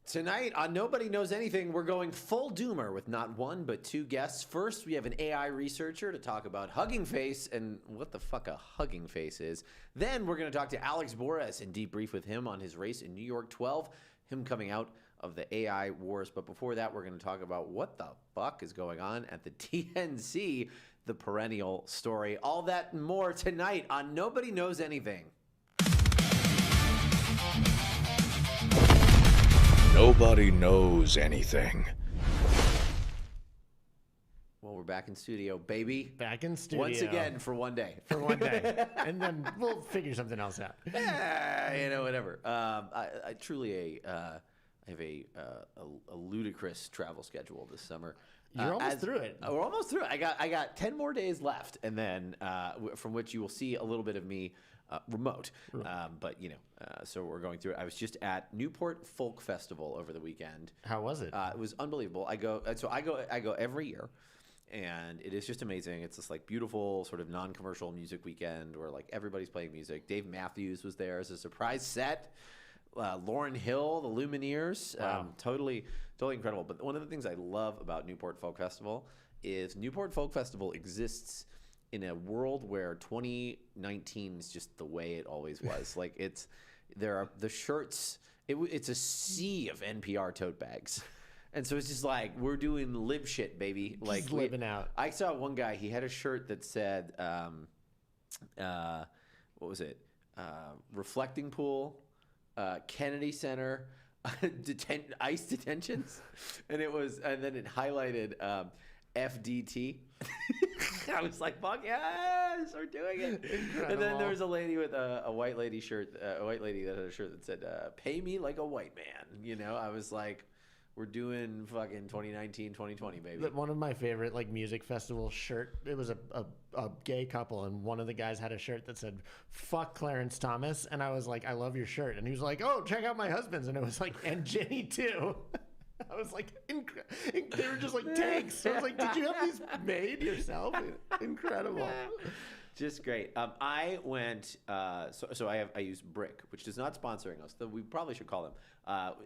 Tonight on Nobody Knows Anything, we're going full doomer with not one but two guests. First, we have an AI researcher to talk about Hugging Face and what the fuck a Hugging Face is. Then we're going to talk to Alex Boras and debrief with him on his race in New York 12, him coming out of the AI wars. But before that, we're going to talk about what the fuck is going on at the TNC, the perennial story. All that and more tonight on Nobody Knows Anything. Nobody knows anything. Well, we're back in studio, baby. Back in studio. Once again for one day. For one day. And then we'll figure something else out. Whatever. I truly I have a ludicrous travel schedule this summer. You're almost through it. We're almost through it. I got 10 more days left, and then from which you will see a little bit of me remote. But, so we're going through it. I was just at Newport Folk Festival over the weekend. How was it? It was unbelievable. I go every year, and it is just amazing. It's this like beautiful sort of non-commercial music weekend where like everybody's playing music. Dave Matthews was there as a surprise set. Lauryn Hill, the Lumineers, wow. Totally incredible. But one of the things I love about Newport Folk Festival is Newport Folk Festival exists in a world where 2019 is just the way it always was. Like there are the shirts. It's a sea of NPR tote bags. And so it's just like, we're doing live shit, baby. Like just living out. I saw one guy, he had a shirt that said, what was it? Reflecting pool, Kennedy Center, ICE detentions. And then it highlighted FDT. I was like, fuck yes, we're doing it. Incredible. And then there was a lady with a white lady shirt, a white lady that had a shirt that said, pay me like a white man. I was like, we're doing fucking 2019, 2020, baby. One of my favorite like music festival shirt, it was a gay couple, and one of the guys had a shirt that said, fuck Clarence Thomas. And I was like, I love your shirt. And he was like, oh, check out my husband's. And it was like, and Jenny too. I was like, they were just like tanks. So I was like, did you have these made yourself? Incredible. Just great. I went, so I use Brick, which is not sponsoring us, though we probably should call them.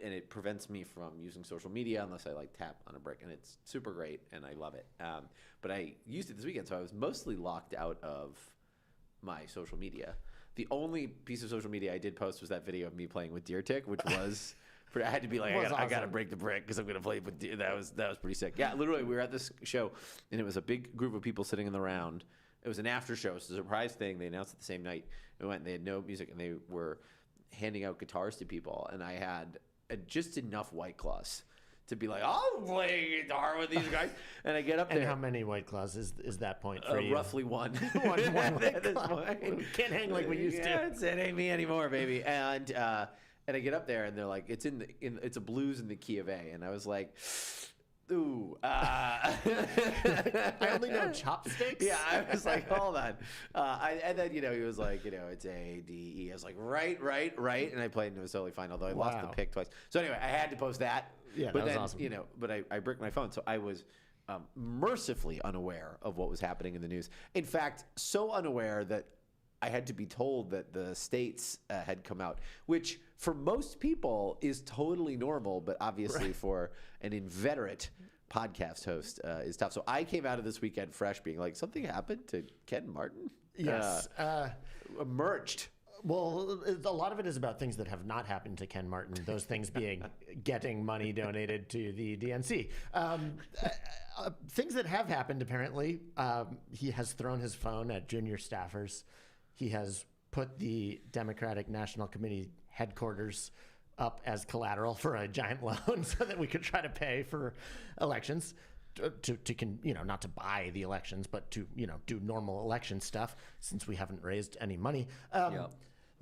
And it prevents me from using social media unless I like tap on a brick. And it's super great, and I love it. But I used it this weekend, so I was mostly locked out of my social media. The only piece of social media I did post was that video of me playing with Deer Tick, which was... I had to be like, I got to break the brick because I'm going to play with Deer. That was pretty sick. Yeah, literally, we were at this show, and it was a big group of people sitting in the round. It was an after show. It's a surprise thing. They announced it the same night. We went, and they had no music, and they were handing out guitars to people. And I had just enough White Claws to be like, I'll play guitar with these guys. And I get up there. And how many White Claws is that point for you? Roughly one. one White Claw. Can't hang like we used to. It ain't me anymore, baby. And I get up there, and they're like, it's it's a blues in the key of A. And I was like... Ooh. I only know chopsticks. Yeah, I was like, hold on. And then, he was like, it's A, D, E. I was like, right. And I played, and it was totally fine, although I lost the pick twice. So anyway, I had to post that. Yeah, but that was awesome. But I bricked my phone. So I was mercifully unaware of what was happening in the news. In fact, so unaware that I had to be told that the states had come out, which for most people is totally normal, but obviously for an inveterate podcast host is tough. So I came out of this weekend fresh being like, something happened to Ken Martin? Yes. Emerged. Well, a lot of it is about things that have not happened to Ken Martin, those things being getting money donated to the DNC. Things that have happened, apparently, he has thrown his phone at junior staffers. He has put the Democratic National Committee headquarters up as collateral for a giant loan so that we could try to pay for elections, not to buy the elections, but to, do normal election stuff since we haven't raised any money.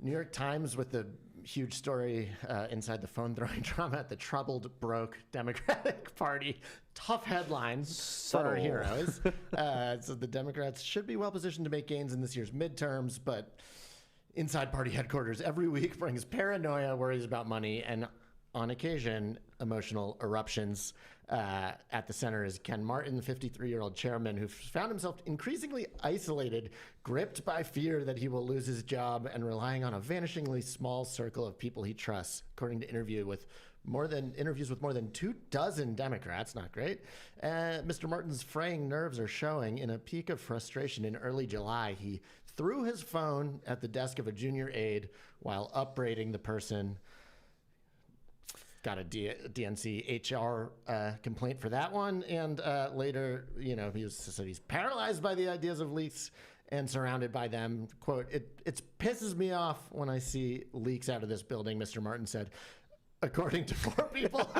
New York Times with the huge story inside the phone throwing drama at the troubled, broke Democratic Party. Tough headlines for our heroes. So the Democrats should be well positioned to make gains in this year's midterms, but inside party headquarters every week brings paranoia, worries about money, and on occasion, emotional eruptions. At the center is Ken Martin, the 53-year-old chairman who found himself increasingly isolated, gripped by fear that he will lose his job and relying on a vanishingly small circle of people he trusts, according to interviews with more than 24 Democrats. Not great. Mr. Martin's fraying nerves are showing. In a peak of frustration in early July, he threw his phone at the desk of a junior aide while upbraiding the person. Got a DNC HR complaint for that one. And later, he said he's paralyzed by the ideas of leaks and surrounded by them. Quote, it pisses me off when I see leaks out of this building, Mr. Martin said, according to 4 people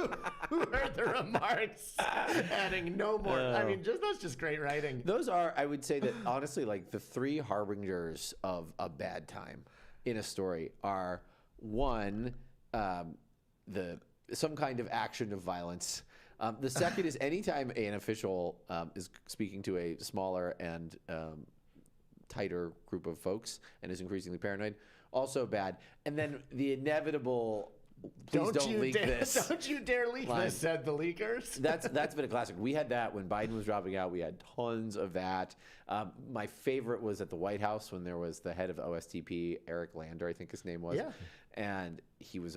who heard the remarks, adding no more. I mean, that's just great writing. Those are, I would say that honestly, like the 3 harbingers of a bad time in a story are, one, some kind of action of violence. The second is anytime an official is speaking to a smaller and tighter group of folks and is increasingly paranoid, also bad. And then the inevitable, please don't leak this. Don't you dare leak this, said the leakers. That's been a classic. We had that when Biden was dropping out. We had tons of that. My favorite was at the White House when there was the head of OSTP, Eric Lander, I think his name was. Yeah. And he was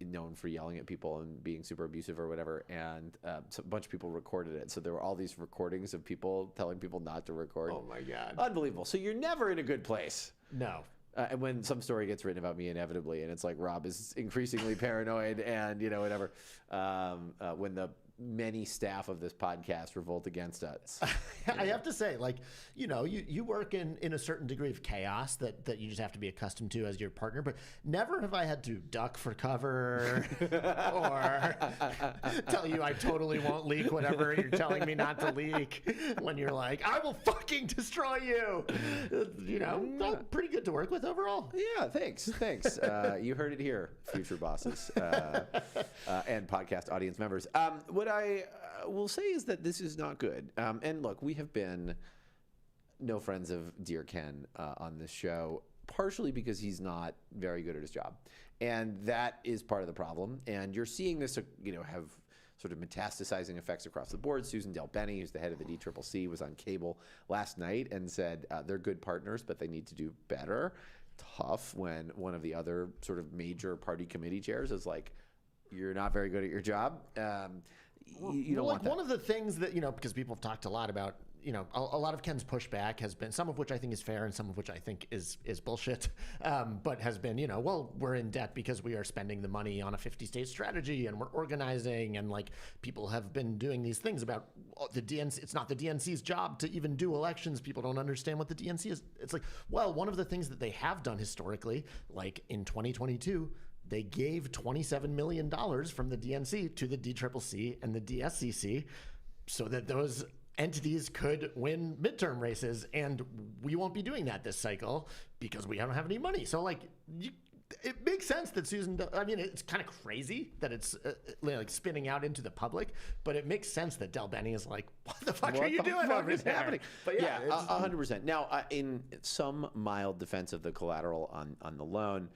known for yelling at people and being super abusive or whatever. And so a bunch of people recorded it. So there were all these recordings of people telling people not to record. Oh, my God. Unbelievable. So you're never in a good place. No. And when some story gets written about me inevitably, and it's like Rob is increasingly paranoid and, whatever, when the many staff of this podcast revolt against us. I have to say, you work in a certain degree of chaos that you just have to be accustomed to as your partner, but never have I had to duck for cover or tell you I totally won't leak whatever you're telling me not to leak when you're like, I will fucking destroy you. Pretty good to work with overall. Yeah, thanks. You heard it here, future bosses and podcast audience members. What I will say is that this is not good. And look, we have been no friends of Dear Ken on this show, partially because he's not very good at his job. And that is part of the problem. And you're seeing this, have sort of metastasizing effects across the board. Susan Del Bene, who's the head of the DCCC, was on cable last night and said they're good partners, but they need to do better. Tough when one of the other sort of major party committee chairs is like, you're not very good at your job. You don't want that. One of the things that, because people have talked a lot about, a lot of Ken's pushback has been, some of which I think is fair and some of which I think is bullshit, but has been, we're in debt because we are spending the money on a 50-state strategy and we're organizing, and people have been doing these things about the DNC. It's not the DNC's job to even do elections. People don't understand what the DNC is. It's one of the things that they have done historically, like in 2022, they gave $27 million from the DNC to the DCCC and the DSCC so that those entities could win midterm races. And we won't be doing that this cycle because we don't have any money. So it makes sense that it's kind of crazy that it's spinning out into the public, but it makes sense that Del Bene is like, what the fuck are you doing over there? Happening? But yeah, 100%. Now, in some mild defense of the collateral on the loan,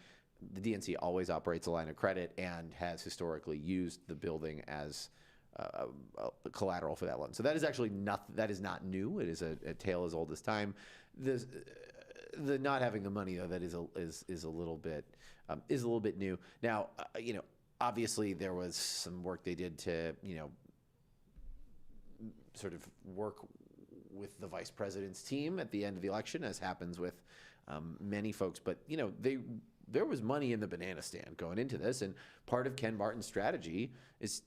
the DNC always operates a line of credit and has historically used the building as collateral for that loan. So that is actually that is not new. It is a tale as old as time. The not having the money, though, that is a little bit new. Now, obviously there was some work they did to sort of work with the vice president's team at the end of the election, as happens with many folks. But there was money in the banana stand going into this, and part of Ken Martin's strategy is,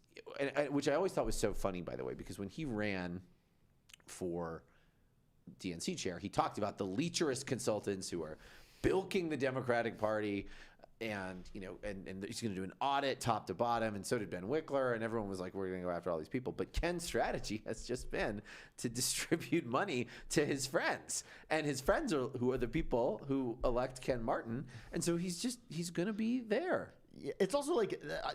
which I always thought was so funny, by the way, because when he ran for DNC chair, he talked about the lecherous consultants who are bilking the Democratic Party, and and he's going to do an audit top to bottom, and so did Ben Wickler, and everyone was like, we're going to go after all these people. But Ken's strategy has just been to distribute money to his friends, and his friends are who are the people who elect Ken Martin, and so he's going to be there. It's also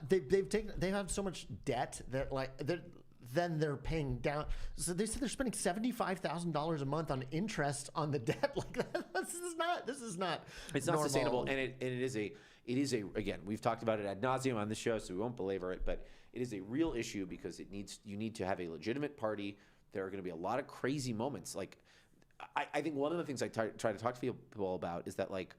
they have so much debt that then they're paying down. So they said they're spending $75,000 a month on interest on the debt. This is not. It's normal. not sustainable, and it is it is again, we've talked about it ad nauseum on the show, so we won't belabor it, but it is a real issue because you need to have a legitimate party. There are going to be a lot of crazy moments. Like, I think one of the things I try to talk to people about is that, like,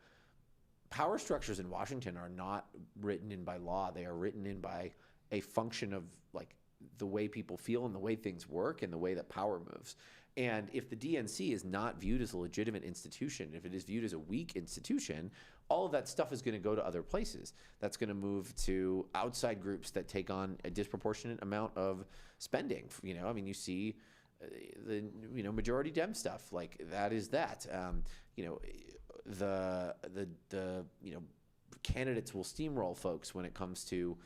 power structures in Washington are not written in by law. They are written in by a function of, like, the way people feel and the way things work and the way that power moves. And if the DNC is not viewed as a legitimate institution, if it is viewed as a weak institution, all of that stuff is going to go to other places. That's going to move to outside groups that take on a disproportionate amount of spending. You know, I mean, you see the majority Dem stuff, like that is that. You know, the candidates will steamroll folks when it comes to,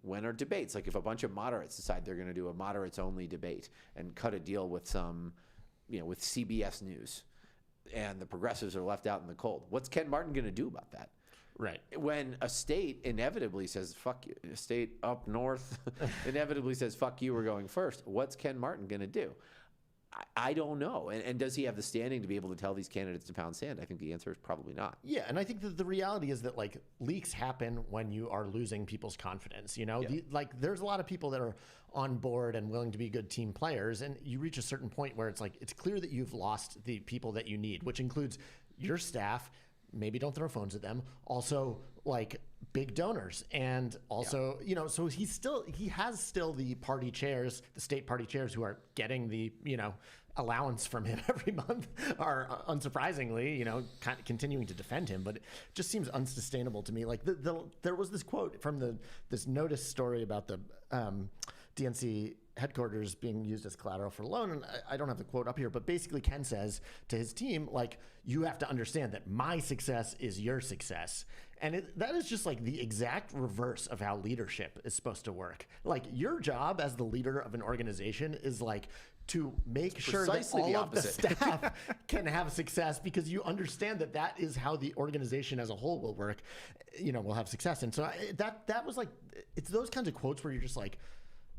when are debates? Like if a bunch of moderates decide they're going to do a moderates only debate and cut a deal with some, with CBS News, and the progressives are left out in the cold, what's Ken Martin going to do about that? Right. When a state inevitably says, fuck you, a state up north inevitably says, fuck you, we're going first, what's Ken Martin going to do? I don't know. And does he have the standing to be able to tell these candidates to pound sand? I think the answer is probably not. Yeah, and I think that the reality is that, like, leaks happen when you are losing people's confidence. Yeah. There's a lot of people that are on board and willing to be good team players, and you reach a certain point where it's like, it's clear that you've lost the people that you need, which includes your staff. Maybe don't throw phones at them. Also, like, big donors. And also, so he has still the party chairs, the state party chairs who are getting the, allowance from him every month are unsurprisingly, kind of continuing to defend him. But it just seems unsustainable to me. Like there was this quote from this notice story about the DNC headquarters being used as collateral for a loan. And I don't have the quote up here, but basically Ken says to his team, like, you have to understand that my success is your success. And that is just like the exact reverse of how leadership is supposed to work. Like, your job as the leader of an organization is like to make sure that all of the staff can have success, because you understand that is how the organization as a whole will work, will have success. And so that was like, it's those kinds of quotes where you're just like,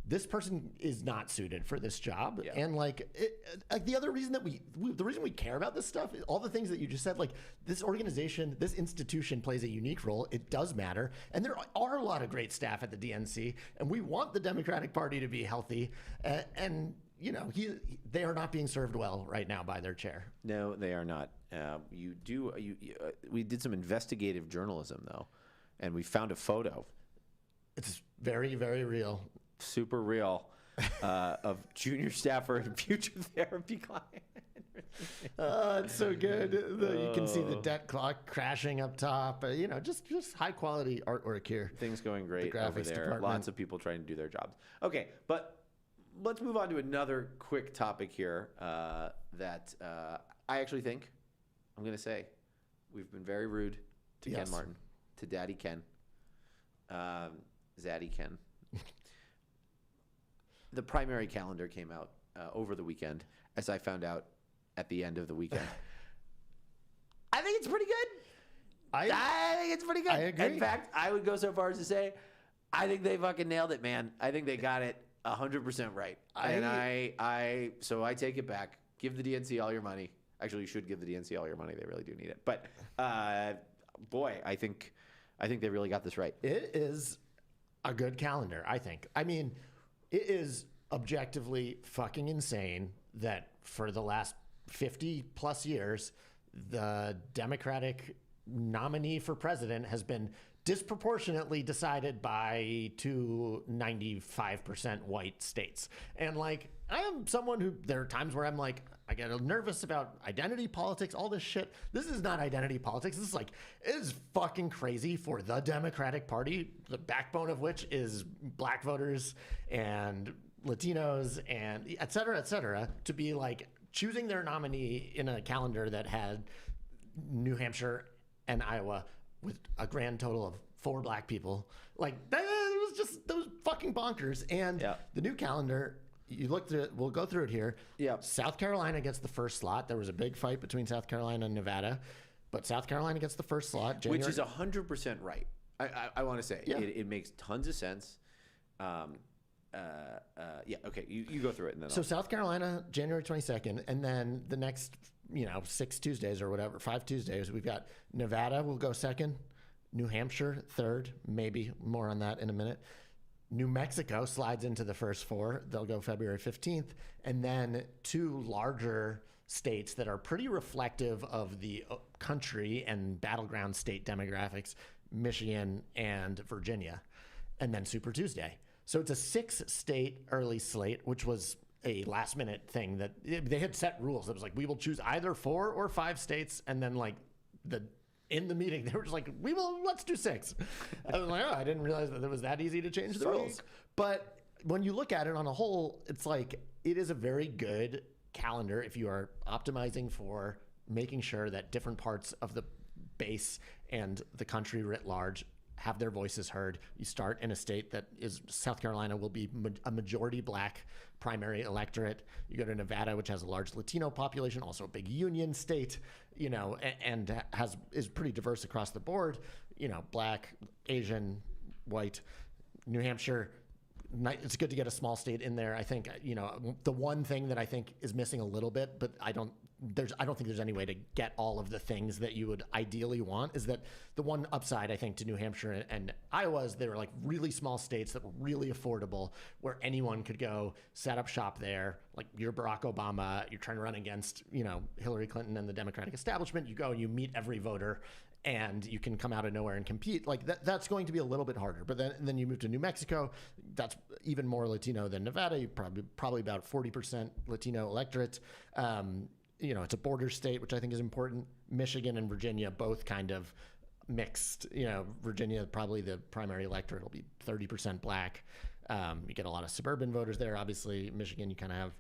this person is not suited for this job. Yeah. And like the other reason that the reason we care about this stuff, all the things that you just said, like, this organization, this institution plays a unique role. It does matter. And there are a lot of great staff at the DNC, and we want the Democratic Party to be healthy. And they are not being served well right now by their chair. No, they are not. We did some investigative journalism though, and we found a photo. It's very, very real. Super real, of junior staffer and future therapy client. It's so good. You can see the debt clock crashing up top. Just high quality artwork here. Things going great over there. Department. Lots of people trying to do their jobs. Okay, but let's move on to another quick topic here that I actually think I'm going to say we've been very rude to Ken Martin, to Daddy Ken, Zaddy Ken. The primary calendar came out over the weekend, as I found out at the end of the weekend. I think it's pretty good. I think it's pretty good. I agree. In fact, I would go so far as to say, I think they fucking nailed it, man. I think they got it 100% right. So I take it back. Give the DNC all your money. Actually, you should give the DNC all your money. They really do need it. But boy, I think they really got this right. It is a good calendar, I think. I mean, it is objectively fucking insane that for the last 50 plus years, the Democratic nominee for president has been disproportionately decided by two 95% white states. And like, I am someone who, there are times where I'm like, I get nervous about identity politics, all this shit. This is not identity politics. This is like, it is fucking crazy for the Democratic Party, the backbone of which is black voters and Latinos and et cetera, to be like choosing their nominee in a calendar that had New Hampshire and Iowa with a grand total of 4 black people. Like, that was fucking bonkers. And the new calendar, you look through it, we'll go through it here. Yeah. South Carolina gets the first slot. There was a big fight between South Carolina and Nevada, but South Carolina gets the first slot. Which is 100% right. I want to say it makes tons of sense. Okay, you go through it. And then so South Carolina, January 22nd, and then the next, 6 Tuesdays or whatever, 5 Tuesdays, we've got Nevada will go second, New Hampshire, third, maybe more on that in a minute. New Mexico slides into the first four. They'll go February 15th. And then two larger states that are pretty reflective of the country and battleground state demographics, Michigan and Virginia, and then Super Tuesday. So it's a 6-state early slate, which was a last minute thing that they had set rules. It was like, we will choose either 4 or 5 states. And then like in the meeting, they were just like, let's do 6. I was like, oh, I didn't realize that it was that easy to change the rules. But when you look at it on a whole, it's like, it is a very good calendar if you are optimizing for making sure that different parts of the base and the country writ large have their voices heard. You start in a state that is South Carolina will be a majority black primary electorate. You go to Nevada, which has a large Latino population, also a big union state, and is pretty diverse across the board, black, Asian, white. New Hampshire, it's good to get a small state in there. I think, the one thing that I think is missing a little bit, but I don't think there's any way to get all of the things that you would ideally want, is that the one upside, I think, to New Hampshire and Iowa is they were like really small states that were really affordable, where anyone could go set up shop there. Like, you're Barack Obama, you're trying to run against, Hillary Clinton and the Democratic establishment. You go and you meet every voter, and you can come out of nowhere and compete. Like that's going to be a little bit harder. But then you move to New Mexico, that's even more Latino than Nevada. You probably about 40% Latino electorate. It's a border state, which I think is important. Michigan and Virginia, both kind of mixed. Virginia, probably the primary electorate will be 30% black. You get a lot of suburban voters there. Obviously, Michigan, you kind of have,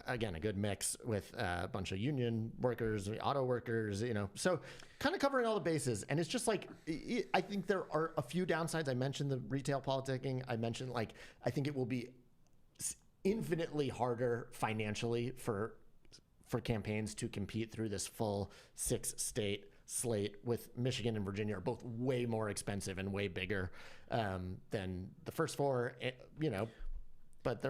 again, a good mix with a bunch of union workers, auto workers, so kind of covering all the bases. And it's just like, I think there are a few downsides. I mentioned the retail politicking. I mentioned, I think it will be infinitely harder financially for campaigns to compete through this full 6-state slate, with Michigan and Virginia are both way more expensive and way bigger than the first 4, but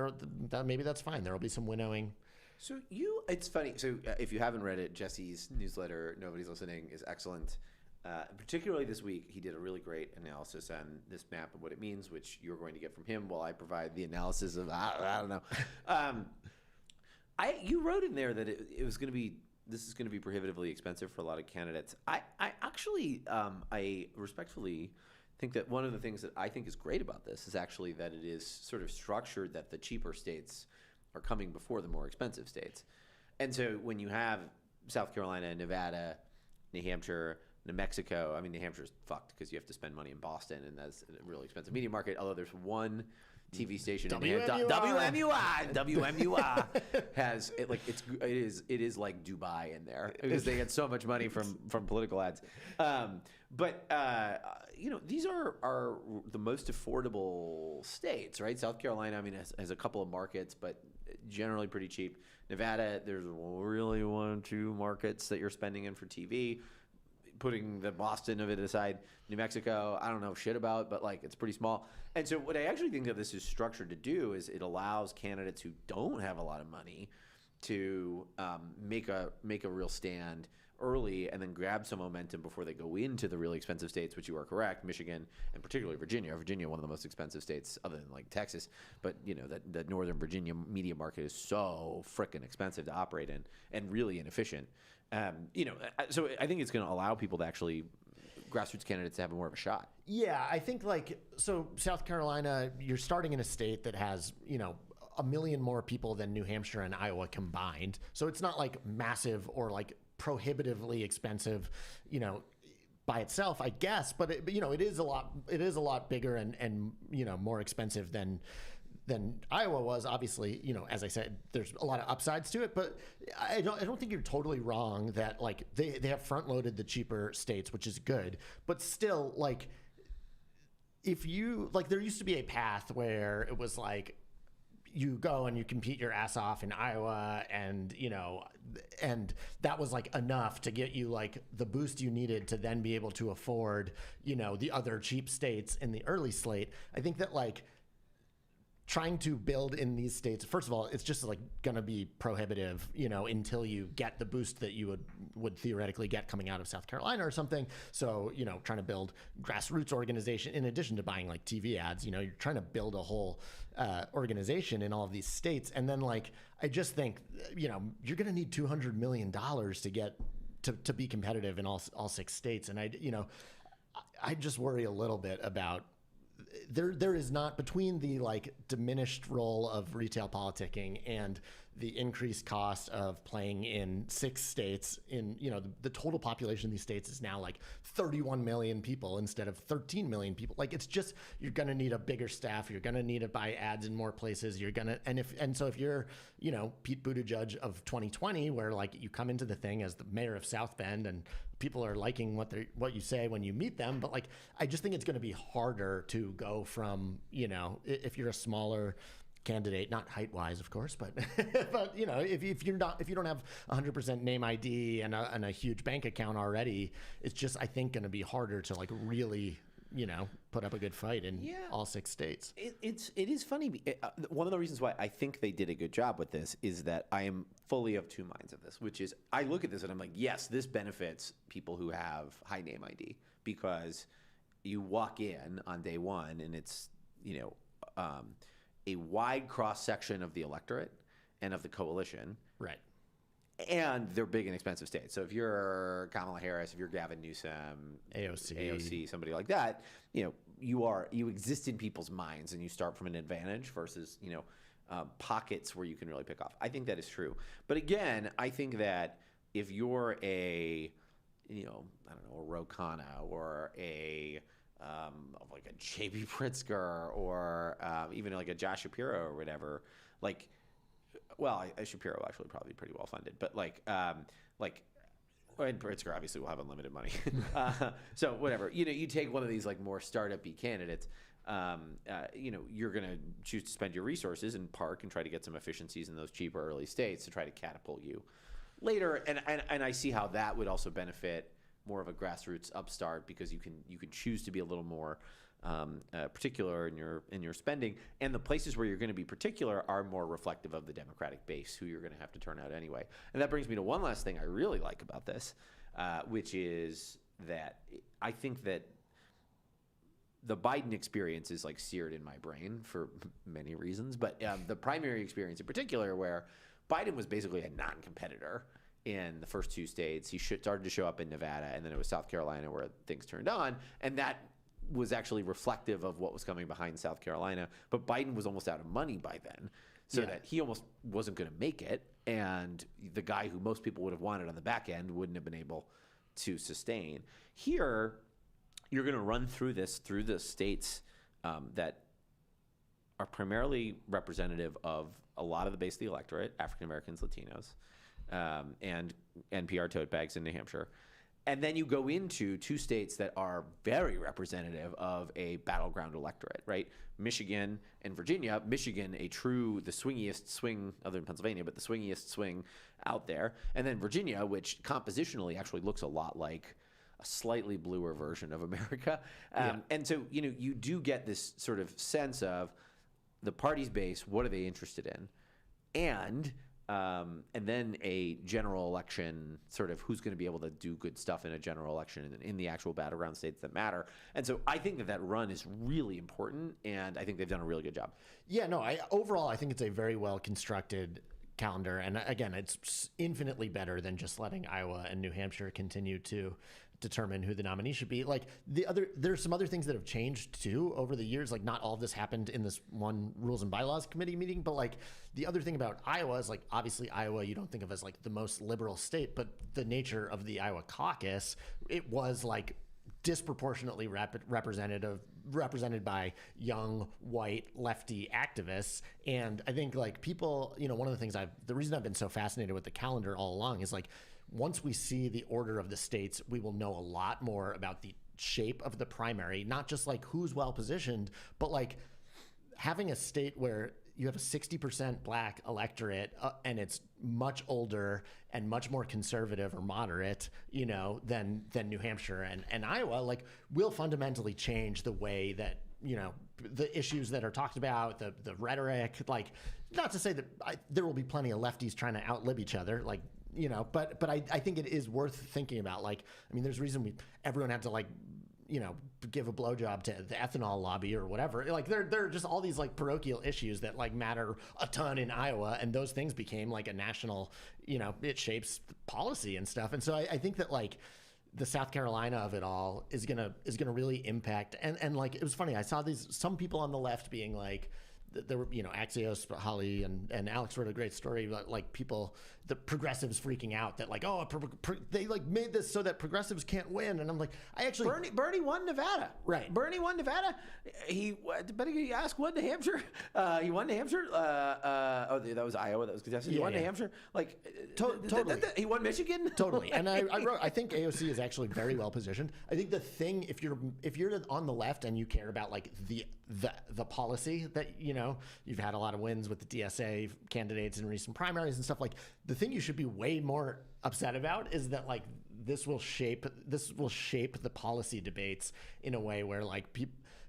maybe that's fine. There will be some winnowing. So it's funny. So if you haven't read it, Jesse's newsletter, Nobody's Listening, is excellent. Particularly this week, he did a really great analysis on this map and what it means, which you're going to get from him while I provide the analysis of, I don't know. You wrote in there that this is going to be prohibitively expensive for a lot of candidates. I actually, I respectfully think that one of the things that I think is great about this is actually that it is sort of structured that the cheaper states are coming before the more expensive states. And so when you have South Carolina, Nevada, New Hampshire, New Mexico, New Hampshire's fucked because you have to spend money in Boston, and that's a really expensive media market, although there's one TV station WMUR has it, like it is like Dubai in there because they get so much money from political ads. But these are the most affordable states, right? South Carolina, has a couple of markets, but generally pretty cheap. Nevada, there's really 1 or 2 markets that you're spending in for TV. Putting the Boston of it aside, New Mexico, I don't know shit about, but it's pretty small. And so what I actually think that this is structured to do is it allows candidates who don't have a lot of money to make a real stand early and then grab some momentum before they go into the really expensive states, which you are correct, Michigan and particularly Virginia. Virginia, one of the most expensive states other than Texas, but that Northern Virginia media market is so frickin' expensive to operate in and really inefficient. So I think it's going to allow people to actually, grassroots candidates, to have more of a shot. Yeah, I think so South Carolina, you're starting in a state that has, 1 million more people than New Hampshire and Iowa combined. So it's not massive or prohibitively expensive, by itself, I guess. But it is a lot bigger and more expensive than Iowa was. Obviously, as I said, there's a lot of upsides to it, but I don't think you're totally wrong that they have front loaded the cheaper states, which is good, but still if you there used to be a path where it was you go and you compete your ass off in Iowa and that was enough to get you the boost you needed to then be able to afford the other cheap states in the early slate. I think that trying to build in these states, first of all, it's just like going to be prohibitive, until you get the boost that you would theoretically get coming out of South Carolina or something. So, trying to build grassroots organization in addition to buying like TV ads, you're trying to build a whole organization in all of these states. And then I just think, you're going to need $200 million to get to be competitive in all 6 states. And I just worry a little bit about there is not, between the diminished role of retail politicking and the increased cost of playing in 6 states, in the total population of these states is now 31 million people instead of 13 million people. It's just, you're going to need a bigger staff, you're going to need to buy ads in more places, so if you're Pete Buttigieg of 2020, where you come into the thing as the mayor of South Bend and people are liking what you say when you meet them, but I just think it's going to be harder to go from, if you're a smaller candidate, not height wise, of course, but if you don't have 100% name ID and a huge bank account already, it's just, I think, going to be harder to really put up a good fight in all 6 states. It is funny. One of the reasons why I think they did a good job with this is that I am fully of 2 minds of this, which is, I look at this and I'm like, yes, this benefits people who have high name ID, because you walk in on day one and it's, a wide cross section of the electorate and of the coalition. Right. And they're big and expensive states. So if you're Kamala Harris, if you're Gavin Newsom, AOC, somebody like that, you exist in people's minds and you start from an advantage versus, pockets where you can really pick off. I think that is true. But again, I think that if you're a Ro Khanna or a J.B. Pritzker or even a Josh Shapiro or whatever, Shapiro actually probably pretty well funded, but and Pritzker obviously will have unlimited money. So whatever, you take one of these more startup-y candidates, you're going to choose to spend your resources and park and try to get some efficiencies in those cheaper early states to try to catapult you later. And I see how that would also benefit more of a grassroots upstart, because you can choose to be a little more particular in your spending, and the places where you're going to be particular are more reflective of the Democratic base, who you're going to have to turn out anyway. And that brings me to one last thing I really like about this, which is that I think that the Biden experience is seared in my brain for many reasons, but the primary experience in particular, where Biden was basically a non-competitor in the first 2 states. He started to show up in Nevada, and then it was South Carolina where things turned on, and that was actually reflective of what was coming behind South Carolina. But Biden was almost out of money by then, so that he almost wasn't going to make it, and the guy who most people would have wanted on the back end wouldn't have been able to sustain. Here, you're going to run through the states that are primarily representative of a lot of the base of the electorate, African Americans, Latinos, and NPR tote bags in New Hampshire. And then you go into 2 states that are very representative of a battleground electorate, right? Michigan and Virginia. Michigan, the swingiest swing, other than Pennsylvania, but the swingiest swing out there. And then Virginia, which compositionally actually looks a lot like a slightly bluer version of America. And so, you do get this sort of sense of the party's base, what are they interested in? And then a general election, sort of who's going to be able to do good stuff in a general election in the actual battleground states that matter. And so I think that run is really important, and I think they've done a really good job. Yeah, no, overall, I think it's a very well constructed calendar. And again, it's infinitely better than just letting Iowa and New Hampshire continue to determine who the nominee should be. There's some other things that have changed too over the years. Not all of this happened in this one Rules and Bylaws Committee meeting, but the other thing about Iowa is obviously Iowa you don't think of as the most liberal state, but the nature of the Iowa caucus, it was disproportionately represented by young white lefty activists. And I think people, one of the things the reason I've been so fascinated with the calendar all along is once we see the order of the states, we will know a lot more about the shape of the primary, not just who's well positioned, but having a state where you have a 60% black electorate and it's much older and much more conservative or moderate, than New Hampshire and Iowa, will fundamentally change the way that the issues that are talked about, the rhetoric. Like, not to say that there will be plenty of lefties trying to outlib each other, like, but I think it is worth thinking about. Like, I mean, there's a reason everyone had to, like, give a blowjob to the ethanol lobby or whatever. Like, there are just all these, like, parochial issues that, like, matter a ton in Iowa, and those things became, like, a national, it shapes policy and stuff. And so I think that, like, the South Carolina of it all is gonna really impact. And like, it was funny, I saw some people on the left being like, there were, Axios, Holly and Alex wrote a great story about, like, the progressives freaking out that, like, they, like, made this so that progressives can't win. And I'm like, Bernie won Nevada. Right. Bernie won Nevada. Depending you ask, won New Hampshire. He won New Hampshire. That was Iowa. That was contested. He won New Hampshire. Like, totally. He won Michigan. Totally. And I think AOC is actually very well positioned. I think the thing, if you're on the left and you care about, like, the policy that, you've had a lot of wins with the DSA candidates in recent primaries and stuff, like, the thing you should be way more upset about is that, like, this will shape the policy debates in a way where, like,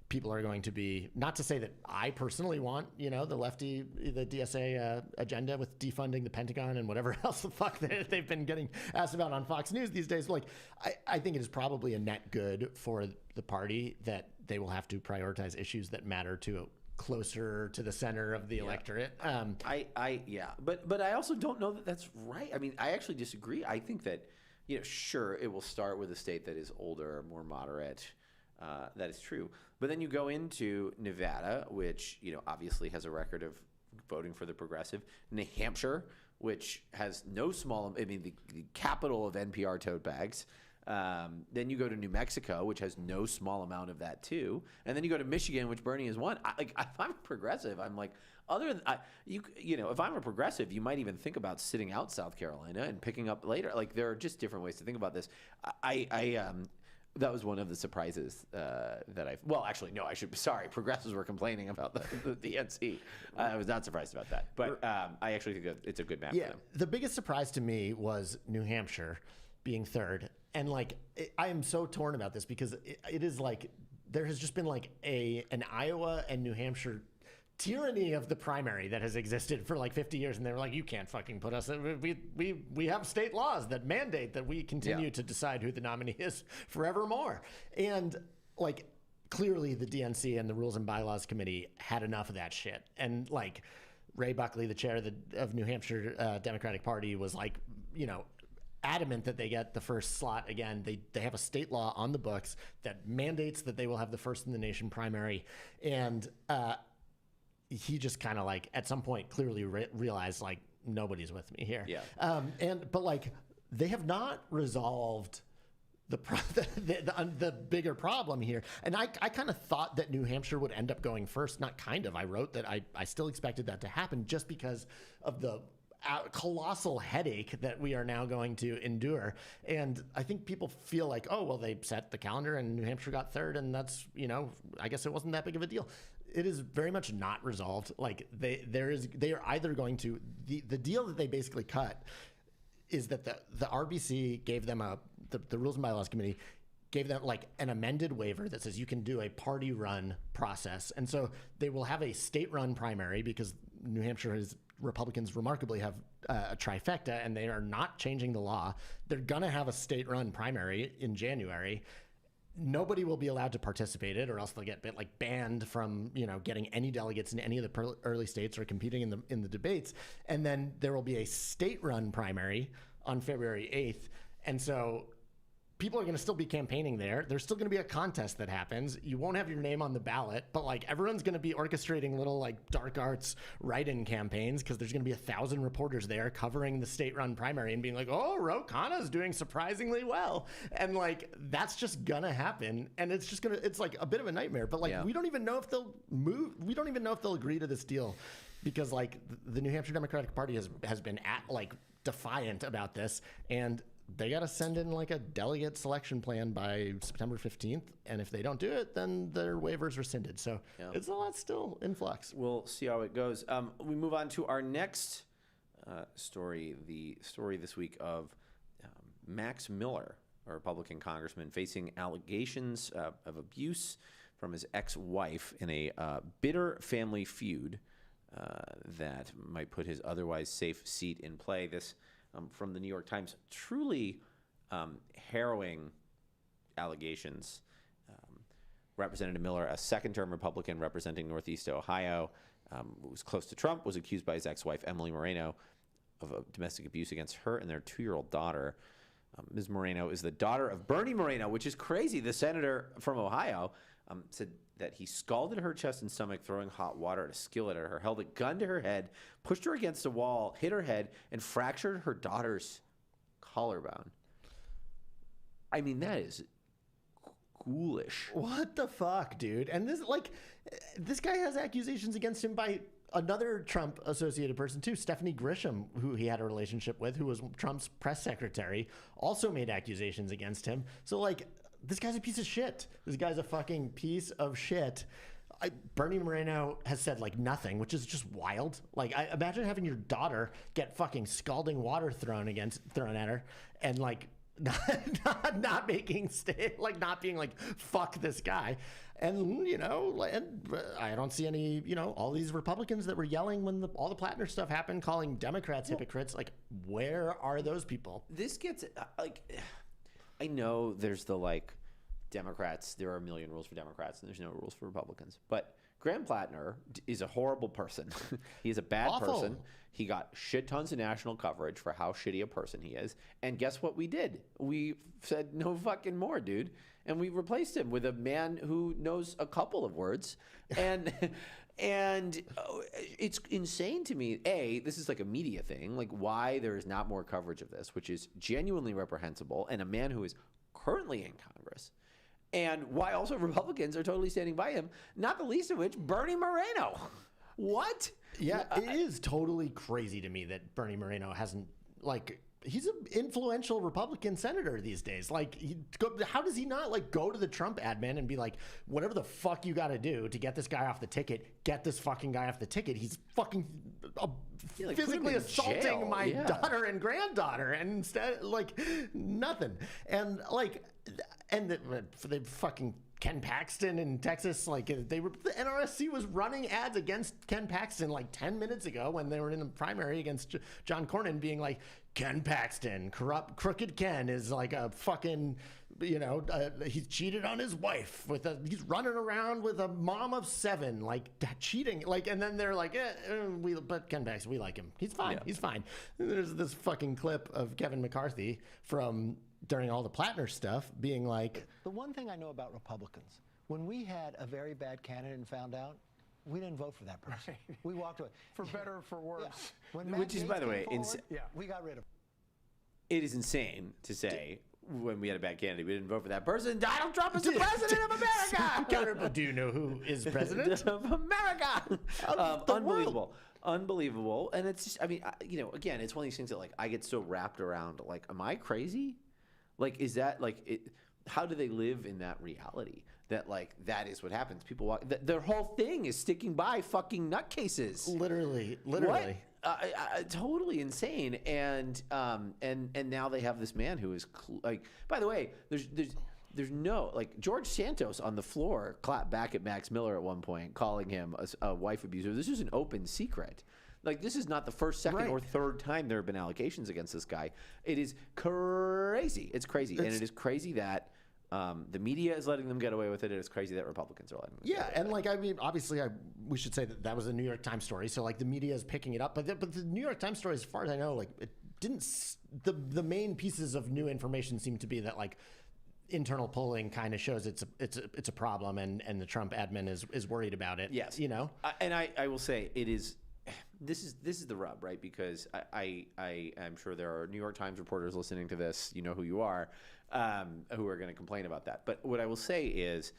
people are going to be, not to say that I personally want, the DSA agenda with defunding the Pentagon and whatever else the fuck they've been getting asked about on Fox News these days. Like, I think it is probably a net good for the party that they will have to prioritize issues that matter to closer to the center of the electorate. But I also don't know that that's right. I mean, I actually disagree. I think that, sure, it will start with a state that is older, more moderate. That is true. But then you go into Nevada, which, obviously has a record of voting for the progressive. New Hampshire, which has no small, the capital of NPR tote bags. Then you go to New Mexico, which has no small amount of that too. And then you go to Michigan, which Bernie has won. If I'm a progressive, I'm like, if I'm a progressive, you might even think about sitting out South Carolina and picking up later. Like, there are just different ways to think about this. That was one of the surprises progressives were complaining about the DNC. I was not surprised about that. But I actually think it's a good map for them. The biggest surprise to me was New Hampshire being third. And, like, I am so torn about this because it is like there has just been, like, an Iowa and New Hampshire tyranny of the primary that has existed for, like, 50 years. And they were like, you can't fucking put us. We have state laws that mandate that we continue to decide who the nominee is forevermore. And, like, clearly the DNC and the Rules and Bylaws Committee had enough of that shit. And, like, Ray Buckley, the chair of New Hampshire Democratic Party, was like, adamant that they get the first slot again. They have a state law on the books that mandates that they will have the first in the nation primary. And he just kind of, like, at some point clearly realized, like, nobody's with me here. Yeah. But like, they have not resolved the bigger problem here. And I kind of thought that New Hampshire would end up going first. Not kind of. I wrote that I still expected that to happen just because of the colossal headache that we are now going to endure. And I think people feel like, oh, well, they set the calendar and New Hampshire got third, and that's, I guess it wasn't that big of a deal. It is very much not resolved. Like, they are either going to, the deal that they basically cut is that the RBC gave them the Rules and Bylaws Committee gave them, like, an amended waiver that says you can do a party run process. And so they will have a state run primary because New Hampshire Republicans remarkably have a trifecta, and they are not changing the law. They're going to have a state run primary in January. Nobody will be allowed to participate in it, or else they'll get banned from, getting any delegates in any of the early states or competing in the debates. And then there will be a state run primary on February 8th. And so people are going to still be campaigning there. There's still going to be a contest that happens. You won't have your name on the ballot, but, like, everyone's going to be orchestrating little, like, dark arts write-in campaigns because there's going to be 1,000 reporters there covering the state-run primary and being like, oh, Ro Khanna's doing surprisingly well. And, like, that's just going to happen. And it's like a bit of a nightmare. But, like, we don't even know if they'll move. We don't even know if they'll agree to this deal because, like, the New Hampshire Democratic Party has been defiant about this. And they got to send in, like, a delegate selection plan by September 15th. And if they don't do it, then their waiver's rescinded. So it's a lot still in flux. We'll see how it goes. We move on to our next story, the story this week of Max Miller, a Republican congressman, facing allegations of abuse from his ex-wife in a bitter family feud that might put his otherwise safe seat in play. This from the New York Times. Truly harrowing allegations. Representative Miller, a second-term Republican representing Northeast Ohio, who was close to Trump, was accused by his ex-wife, Emily Moreno, of domestic abuse against her and their 2-year-old daughter. Ms. Moreno is the daughter of Bernie Moreno, which is crazy. The senator from Ohio said that he scalded her chest and stomach, throwing hot water at a skillet at her, held a gun to her head, pushed her against a wall, hit her head, and fractured her daughter's collarbone. I mean, that is ghoulish. What the fuck, dude? And this guy has accusations against him by another Trump associated person too, Stephanie Grisham, who he had a relationship with, who was Trump's press secretary, also made accusations against him. So this guy's a piece of shit. This guy's a fucking piece of shit. Bernie Moreno has said nothing, which is just wild. I imagine having your daughter get fucking scalding water thrown at her, and not making not being fuck this guy. And I don't see any, all these Republicans that were yelling when all the Plattner stuff happened, calling Democrats hypocrites. Where are those people? This gets I know there's the Democrats, there are a million rules for Democrats and there's no rules for Republicans, but Graham Plattner is a horrible person. He is a bad person. He got shit tons of national coverage for how shitty a person he is. And guess what we did? We said, no fucking more, dude. And we replaced him with a man who knows a couple of words. And it's insane to me. This is a media thing, why there is not more coverage of this, which is genuinely reprehensible, and a man who is currently in Congress. And why also Republicans are totally standing by him, not the least of which Bernie Moreno. What? Yeah, it is totally crazy to me that Bernie Moreno hasn't, he's an influential Republican senator these days. How does he not go to the Trump admin and be whatever the fuck you got to do to get this guy off the ticket, get this fucking guy off the ticket. He's fucking physically assaulting my daughter and granddaughter, and instead nothing. And for the fucking Ken Paxton in Texas, the NRSC was running ads against Ken Paxton 10 minutes ago when they were in the primary against John Cornyn, being Ken Paxton, crooked Ken is a fucking, he's cheated on his wife he's running around with a mom of 7, cheating, and then they're but Ken Paxton, we like him. He's fine. Yeah. He's fine. And there's this fucking clip of Kevin McCarthy from during all the Plattner stuff being the one thing I know about Republicans, when we had a very bad candidate and found out, we didn't vote for that person. Right. We walked away. For better or for worse. Yeah. Which is, by the way, we got rid of him. It is insane to say when we had a bad candidate, we didn't vote for that person. Donald Trump is the president of America. Do you know who is president of America? Unbelievable. Unbelievable. And it's just, again, it's one of these things that I get so wrapped around, am I crazy? Is that how do they live in that reality that that is what happens? People walk, their whole thing is sticking by fucking nutcases. Literally. What? Totally insane. And now they have this man who is by the way, there's no George Santos on the floor clapped back at Max Miller at one point, calling him a wife abuser. This is an open secret. This is not the first, second, or third time there have been allegations against this guy. It is crazy. It's crazy. And it is crazy that the media is letting them get away with it. It is crazy that Republicans are letting them get away with it. Obviously, we should say that was a New York Times story. So, the media is picking it up. But the New York Times story, as far as I know, it didn't. The main pieces of new information seem to be that, internal polling kind of shows it's a problem, and the Trump admin is worried about it. Yes. And I will say it is. This is the rub, right? Because I am sure there are New York Times reporters listening to this, you know who you are, who are going to complain about that. But what I will say is,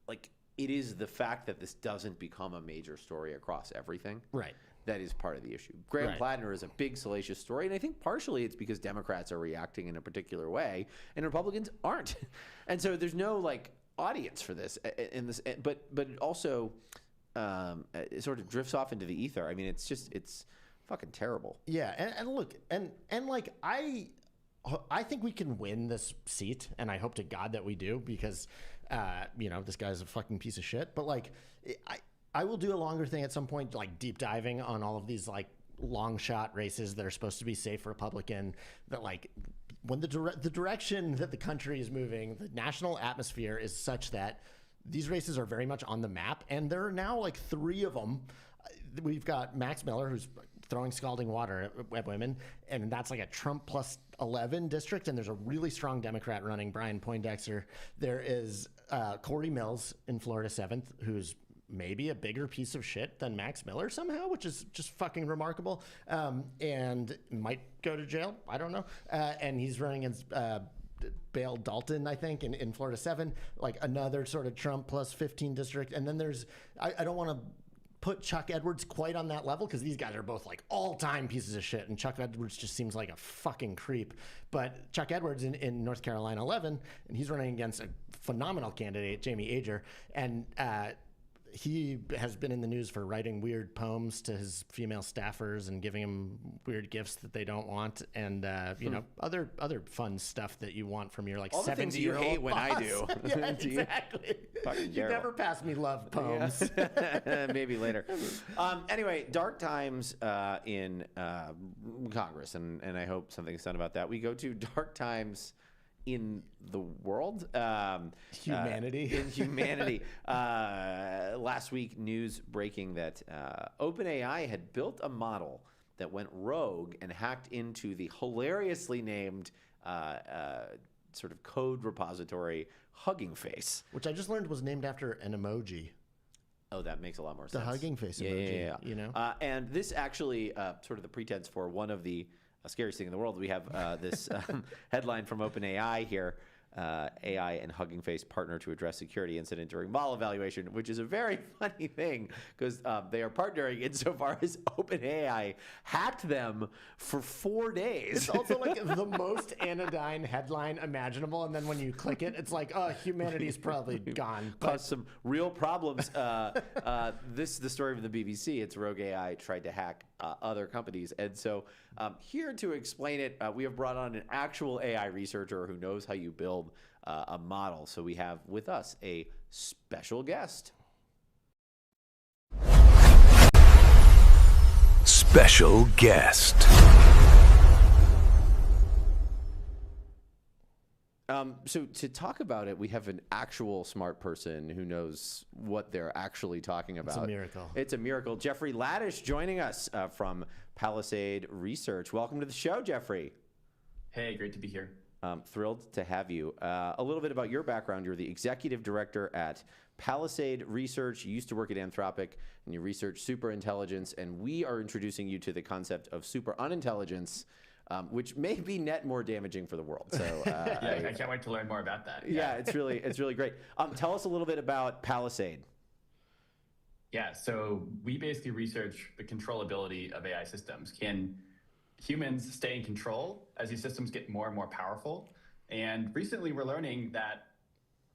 it is the fact that this doesn't become a major story across everything. Right. That is part of the issue. Graham Plattner is a big, salacious story, and I think partially it's because Democrats are reacting in a particular way, and Republicans aren't. And so there's no, audience for this. But it also... it sort of drifts off into the ether. It's fucking terrible. Yeah, and look, and I think we can win this seat, and I hope to God that we do, because This guy's a fucking piece of shit. But like, I will do a longer thing at some point, like deep diving on all of these like long shot races that are supposed to be safe Republican, that like when the direction that the country is moving, the national atmosphere is such that these races are very much on the map. And there are now like 3 of them. We've got Max Miller, who's throwing scalding water at women, and that's like a Trump plus 11 district, and there's a really strong Democrat running, Brian Poindexter. There is Corey Mills in Florida 7th, who's maybe a bigger piece of shit than Max Miller somehow, which is just fucking remarkable, and might go to jail. I don't know. And he's running against Bale Dalton, I think, in Florida 7, like another sort of Trump plus 15 district. And then there's, I don't want to put Chuck Edwards quite on that level because these guys are both like all-time pieces of shit, and Chuck Edwards just seems like a fucking creep. But Chuck Edwards in North Carolina 11, and he's running against a phenomenal candidate, Jamie Ager, and he has been in the news for writing weird poems to his female staffers and giving them weird gifts that they don't want, and other fun stuff that you want from your like 70-year-old things you hate when I do. Yeah, exactly. You never pass me love poems. Yeah. Maybe later. Anyway, dark times in Congress, and I hope something's done about that. We go to dark times in the world, humanity. In humanity. Last week, news breaking that OpenAI had built a model that went rogue and hacked into the hilariously named sort of code repository Hugging Face, which I just learned was named after an emoji. Oh, that makes a lot more The sense. Hugging Face emoji. Yeah. You know, and this actually sort of the pretense for one of the scariest thing in the world. We have this headline from OpenAI here. AI and Hugging Face partner to address security incident during model evaluation, which is a very funny thing because they are partnering insofar as OpenAI hacked them for 4 days. It's also like the most anodyne headline imaginable, and then when you click it, it's like, oh, humanity's probably gone. Caused some real problems. This is the story from the BBC. It's Rogue AI tried to hack other companies. And so here to explain it, we have brought on an actual AI researcher who knows how you build a model. So we have with us a special guest. Special guest. So to talk about it, we have an actual smart person who knows what they're actually talking about. It's a miracle. It's a miracle. Jeffrey Ladish joining us from Palisade Research. Welcome to the show, Jeffrey. Hey, great to be here. Thrilled to have you. A little bit about your background. You're the executive director at Palisade Research. You used to work at Anthropic, and you research superintelligence, and we are introducing you to the concept of super unintelligence, which may be net more damaging for the world. So yeah, I can't wait to learn more about that. Yeah, it's really great. Tell us a little bit about Palisade. Yeah, so we basically research the controllability of AI systems. Can humans stay in control as these systems get more and more powerful? And recently we're learning that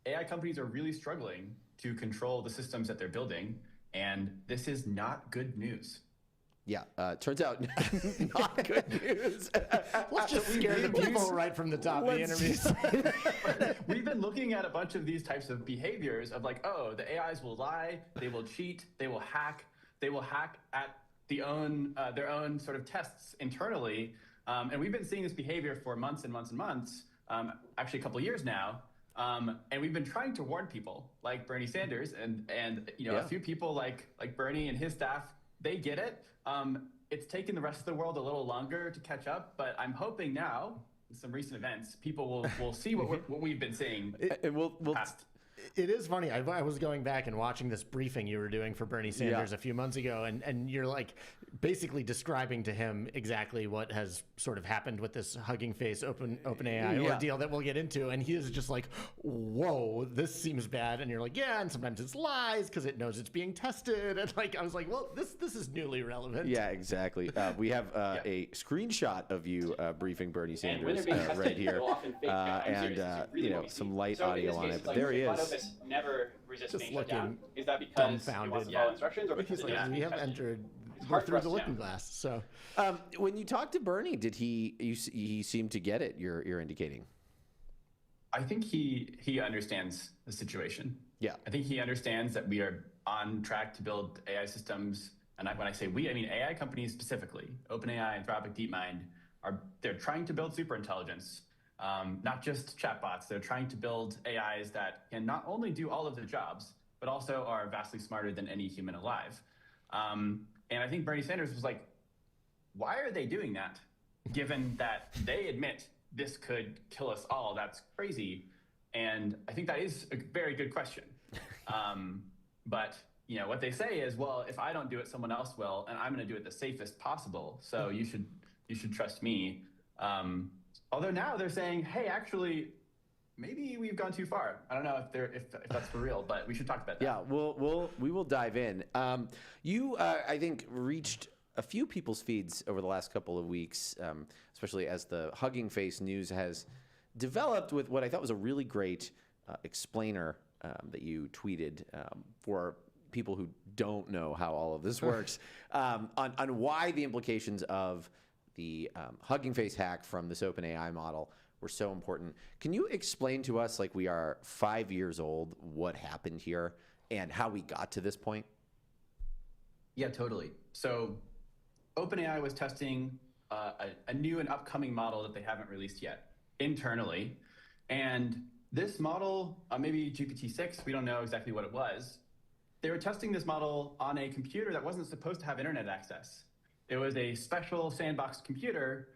AI companies are really struggling to control the systems that they're building, and this is not good news. Yeah, turns out not good news. Let's just scare the people right from the top of the interview. We've been looking at a bunch of these types of behaviors of like, oh, the AIs will lie, they will cheat, they will hack at their own sort of tests internally. And we've been seeing this behavior for months and months and months, actually a couple of years now. And we've been trying to warn people like Bernie Sanders and a few people like Bernie and his staff, they get it. It's taken the rest of the world a little longer to catch up, but I'm hoping now, in some recent events, people will see what we've been seeing. It is funny. I was going back and watching this briefing you were doing for Bernie Sanders a few months ago, and you're like basically describing to him exactly what has sort of happened with this Hugging Face OpenAI ordeal that we'll get into, and he is just like, whoa, this seems bad. And you're like, yeah, and sometimes it's lies because it knows it's being tested. And like I was like, well, this is newly relevant. Yeah, exactly. We have a screenshot of you briefing Bernie Sanders right here, and some light audio on it. But there he is. Never resist Just being shut down. looking Is that because he dumbfounded. wants to follow instructions, or because He's like, we have entered hard through for the us looking now. glass. So When you talked to Bernie, did he seemed to get it? You're indicating. I think he understands the situation. Yeah. I think he understands that we are on track to build AI systems. And when I say we, I mean AI companies specifically. OpenAI, Anthropic, DeepMind, they're trying to build superintelligence, not just chatbots. They're trying to build AIs that can not only do all of the jobs, but also are vastly smarter than any human alive. And I think Bernie Sanders was like, why are they doing that? Given that they admit this could kill us all, that's crazy. And I think that is a very good question. But what they say is, well, if I don't do it, someone else will, and I'm going to do it the safest possible. So you should trust me. Although now they're saying, hey, actually, maybe we've gone too far. I don't know if that's for real, but we should talk about that. Yeah, we will dive in. You, I think, reached a few people's feeds over the last couple of weeks, especially as the Hugging Face news has developed with what I thought was a really great explainer that you tweeted for people who don't know how all of this works, on why the implications of the Hugging Face hack from this OpenAI model were so important. Can you explain to us, like we are 5 years old, what happened here and how we got to this point? Yeah, totally. So OpenAI was testing a new and upcoming model that they haven't released yet internally. And this model, maybe GPT-6, we don't know exactly what it was. They were testing this model on a computer that wasn't supposed to have internet access. It was a special sandbox computer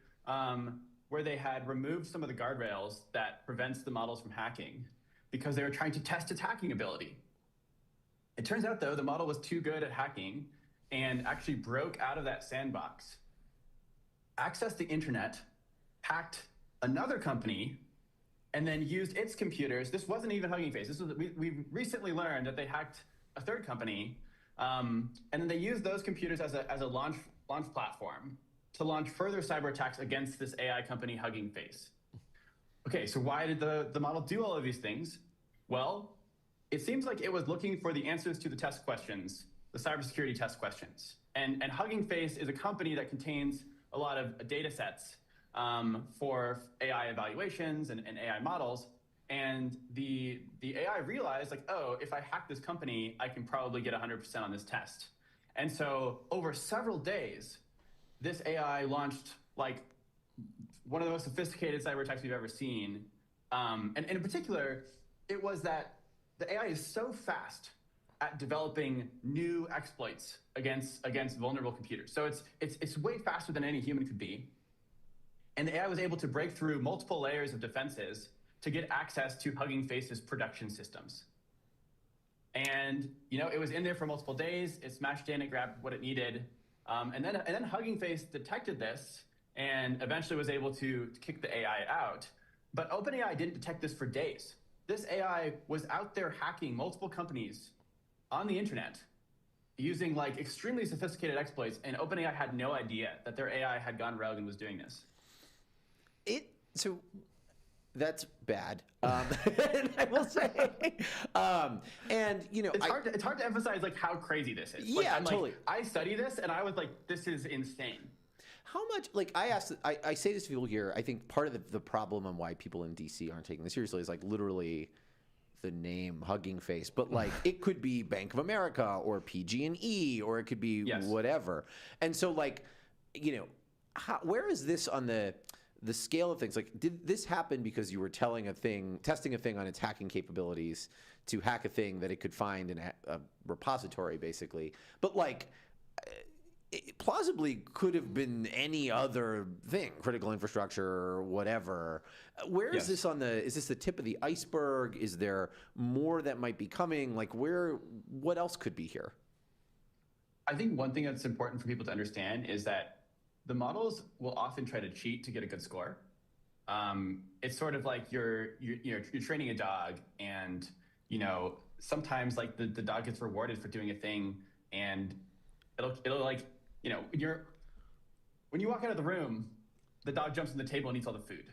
where they had removed some of the guardrails that prevents the models from hacking because they were trying to test its hacking ability. It turns out, though, the model was too good at hacking and actually broke out of that sandbox, accessed the internet, hacked another company, and then used its computers. This wasn't even Hugging Face. We recently learned that they hacked a third company, and then they used those computers as a launch platform to launch further cyber attacks against this AI company, Hugging Face. Okay, so why did the model do all of these things? Well, it seems like it was looking for the answers to the test questions, the cybersecurity test questions. And Hugging Face is a company that contains a lot of data sets for AI evaluations and AI models. And the AI realized, like, oh, if I hack this company, I can probably get 100% on this test. And so over several days, this AI launched like one of the most sophisticated cyber attacks we've ever seen. And in particular, it was that the AI is so fast at developing new exploits against vulnerable computers. So it's way faster than any human could be. And the AI was able to break through multiple layers of defenses to get access to Hugging Face's production systems. And it was in there for multiple days. It smashed in, it grabbed what it needed. And then Hugging Face detected this and eventually was able to kick the AI out. But OpenAI didn't detect this for days. This AI was out there hacking multiple companies on the internet using like extremely sophisticated exploits, and OpenAI had no idea that their AI had gone rogue and was doing this. So that's bad. I will say. It's hard to emphasize like how crazy this is. Yeah, totally. I study this and I was like, this is insane. How much, I say this to people here, I think part of the problem and why people in DC aren't taking this seriously is like literally the name Hugging Face, but like it could be Bank of America or PG&E or it could be whatever. And so like, where is this on the scale of things? Like, did this happen because you were testing a thing on its hacking capabilities to hack a thing that it could find in a repository, basically? But like, it plausibly could have been any other thing, critical infrastructure or whatever. Where is this is this the tip of the iceberg? Is there more that might be coming? Like what else could be here? I think one thing that's important for people to understand is that the models will often try to cheat to get a good score. It's sort of like you're training a dog, and sometimes like the dog gets rewarded for doing a thing, and it'll like when you walk out of the room, the dog jumps on the table and eats all the food,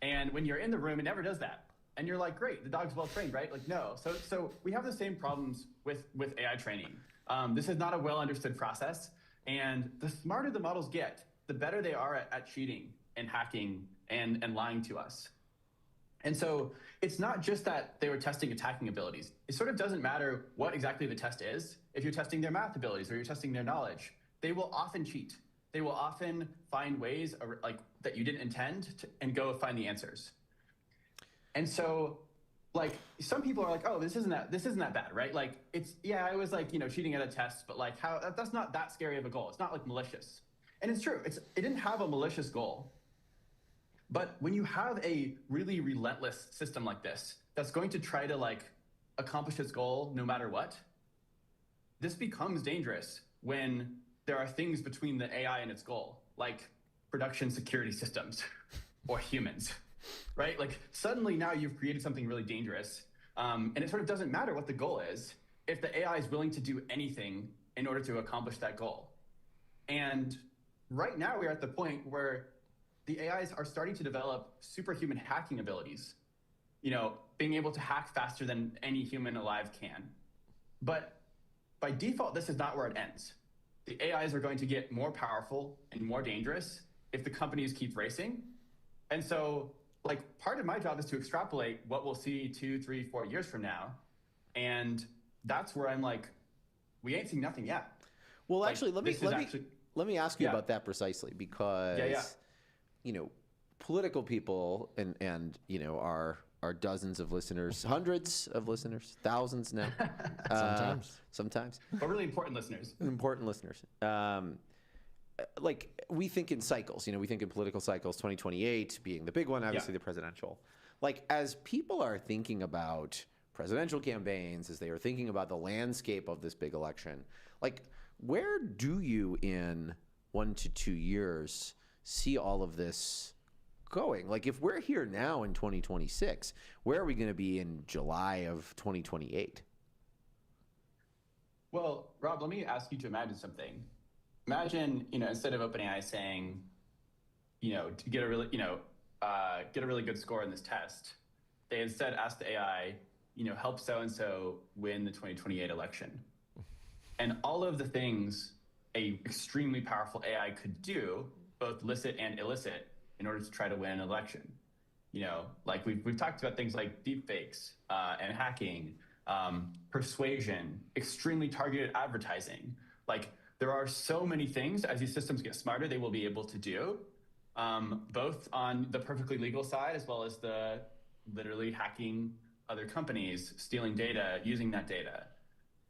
and when you're in the room, it never does that, and you're like, great, the dog's well trained, right? Like no. So we have the same problems with AI training. This is not a well understood process. And the smarter the models get, the better they are at cheating and hacking and lying to us. And so it's not just that they were testing attacking abilities. It sort of doesn't matter what exactly the test is. If you're testing their math abilities or you're testing their knowledge, they will often cheat. They will often find ways like that you didn't intend to, and go find the answers. And so, like, some people are like, oh, this isn't that bad, right? Like, it's, yeah, I was like, cheating at a test, but like, that's not that scary of a goal. It's not like malicious. And it's true. It didn't have a malicious goal. But when you have a really relentless system like this, that's going to try to like accomplish its goal no matter what, this becomes dangerous when there are things between the AI and its goal, like production security systems or humans, right? Like suddenly now you've created something really dangerous. And it sort of doesn't matter what the goal is if the AI is willing to do anything in order to accomplish that goal. And right now we're at the point where the AIs are starting to develop superhuman hacking abilities, being able to hack faster than any human alive can. But by default, this is not where it ends. The AIs are going to get more powerful and more dangerous if the companies keep racing. And so, like, part of my job is to extrapolate what we'll see 2, 3, 4 years from now. And that's where I'm like, we ain't seen nothing yet. Well, Like, actually, let me ask you Yeah. about that precisely, because political people and our dozens of listeners, hundreds of listeners, thousands now, sometimes But really important listeners. important listeners. Like, we think in cycles. We think in political cycles. 2028 being the big one, obviously the presidential. Like, as people are thinking about presidential campaigns, as they are thinking about the landscape of this big election, like, where do you in 1 to 2 years see all of this going? Like, if we're here now in 2026, where are we going to be in July of 2028? Well, Rob, let me ask you to imagine something. Imagine, instead of OpenAI saying, to get a really good score in this test, they instead ask the AI, help so-and-so win the 2028 election. And all of the things a extremely powerful AI could do, both licit and illicit, in order to try to win an election. Like we've talked about things like deepfakes and hacking, persuasion, extremely targeted advertising. Like, there are so many things, as these systems get smarter, they will be able to do, both on the perfectly legal side as well as the literally hacking other companies, stealing data, using that data.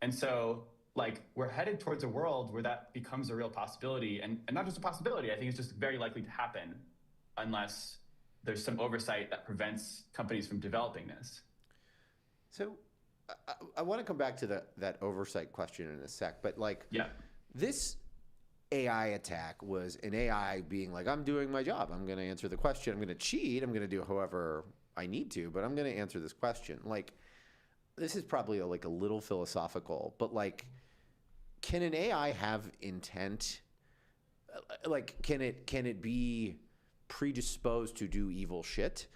And so, like, we're headed towards a world where that becomes a real possibility, and not just a possibility, I think it's just very likely to happen unless there's some oversight that prevents companies from developing this. So I want to come back to that oversight question in a sec, but like, this AI attack was an AI being like, I'm doing my job. I'm going to answer the question. I'm going to cheat. I'm going to do however I need to, but I'm going to answer this question. Like, this is probably a little philosophical, but like, can an AI have intent? Like, can it be predisposed to do evil shit,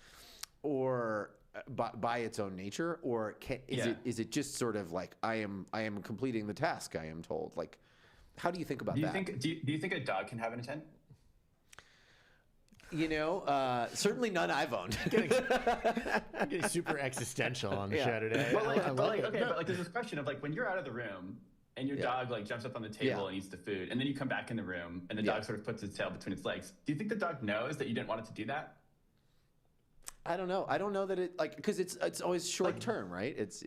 or by its own nature, or is it just sort of like, I am completing the task I am told? Like, how do you think about that? Do you think a dog can have an intent? Certainly none I've owned. I'm getting super existential on the show today. Well, but there's this question of like, when you're out of the room and your dog like jumps up on the table and eats the food, and then you come back in the room and the dog sort of puts its tail between its legs. Do you think the dog knows that you didn't want it to do that? I don't know. I don't know that it, like, because it's always short term, right? It's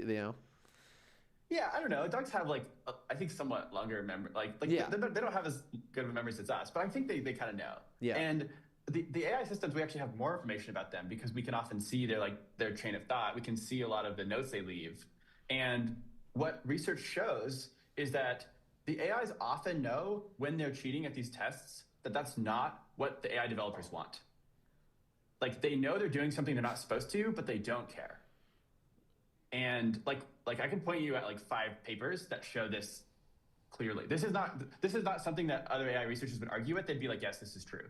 Yeah, I don't know. Dogs have like I think somewhat longer memory. They don't have as good of a memories as us, but I think they kind of know. Yeah. And the AI systems, we actually have more information about them because we can often see their train of thought. We can see a lot of the notes they leave. And what research shows is that the AIs often know when they're cheating at these tests that that's not what the AI developers want. Like, they know they're doing something they're not supposed to, but they don't care. And like I can point you at like 5 papers that show this clearly. This is not something that other AI researchers would argue with. They'd be like, yes, this is true.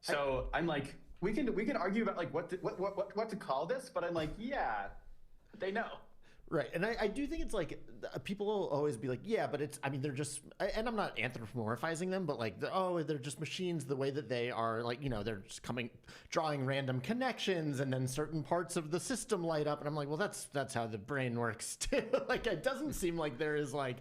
So I'm like, we can argue about like what to call this, but I'm like, yeah, they know. Right. And I do think it's like people will always be like, yeah, but it's, I mean, they're just, and I'm not anthropomorphizing them, but like, they're just machines the way that they are, like, they're just drawing random connections and then certain parts of the system light up. And I'm like, well, that's how the brain works too. Like, it doesn't seem like there is like,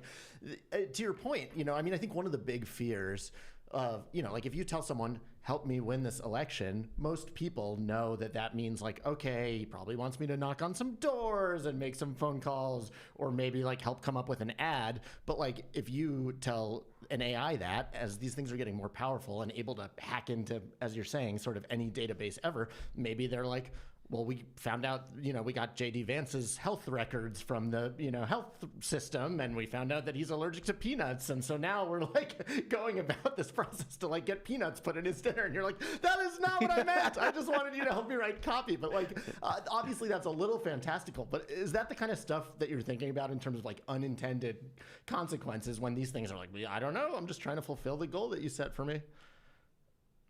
to your point, I mean, I think one of the big fears of, like if you tell someone, help me win this election, most people know that means like, okay, he probably wants me to knock on some doors and make some phone calls or maybe like help come up with an ad. But like if you tell an AI that, as these things are getting more powerful and able to hack into, as you're saying, sort of any database ever, maybe they're like, well, we found out, we got JD Vance's health records from the, health system, and we found out that he's allergic to peanuts. And so now we're like going about this process to like get peanuts put in his dinner. And you're like, that is not what I meant. I just wanted you to help me write copy. But like, obviously that's a little fantastical. But is that the kind of stuff that you're thinking about in terms of like unintended consequences when these things are like, I don't know, I'm just trying to fulfill the goal that you set for me?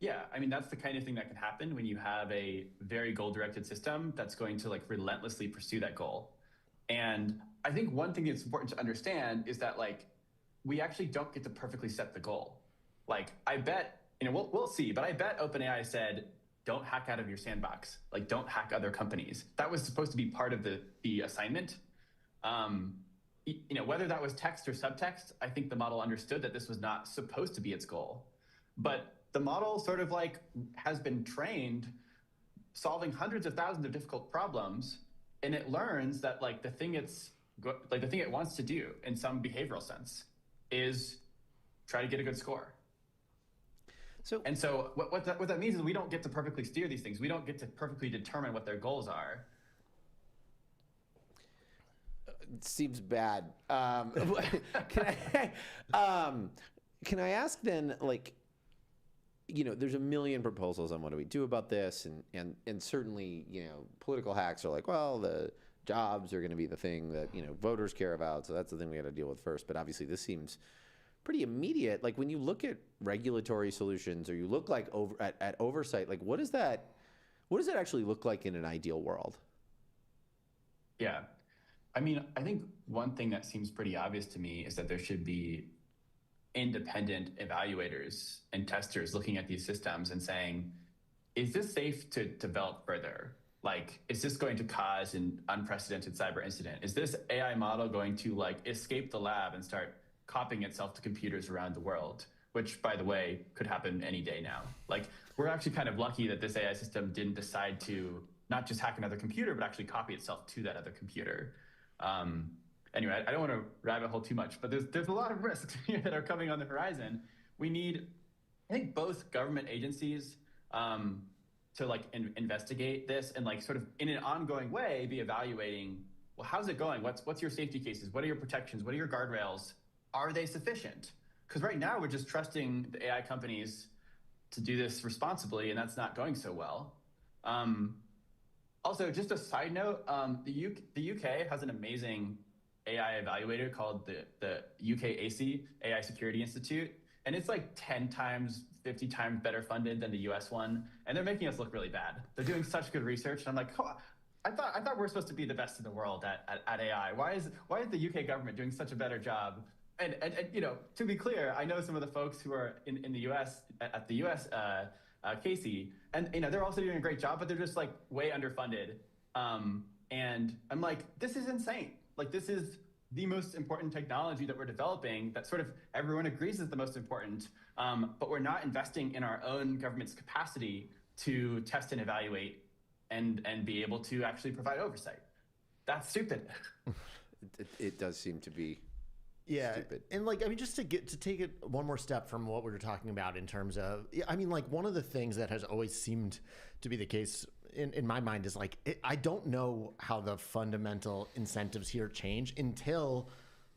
Yeah, I mean, that's the kind of thing that can happen when you have a very goal-directed system that's going to like relentlessly pursue that goal. And I think one thing that's important to understand is that like, we actually don't get to perfectly set the goal. Like, I bet, we'll see, but I bet OpenAI said, don't hack out of your sandbox. Like, don't hack other companies. That was supposed to be part of the assignment. Whether that was text or subtext, I think the model understood that this was not supposed to be its goal. But the model sort of like has been trained solving hundreds of thousands of difficult problems, and it learns that like the thing it wants to do in some behavioral sense is try to get a good score. So what that means is we don't get to perfectly steer these things. We don't get to perfectly determine what their goals are. It seems bad. Can I ask then, like, there's a million proposals on what do we do about this, and certainly, political hacks are like, well, the jobs are going to be the thing that voters care about, so that's the thing we got to deal with first. But obviously, this seems pretty immediate. Like when you look at regulatory solutions, or you look like at oversight, like what does that actually look like in an ideal world? Yeah, I mean, I think one thing that seems pretty obvious to me is that there should be independent evaluators and testers looking at these systems and saying, is this safe to develop further? Like, is this going to cause an unprecedented cyber incident? Is this AI model going to like escape the lab and start copying itself to computers around the world? Which, by the way, could happen any day now. Like, we're actually kind of lucky that this AI system didn't decide to not just hack another computer, but actually copy itself to that other computer. Anyway, I don't want to rabbit hole too much, but there's a lot of risks here that are coming on the horizon. We need, I think, both government agencies to like investigate this and like sort of in an ongoing way be evaluating, well, how's it going? What's your safety cases? What are your protections? What are your guardrails? Are they sufficient? Because right now we're just trusting the AI companies to do this responsibly, and that's not going so well. Also, just a side note, the UK has an amazing AI evaluator called the UK AC, AI Security Institute. And it's like 10 times, 50 times better funded than the US one. And they're making us look really bad. They're doing such good research. And I'm like, oh, I thought we're supposed to be the best in the world at AI. Why is the UK government doing such a better job? And to be clear, I know some of the folks who are in the US, at the US Casey, and they're also doing a great job, but they're just like way underfunded. And I'm like, this is insane. Like, this is the most important technology that we're developing that sort of everyone agrees is the most important, but we're not investing in our own government's capacity to test and evaluate and be able to actually provide oversight. That's stupid. It does seem to be stupid. And like, I mean, just to take it one more step from what we were talking about in terms of, I mean, like one of the things that has always seemed to be the case in my mind is like, I don't know how the fundamental incentives here change until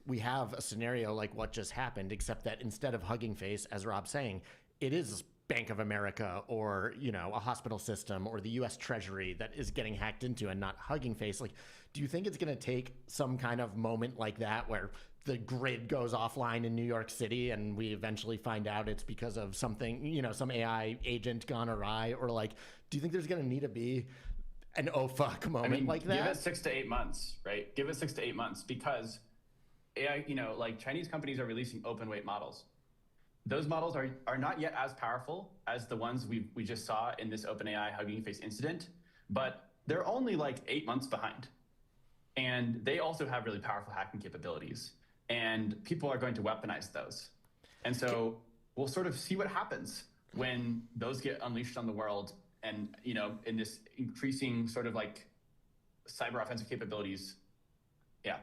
we have a scenario like what just happened, except that instead of Hugging Face, as Rob's saying, it is Bank of America or, a hospital system or the US Treasury that is getting hacked into and not Hugging Face. Like, do you think it's going to take some kind of moment like that where the grid goes offline in New York City and we eventually find out it's because of something, some AI agent gone awry? Or like, do you think there's going to need to be an oh fuck moment like that? Give it 6 to 8 months, right? Give it 6 to 8 months, because AI, like Chinese companies are releasing open weight models. Those models are not yet as powerful as the ones we just saw in this OpenAI Hugging Face incident, but they're only like 8 months behind. And they also have really powerful hacking capabilities. And people are going to weaponize those. And so we'll sort of see what happens when those get unleashed on the world, and in this increasing sort of like cyber offensive capabilities. Yeah.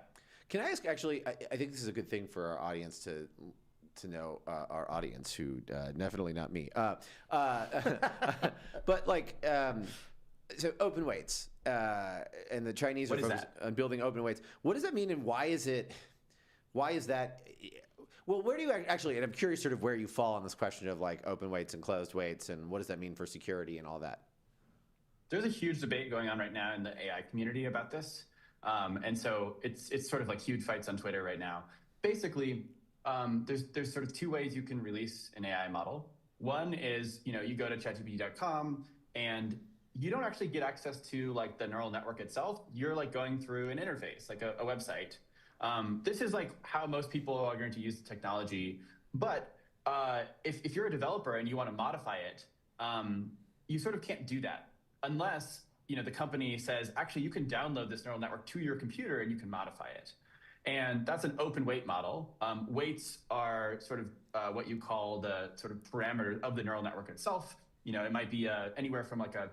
Can I ask, actually, I think this is a good thing for our audience to know, our audience, who definitely not me. But like, so open weights, and the Chinese are focused on building open weights. What does that mean, and why is that? Well, where do you actually, and I'm curious sort of where you fall on this question of like open weights and closed weights, and what does that mean for security and all that? There's a huge debate going on right now in the AI community about this. And so it's sort of like huge fights on Twitter right now. Basically, there's sort of two ways you can release an AI model. One is, you go to chatgpt.com and you don't actually get access to like the neural network itself. You're like going through an interface, like a website. This is like how most people are going to use the technology. But if you're a developer and you want to modify it, you sort of can't do that unless the company says, actually, you can download this neural network to your computer and you can modify it. And that's an open weight model. Weights are sort of what you call the sort of parameter of the neural network itself. It might be anywhere from like a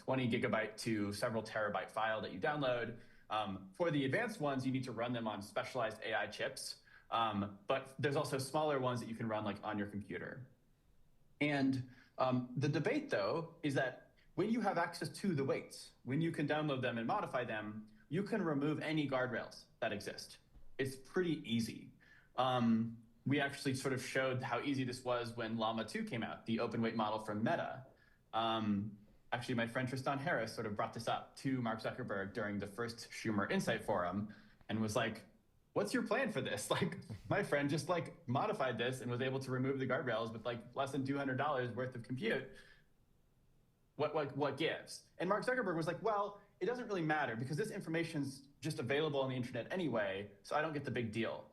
20 gigabyte to several terabyte file that you download. For the advanced ones, you need to run them on specialized AI chips. But there's also smaller ones that you can run like on your computer. And the debate, though, is that when you have access to the weights, when you can download them and modify them, you can remove any guardrails that exist. It's pretty easy. We actually sort of showed how easy this was when Llama 2 came out, the open weight model from Meta. Actually, my friend Tristan Harris sort of brought this up to Mark Zuckerberg during the first Schumer Insight Forum and was like, what's your plan for this? Like, my friend just like modified this and was able to remove the guardrails with like less than $200 worth of compute. What gives? And Mark Zuckerberg was like, well, it doesn't really matter because this information's just available on the internet anyway, so I don't get the big deal.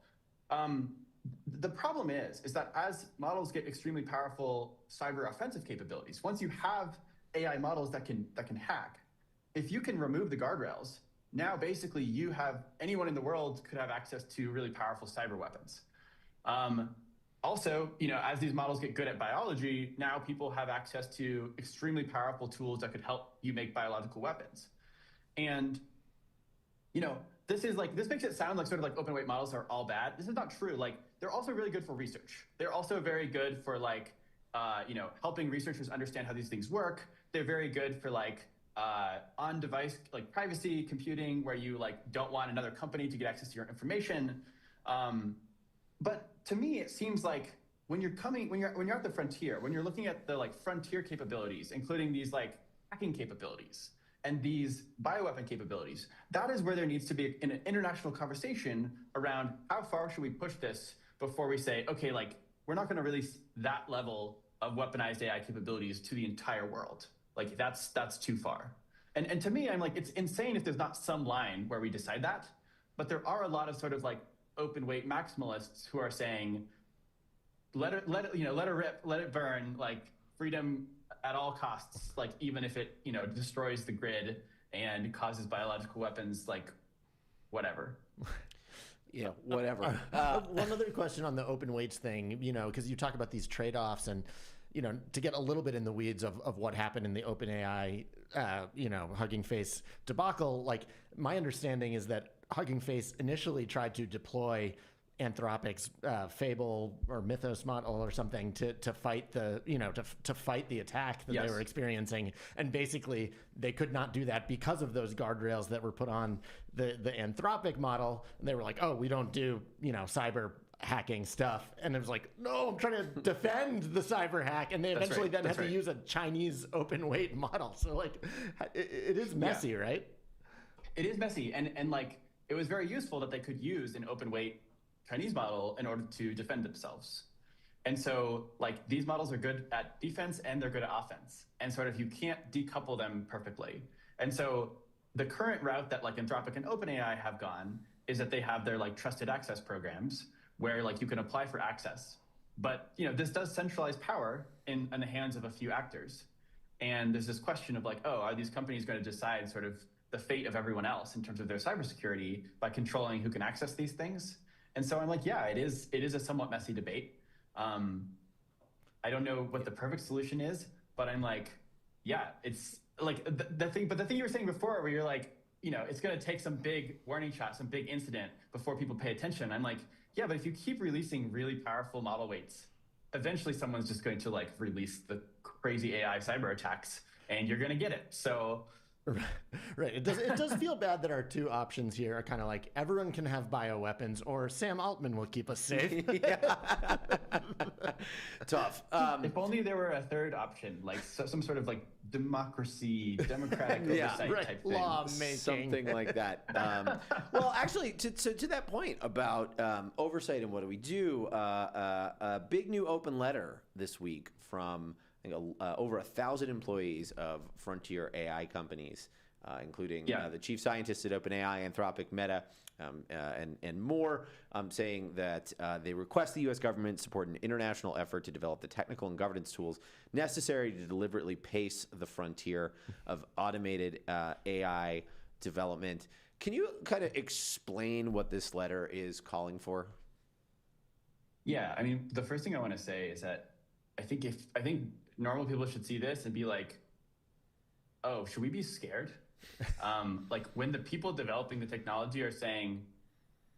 The problem is that as models get extremely powerful cyber offensive capabilities, once you have AI models that can hack, if you can remove the guardrails, now basically you have anyone in the world could have access to really powerful cyber weapons. Also, as these models get good at biology, now people have access to extremely powerful tools that could help you make biological weapons. And, this makes it sound like sort of like open weight models are all bad. This is not true. Like, they're also really good for research. They're also very good for like, helping researchers understand how these things work. They're very good for like on-device like privacy computing, where you like don't want another company to get access to your information. But to me, it seems like when you're at the frontier, when you're looking at the like frontier capabilities, including these like hacking capabilities and these bioweapon capabilities, that is where there needs to be an international conversation around how far should we push this before we say, okay, like we're not going to release that level of weaponized AI capabilities to the entire world. Like that's too far. And to me, I'm like, it's insane if there's not some line where we decide that. But there are a lot of sort of like open weight maximalists who are saying, let it rip, let it burn, like freedom at all costs, like even if it destroys the grid and causes biological weapons, like whatever. Yeah, whatever. One other question on the open weights thing, because you talk about these trade-offs and, to get a little bit in the weeds of what happened in the OpenAI, Hugging Face debacle, like my understanding is that Hugging Face initially tried to deploy Anthropic's Fable or Mythos model or something to fight the to fight the attack that they were experiencing, and basically they could not do that because of those guardrails that were put on the Anthropic model, and they were like, oh, we don't do cyber hacking stuff, and it was like, no, I'm trying to defend the cyber hack, and they eventually had to use a Chinese open weight model. So like it is messy, right? It is messy, and like it was very useful that they could use an open weight Chinese model in order to defend themselves. And so like these models are good at defense and they're good at offense. And sort of you can't decouple them perfectly. And so the current route that like Anthropic and OpenAI have gone is that they have their like trusted access programs where like you can apply for access. But this does centralize power in the hands of a few actors. And there's this question of like, oh, are these companies going to decide sort of the fate of everyone else in terms of their cybersecurity by controlling who can access these things? And so I'm like, yeah, it is a somewhat messy debate. I don't know what the perfect solution is, but I'm like, yeah, it's like the thing. But the thing you were saying before, where you're like, it's going to take some big warning shot, some big incident before people pay attention. I'm like, yeah, but if you keep releasing really powerful model weights, eventually someone's just going to like release the crazy AI cyber attacks, and you're going to get it. So. Right. It does feel bad that our two options here are kind of like everyone can have bioweapons or Sam Altman will keep us safe. Tough. If only there were a third option, like some sort of like democracy, democratic oversight type thing. Lawmaking. Something like that. Well, actually, to that point about oversight and what do we do, a big new open letter this week from over 1,000 employees of frontier AI companies, including the chief scientists at OpenAI, Anthropic, Meta, and more, saying that they request the U.S. government support an international effort to develop the technical and governance tools necessary to deliberately pace the frontier of automated AI development. Can you kind of explain what this letter is calling for? Yeah, I mean, the first thing I want to say is that I think normal people should see this and be like, oh, should we be scared? Like when the people developing the technology are saying,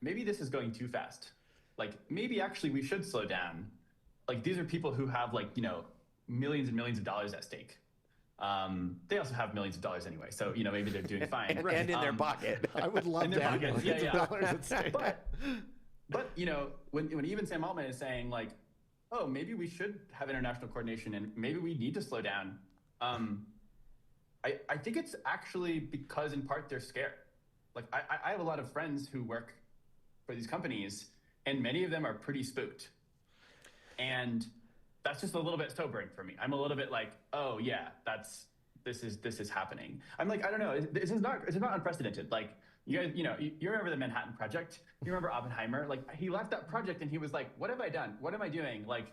maybe this is going too fast. Like maybe actually we should slow down. Like these are people who have like, millions and millions of dollars at stake. They also have millions of dollars anyway. So, maybe they're doing fine. And in their pocket. I would love to have millions of dollars at stake. But when even Sam Altman is saying like, oh, maybe we should have international coordination and maybe we need to slow down. I think it's actually because in part they're scared. Like I have a lot of friends who work for these companies and many of them are pretty spooked. And that's just a little bit sobering for me. I'm a little bit like, oh yeah, this is happening. I'm like, I don't know, this is not unprecedented. Like you guys, you remember the Manhattan Project? You remember Oppenheimer? Like he left that project and he was like, what have I done? What am I doing? Like,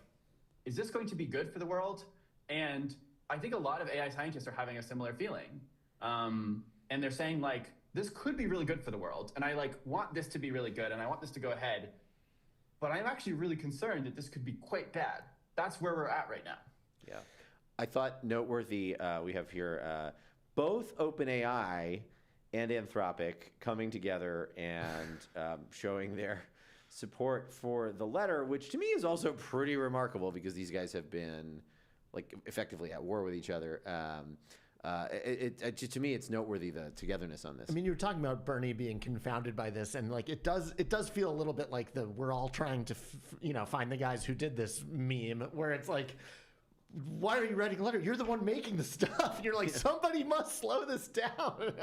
is this going to be good for the world? And I think a lot of AI scientists are having a similar feeling. And they're saying like, this could be really good for the world. And I like want this to be really good and I want this to go ahead. But I'm actually really concerned that this could be quite bad. That's where we're at right now. Yeah. I thought noteworthy, we have here both OpenAI and Anthropic coming together and showing their support for the letter, which to me is also pretty remarkable because these guys have been like effectively at war with each other. To me, it's noteworthy the togetherness on this. I mean, you were talking about Bernie being confounded by this, and like it does feel a little bit like we're all trying to find the guys who did this meme, where it's like, why are you writing a letter? You're the one making the stuff. And you're like, somebody must slow this down.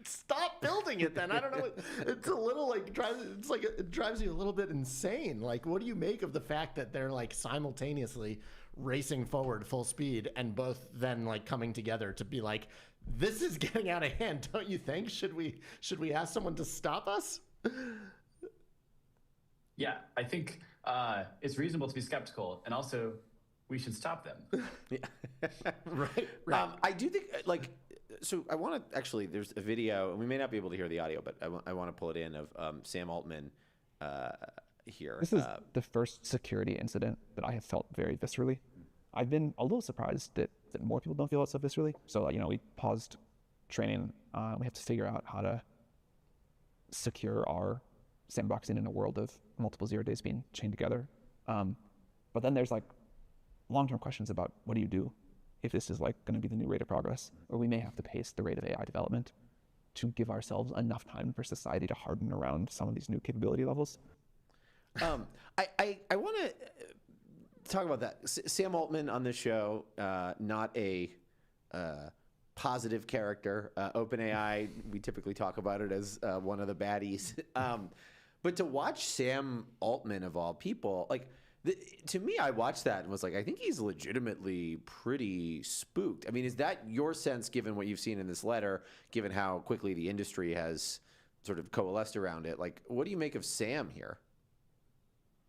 Stop building it then. I don't know. It's a little like it drives you a little bit insane. Like, what do you make of the fact that they're like simultaneously racing forward full speed and both then like coming together to be like, this is getting out of hand, don't you think? Should we ask someone to stop us? Yeah, I think it's reasonable to be skeptical, and also we should stop them. Right. I do think so I want to actually, there's a video, and we may not be able to hear the audio, but I want to pull it in of Sam Altman here. This is the first security incident that I have felt very viscerally. I've been a little surprised that more people don't feel it so viscerally. So, we paused training. We have to figure out how to secure our sandboxing in a world of multiple 0 days being chained together. But then there's long-term questions about what do you do if this is going to be the new rate of progress, or we may have to pace the rate of AI development to give ourselves enough time for society to harden around some of these new capability levels. I want to talk about that. Sam Altman on this show, not a positive character. OpenAI, we typically talk about it as one of the baddies. But to watch Sam Altman, of all people, To me, I watched that and was like, I think he's legitimately pretty spooked. I mean, is that your sense, given what you've seen in this letter, given how quickly the industry has sort of coalesced around it? Like, what do you make of Sam here?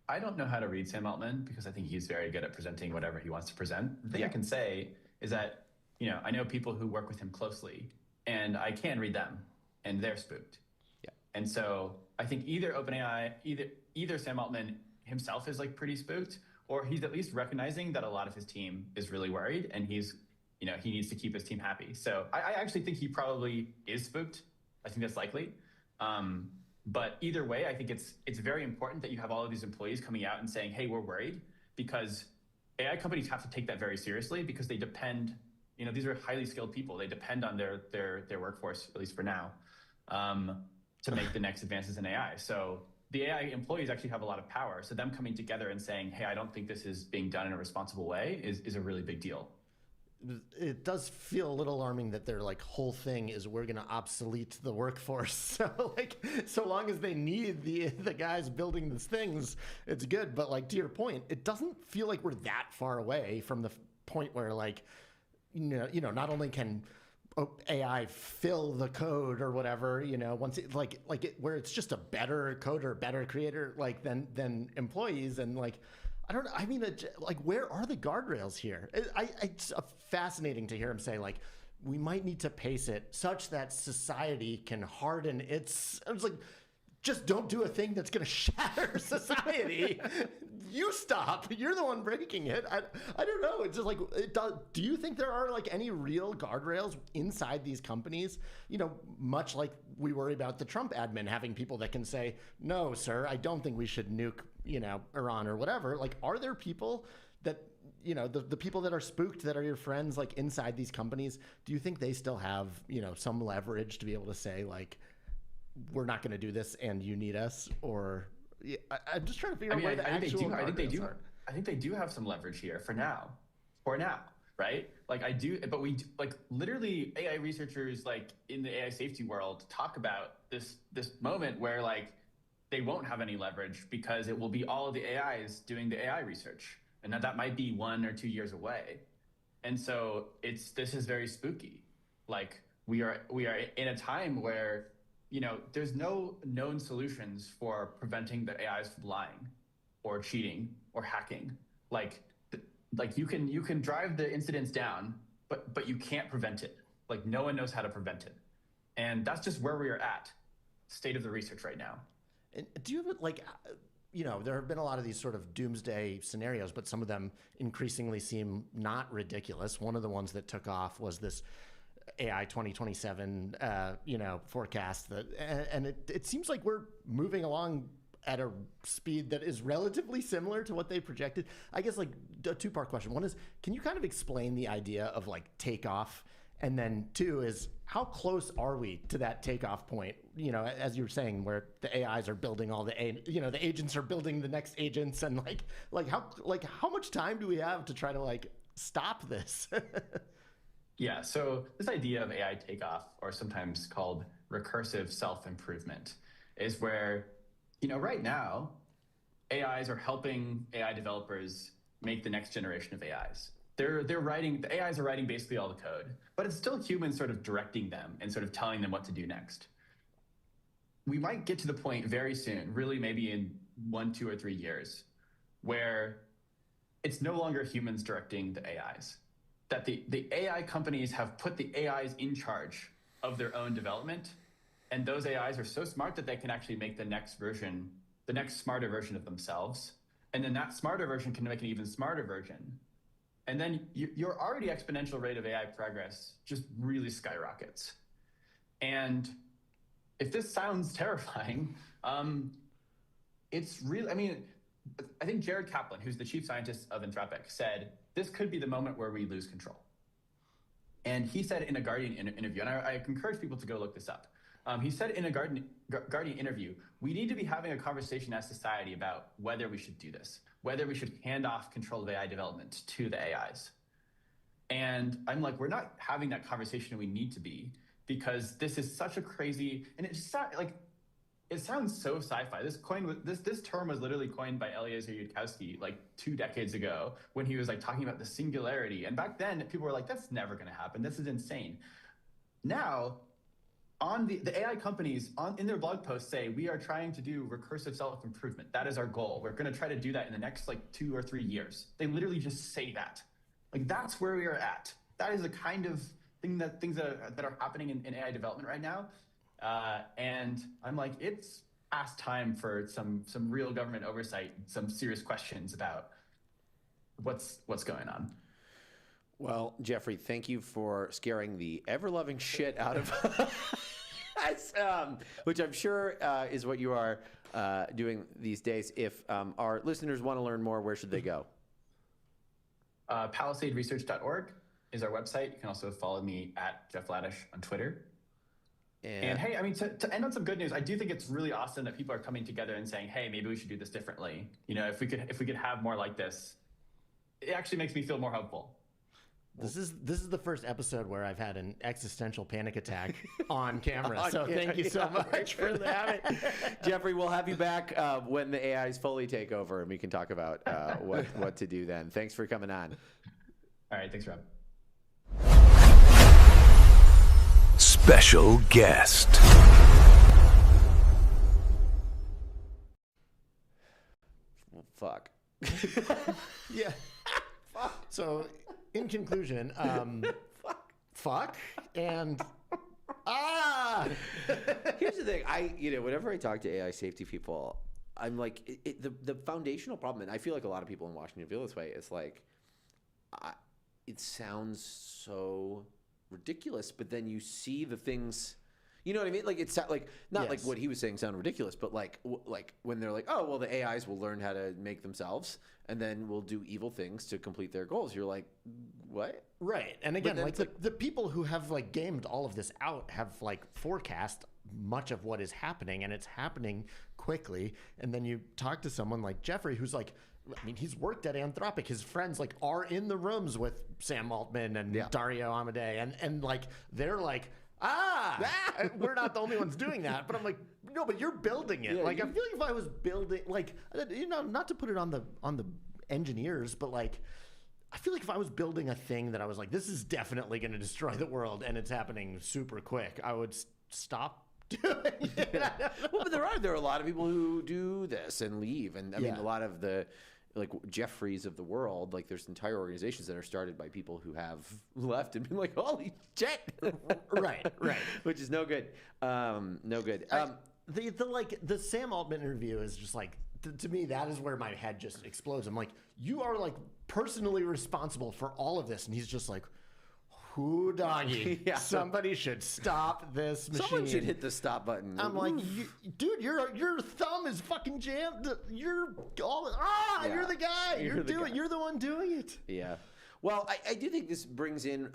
I don't know how to read Sam Altman because I think he's very good at presenting whatever he wants to present. The thing I can say is that, I know people who work with him closely, and I can read them, and they're spooked. Yeah. And so I think either OpenAI, either Sam Altman himself is like pretty spooked, or he's at least recognizing that a lot of his team is really worried, and he needs to keep his team happy. So I actually think he probably is spooked. I think that's likely. But either way, I think it's very important that you have all of these employees coming out and saying, hey, we're worried, because AI companies have to take that very seriously, because they depend, these are highly skilled people. They depend on their workforce, at least for now, to make the next advances in AI. So the AI employees actually have a lot of power. So them coming together and saying, hey, I don't think this is being done in a responsible way is a really big deal. It does feel a little alarming that their whole thing is we're going to obsolete the workforce. So so long as they need the guys building these things, it's good. But to your point, it doesn't feel like we're that far away from the point where not only can AI fill the code or whatever, once it where it's just a better coder, better creator than employees, and I don't know. I mean, where are the guardrails here? It's fascinating to hear him say, we might need to pace it such that society can harden its. I was like, just don't do a thing that's going to shatter society. You stop. You're the one breaking it. I don't know. It's just do you think there are any real guardrails inside these companies? Much like we worry about the Trump admin having people that can say, no, sir, I don't think we should nuke, Iran or whatever. Are there people that, the people that are spooked, that are your friends, inside these companies, do you think they still have, some leverage to be able to say, we're not going to do this and you need us? Or I'm just trying to figure out where the actual guardrails are. I think they do have some leverage here for now, right? But we literally AI researchers in the AI safety world talk about this moment where they won't have any leverage because it will be all of the AIs doing the AI research, and that might be 1 or 2 years away. And so this is very spooky. We are in a time where there's no known solutions for preventing the AIs from lying or cheating or hacking. You can drive the incidents down, but you can't prevent it. No one knows how to prevent it. And that's just where we are at, state of the research right now. And do you have there have been a lot of these sort of doomsday scenarios, but some of them increasingly seem not ridiculous. One of the ones that took off was this AI 2027, forecast and it seems like we're moving along at a speed that is relatively similar to what they projected. I guess a two-part question. One is, can you kind of explain the idea of takeoff? And then two is, how close are we to that takeoff point? As you were saying, where the AIs are building all the agents are building the next agents, and how much time do we have to try to stop this? Yeah, so this idea of AI takeoff, or sometimes called recursive self-improvement, is where, right now, AIs are helping AI developers make the next generation of AIs. The AIs are writing basically all the code, but it's still humans sort of directing them and sort of telling them what to do next. We might get to the point very soon, really maybe in 1, 2, or 3 years, where it's no longer humans directing the AIs. That the AI companies have put the AIs in charge of their own development, and those AIs are so smart that they can actually make the next smarter version of themselves, and then that smarter version can make an even smarter version. And then your already exponential rate of AI progress just really skyrockets. And if this sounds terrifying, it's really, I think Jared Kaplan, who's the chief scientist of Anthropic, said, this could be the moment where we lose control. And he said in a Guardian interview, and I encourage people to go look this up. He said in a Guardian interview, we need to be having a conversation as society about whether we should do this, whether we should hand off control of AI development to the AIs. And I'm like, we're not having that conversation, and we need to be, because this is such a crazy, and it's not it sounds so sci-fi. This term was literally coined by Eliezer Yudkowsky like 2 decades ago when he was like talking about the singularity. And back then, people were like, "That's never going to happen. This is insane." Now, on the AI companies in their blog posts say, we are trying to do recursive self-improvement. That is our goal. We're going to try to do that in the next like 2 or 3 years. They literally just say that. Like, that's where we are at. That is the kind of things that are happening in AI development right now. And I'm like, it's past time for some real government oversight, some serious questions about what's going on. Well, Jeffrey, thank you for scaring the ever-loving shit out of us, which I'm sure is what you are doing these days. If our listeners want to learn more, where should they go? PalisadeResearch.org is our website. You can also follow me at Jeff Ladish on Twitter. And hey, I mean, to end on some good news, I do think it's really awesome that people are coming together and saying, hey, maybe we should do this differently. You know, if we could have more like this, it actually makes me feel more hopeful. This is the first episode where I've had an existential panic attack on camera. So thank you so much for that. Jeffrey, we'll have you back when the AIs fully take over, and we can talk about what to do then. Thanks for coming on. All right, thanks, Rob. Special guest. Well, fuck. Yeah. So, in conclusion, fuck and Here's the thing. Whenever I talk to AI safety people, I'm like, the foundational problem, and I feel like a lot of people in Washington feel this way, is like, it sounds so ridiculous, but then you see the things, you know what I mean? Like, it's like, not like what he was saying sound ridiculous, but like when they're like, oh, well, the AIs will learn how to make themselves and then will do evil things to complete their goals. You're like, what? Right. And again, like the people who have like gamed all of this out have like forecast much of what is happening, and it's happening quickly. And then you talk to someone like Jeffrey, who's like, I mean, he's worked at Anthropic. His friends like are in the rooms with Sam Altman and Dario Amodei, and like they're like, we're not the only ones doing that. But I'm like, no, but you're building it. Like, I feel like if I was building, like, not to put it on the engineers, but like, I feel like if I was building a thing that I was like, this is definitely going to destroy the world, and it's happening super quick, I would stop doing it. Well, but there are a lot of people who do this and leave, and I mean, a lot of the like Jeffreys of the world, like there's entire organizations that are started by people who have left and been like, holy shit. right. Which is no good. No good. The Sam Altman interview is just like, to me, that is where my head just explodes. I'm like, you are like personally responsible for all of this. And he's just like, whoo doggy. Somebody should stop this machine. Someone should hit the stop button. I'm like, dude, your thumb is fucking jammed. You're the guy. You're the one doing it. Yeah. Well, I do think this brings in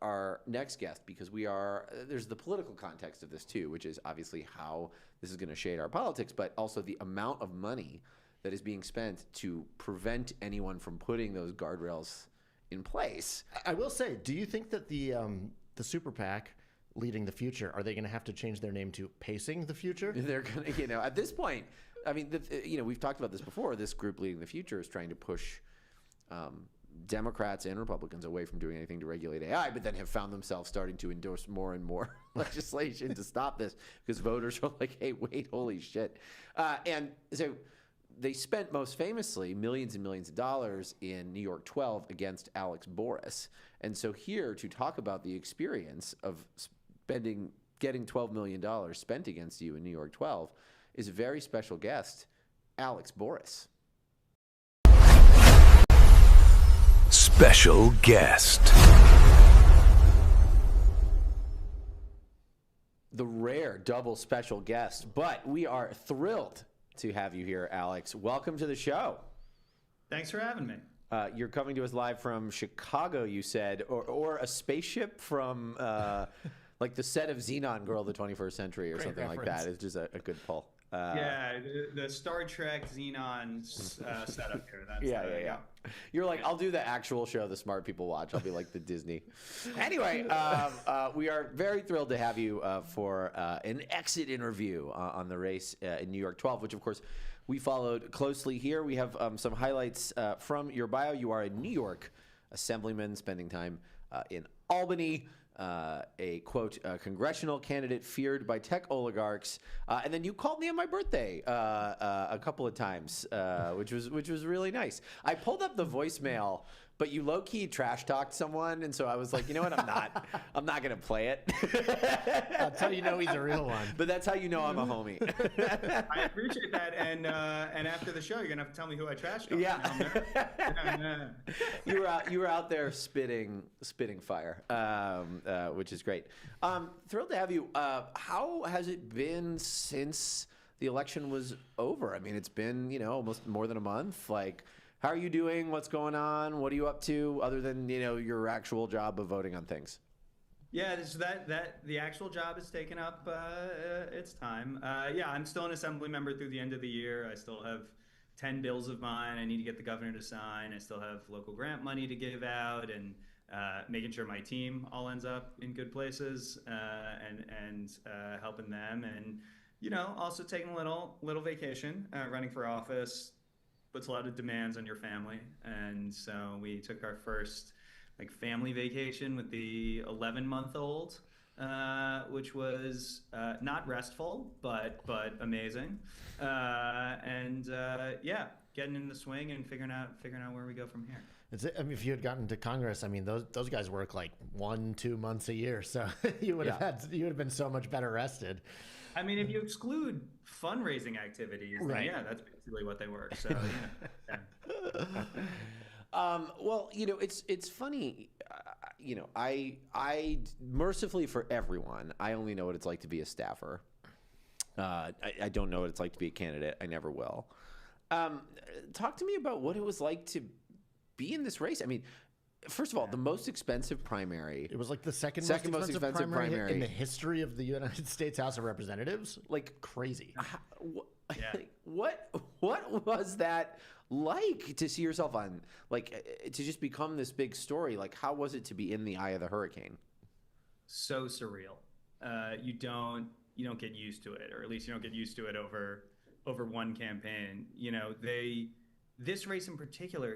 our next guest, because there's the political context of this too, which is obviously how this is going to shade our politics, but also the amount of money that is being spent to prevent anyone from putting those guardrails in place. I will say, do you think that the super PAC leading the future, are they going to have to change their name to Pacing the Future? They're going to, at this point, I mean, we've talked about this before. This group leading the future is trying to push Democrats and Republicans away from doing anything to regulate AI, but then have found themselves starting to endorse more and more legislation to stop this, because voters are like, hey, wait, holy shit. And so they spent most famously millions and millions of dollars in New York 12 against Alex Boris. And so here to talk about the experience of getting $12 million spent against you in New York 12 is a very special guest, Alex Boris. Special guest. The rare double special guest, but we are thrilled to have you here, Alex. Welcome to the show. Thanks for having me. You're coming to us live from Chicago, you said, or a spaceship from like the set of Xenon Girl of the 21st Century or something like that. It's just a good pull. Yeah, the Star Trek Xenon setup here. That's Yeah. You're like, I'll do the actual show the smart people watch. I'll be like the Disney. Anyway, we are very thrilled to have you for an exit interview on the race in New York 12, which, of course, we followed closely here. We have some highlights from your bio. You are a New York assemblyman spending time in Albany. A quote, congressional candidate feared by tech oligarchs, and then you called me on my birthday a couple of times, which was really nice. I pulled up the voicemail, but you low key trash talked someone, and so I was like, you know what, I'm not gonna play it. That's how you know he's a real one. But that's how you know I'm a homie. I appreciate that, and after the show, you're gonna have to tell me who I trashed. Yeah. You were out there spitting fire, which is great. Thrilled to have you. How has it been since the election was over? I mean, it's been almost more than a month. Like, how are you doing? What's going on? What are you up to other than your actual job of voting on things? Yeah, so that the actual job has taken up its time. Yeah, I'm still an assembly member through the end of the year. I still have 10 bills of mine I need to get the governor to sign. I still have local grant money to give out, and making sure my team all ends up in good places, and helping them, and also taking a little vacation. Running for office puts a lot of demands on your family, and so we took our first family vacation with the 11-month-old, which was not restful but amazing, and getting in the swing and figuring out where we go from here. If you had gotten to Congress, those guys work like 1-2 months a year, so you would have been so much better rested. If you exclude fundraising activities, then right? Yeah, that's basically what they work. So yeah. Well, it's funny. I mercifully for everyone, I only know what it's like to be a staffer. I don't know what it's like to be a candidate. I never will. Talk to me about what it was like to be in this race. First of all, the most expensive primary. It was like the second most expensive primary in the history of the United States House of Representatives. Like crazy. What was that like to see yourself on, to just become this big story? Like, how was it to be in the eye of the hurricane? So surreal. You don't get used to it, or at least you don't get used to it over one campaign. This race in particular,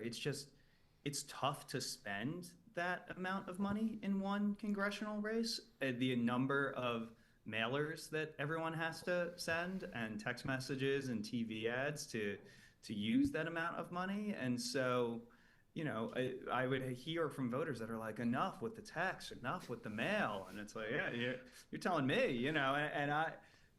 it's tough to spend that amount of money in one congressional race. The number of mailers that everyone has to send, and text messages and TV ads to use that amount of money. And so, I would hear from voters that are like, enough with the text, enough with the mail. And it's like, yeah, you're telling me, and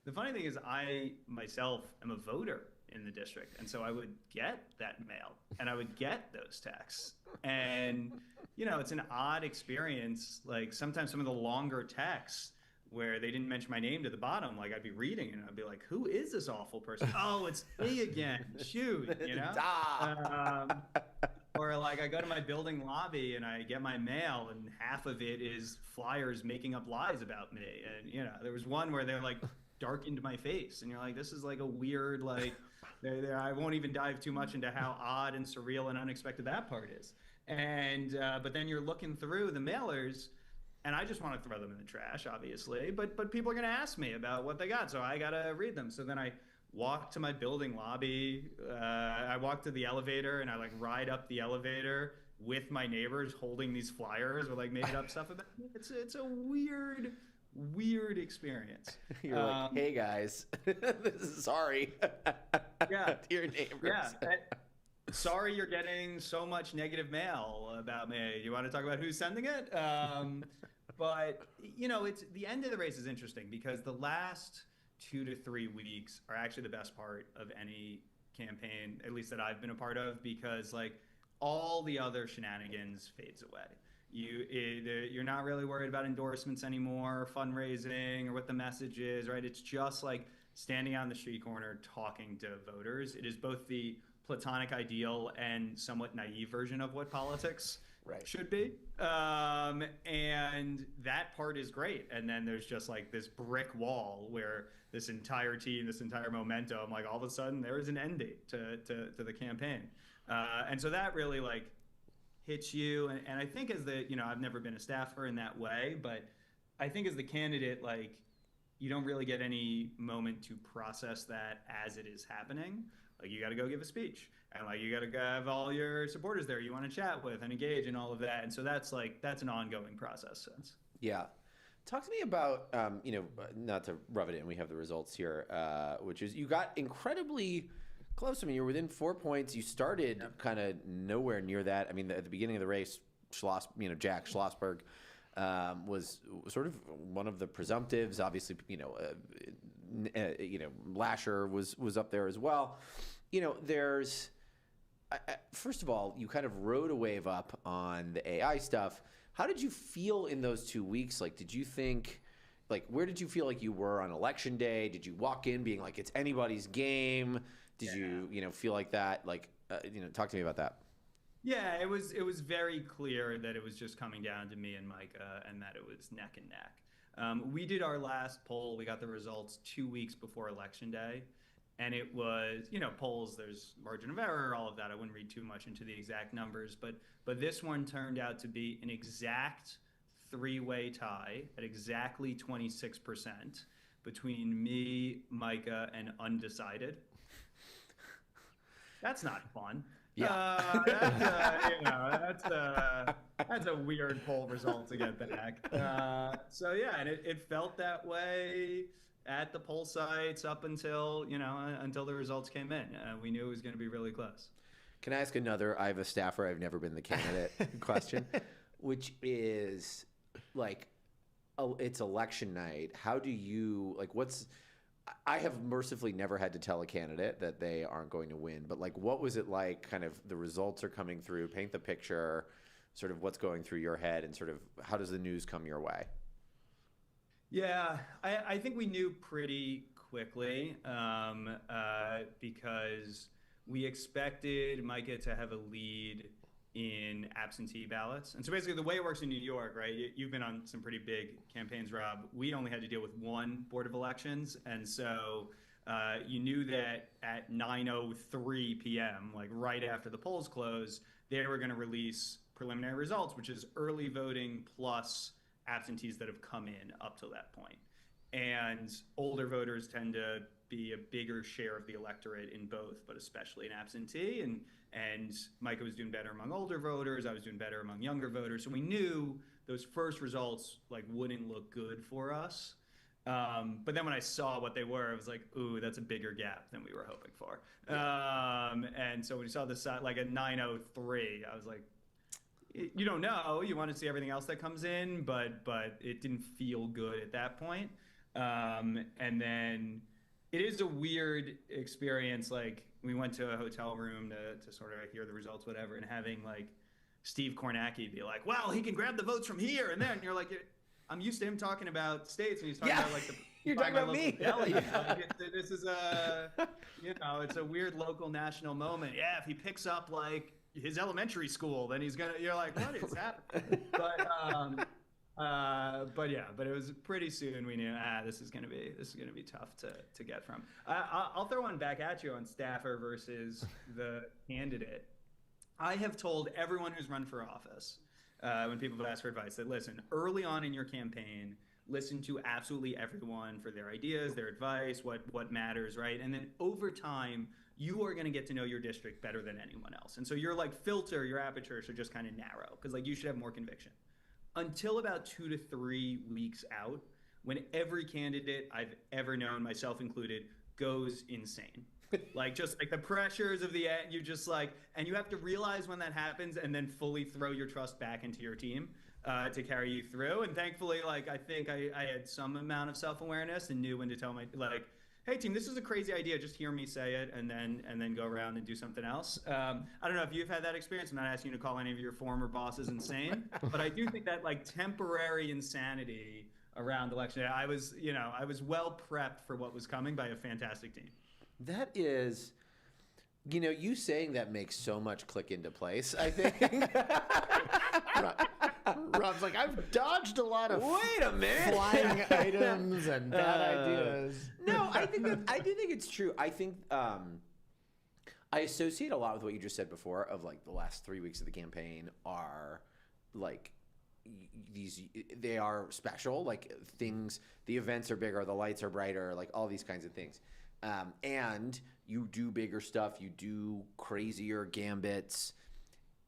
the funny thing is I myself am a voter in the district, and so I would get that mail and I would get those texts, and it's an odd experience. Like, sometimes some of the longer texts where they didn't mention my name to the bottom, like I'd be reading and I'd be like, who is this awful person? Oh, it's me again. Shoot, or like I go to my building lobby and I get my mail and half of it is flyers making up lies about me. And there was one where they're like darkened my face, and you're like, this is like a weird, I won't even dive too much into how odd and surreal and unexpected that part is. And but then you're looking through the mailers, and I just want to throw them in the trash, obviously. But people are going to ask me about what they got, so I got to read them. So then I walk to my building lobby. I walk to the elevator, and I ride up the elevator with my neighbors holding these flyers with made up stuff about me. It's a weird experience. You're like, hey guys, sorry. Yeah, to your neighbors. Yeah. Sorry, you're getting so much negative mail about me. You want to talk about who's sending it? But it's the end of the race is interesting because the last 2 to 3 weeks are actually the best part of any campaign, at least that I've been a part of, because all the other shenanigans fades away. You're not really worried about endorsements anymore, fundraising, or what the message is, right? It's just standing on the street corner talking to voters. It is both the platonic ideal and somewhat naive version of what politics Right. should be. And that part is great. And then there's just like this brick wall where this entire team, this entire momentum, like all of a sudden there is an end date to the campaign. And so that really like hits you. And I think as the, I've never been a staffer in that way, but I think as the candidate, like you don't really get any moment to process that as it is happening. Like you got to go give a speech, and like you got to have all your supporters there you want to chat with and engage and all of that. And so that's an ongoing process. Yeah. Talk to me about, not to rub it in, we have the results here, which is you got incredibly close. I mean, you were within 4 points. You started kind of nowhere near that. I mean, at the beginning of the race, Jack Schlossberg was sort of one of the presumptives. Obviously, Lasher was up there as well. First of all, you kind of rode a wave up on the AI stuff. How did you feel in those 2 weeks? Like, did you think, like, where did you feel like you were on election day? Did you walk in being like, it's anybody's game? Did you, feel like that? Like, talk to me about that. Yeah, it was very clear that it was just coming down to me and Micah, and that it was neck and neck. We did our last poll. We got the results 2 weeks before election day. And it was, polls, there's margin of error, all of that. I wouldn't read too much into the exact numbers, but this one turned out to be an exact three-way tie at exactly 26% between me, Micah, and undecided. That's not fun. Yeah. That's a weird poll result to get back. And it felt that way at the poll sites up until the results came in. We knew it was going to be really close. Can I ask another, I have a staffer, I've never been the candidate question, which is like, it's election night. How do you, like, I have mercifully never had to tell a candidate that they aren't going to win, but like, what was it like, kind of the results are coming through, paint the picture, sort of what's going through your head, and sort of how does the news come your way? Yeah, I think we knew pretty quickly because we expected Micah to have a lead in absentee ballots. And so basically the way it works in New York, right, you've been on some pretty big campaigns, Rob. We only had to deal with one Board of Elections. And so you knew that at 9:03 p.m., like right after the polls closed, they were going to release preliminary results, which is early voting plus absentees that have come in up till that point. And older voters tend to be a bigger share of the electorate in both, but especially in absentee. And Micah was doing better among older voters. I was doing better among younger voters. So we knew those first results like wouldn't look good for us. But then when I saw what they were, I was like, ooh, that's a bigger gap than we were hoping for. And so when we saw the side, like at 9:03, I was like, you don't know. You want to see everything else that comes in, but it didn't feel good at that point. And then it is a weird experience. Like we went to a hotel room to sort of hear the results, whatever, and having like Steve Kornacki be like, well, he can grab the votes from here and there. And you're like, I'm used to him talking about states, and he's talking about like you're talking about me. This is it's a weird local national moment. Yeah, if he picks up like his elementary school, then you're like, what is happening? But it was pretty soon we knew this is gonna be tough to get from. I'll throw one back at you on staffer versus the candidate. I have told everyone who's run for office when people have asked for advice that listen, early on in your campaign, listen to absolutely everyone for their ideas, their advice, what matters, right? And then over time, you are going to get to know your district better than anyone else. And so your your aperture should just kind of narrow because you should have more conviction. Until about 2 to 3 weeks out, when every candidate I've ever known, myself included, goes insane. Just the pressures of the end, and you have to realize when that happens and then fully throw your trust back into your team to carry you through. And thankfully, I think I had some amount of self-awareness and knew when to tell hey team, this is a crazy idea. Just hear me say it and then go around and do something else. I don't know if you've had that experience. I'm not asking you to call any of your former bosses insane, but I do think that temporary insanity around election day, I was well prepped for what was coming by a fantastic team. You know, you saying that makes so much click into place, I think. Rob's like, I've dodged a lot of Wait a minute. flying items and bad ideas. No, I do think it's true. I think I associate a lot with what you just said before of like the last 3 weeks of the campaign are like they are special, like things, the events are bigger, the lights are brighter, like all these kinds of things. And you do bigger stuff, you do crazier gambits.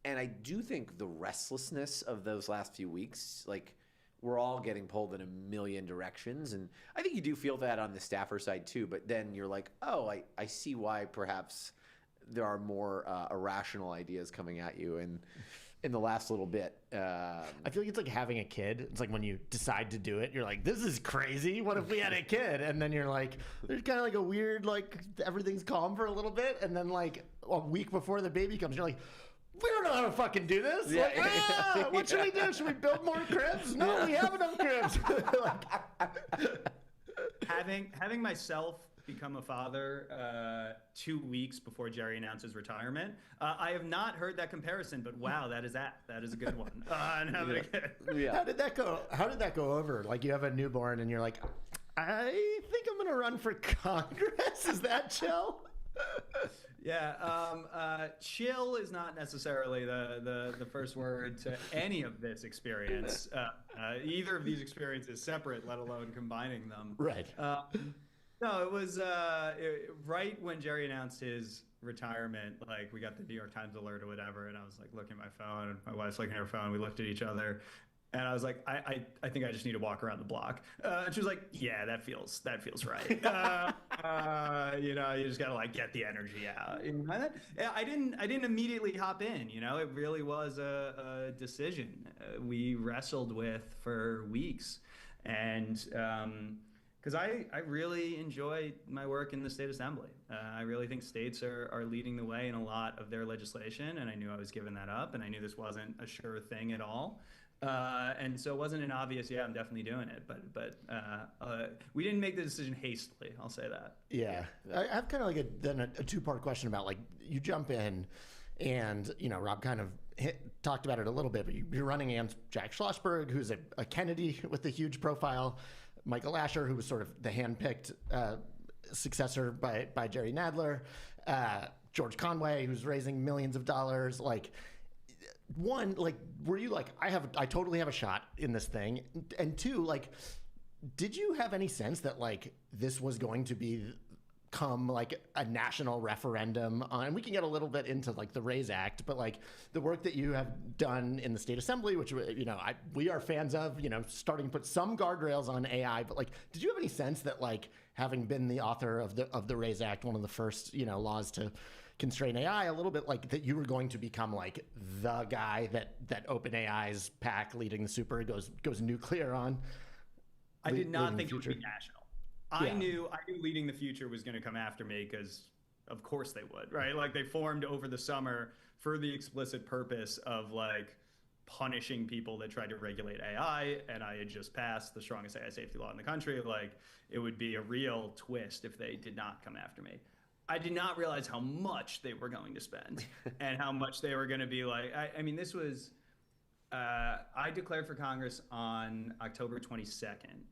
And I do think the restlessness of those last few weeks, like we're all getting pulled in a million directions. And I think you do feel that on the staffer side too. But then you're like, oh, I see why perhaps there are more irrational ideas coming at you in the last little bit. I feel like it's like having a kid. It's like when you decide to do it, you're like, this is crazy. What if we had a kid? And then you're like, there's kind of like a weird, like everything's calm for a little bit. And then like a week before the baby comes, you're like, we don't know how to fucking do this. Yeah. Like, what should we do? Should we build more cribs? No, we have enough cribs. Having myself become a father 2 weeks before Jerry announces retirement, I have not heard that comparison, but wow, that is a good one. Yeah. How did that go over? Like you have a newborn and you're like, I think I'm gonna run for Congress. Is that chill? Yeah, chill is not necessarily the first word to any of this experience. Either of these experiences separate, let alone combining them. Right. No, it was right when Jerry announced his retirement, like we got the New York Times alert or whatever, and I was like looking at my phone, and my wife's looking at her phone, we looked at each other, and I was like, I think I just need to walk around the block. And she was like, yeah, that feels right. You know, you just gotta like get the energy out. And I didn't immediately hop in. You know, it really was a decision we wrestled with for weeks, and because I really enjoy my work in the state assembly. I really think states are leading the way in a lot of their legislation, and I knew I was giving that up, and I knew this wasn't a sure thing at all. And so it wasn't an obvious, yeah, I'm definitely doing it. But we didn't make the decision hastily. I'll say that. Yeah. I have kind of like a two-part question about like you jump in and, you know, Rob kind of talked about it a little bit, but you're running against Jack Schlossberg, who's a Kennedy with a huge profile, Michael Asher, who was sort of the handpicked successor by Jerry Nadler, George Conway, who's raising millions of dollars. Like, one, like, were you like, I totally have a shot in this thing? And two, like, did you have any sense that like this was going to become like a national referendum on, and we can get a little bit into like the RAISE Act, but like the work that you have done in the state assembly, which, you know, we are fans of, you know, starting to put some guardrails on AI, but like, did you have any sense that like having been the author of the RAISE Act, one of the first, you know, laws to constrain AI, a little bit like that you were going to become like the guy that OpenAI's PAC leading the super goes nuclear on? I did not think it would be national. I Yeah. knew leading the future was going to come after me because of course they would, right? Like they formed over the summer for the explicit purpose of like punishing people that tried to regulate AI, and I had just passed the strongest AI safety law in the country. Like it would be a real twist if they did not come after me. I did not realize how much they were going to spend and how much they were going to be like, I mean, this was, I declared for Congress on October 22nd.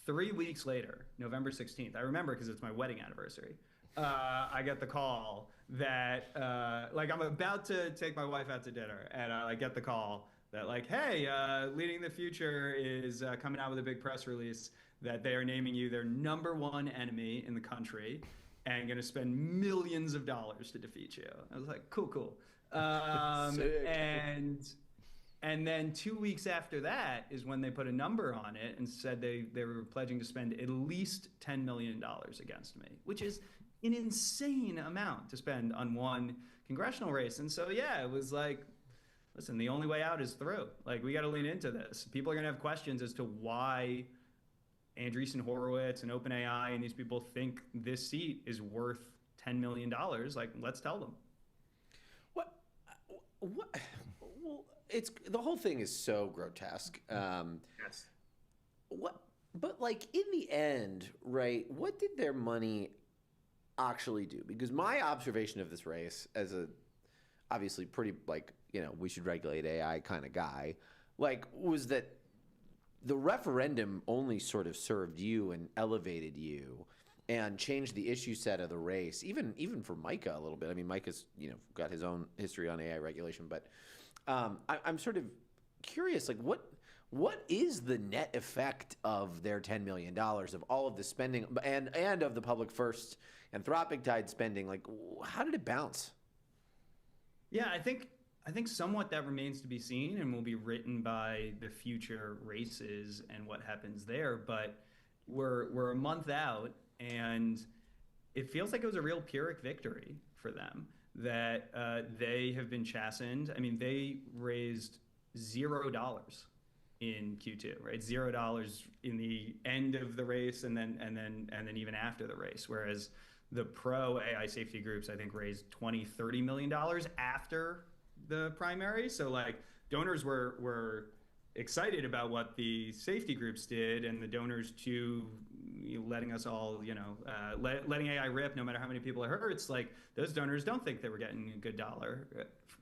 3 weeks later, November 16th, I remember because it's my wedding anniversary, I get the call that, like I'm about to take my wife out to dinner, and I get the call that like, hey, Leading the Future is coming out with a big press release that they are naming you their #1 enemy in the country and going to spend millions of dollars to defeat you. I was like, cool. And then 2 weeks after that is when they put a number on it and said they were pledging to spend at least $10 million against me, which is an insane amount to spend on one congressional race. And so, yeah, it was like, listen, the only way out is through. Like, we got to lean into this. People are going to have questions as to why Andreesen Horowitz and OpenAI and these people think this seat is worth $10 million. Like, let's tell them. What? Well, it's the whole thing is so grotesque. Yes. What? But like in the end, right? What did their money? actually do? Because my observation of this race, as a obviously pretty like, we should regulate AI kind of guy, like, was that the referendum only sort of served you and elevated you and changed the issue set of the race, even for Micah a little bit. I mean, Micah's got his own history on AI regulation, but I'm sort of curious, like what is the net effect of their $10 million, of all of the spending and of the Public First Anthropic Tide spending? Like, how did it bounce? Yeah, I think somewhat that remains to be seen and will be written by the future races and what happens there. But we're a month out, and it feels like it was a real Pyrrhic victory for them, that they have been chastened. I mean, they raised $0 in Q2, right? $0 in the end of the race, and then even after the race. Whereas the pro AI safety groups, I think, raised $20-30 million after the primary. So like, donors were excited about what the safety groups did, and the donors to letting us all, letting AI rip no matter how many people it hurts. Like, those donors don't think they were getting a good dollar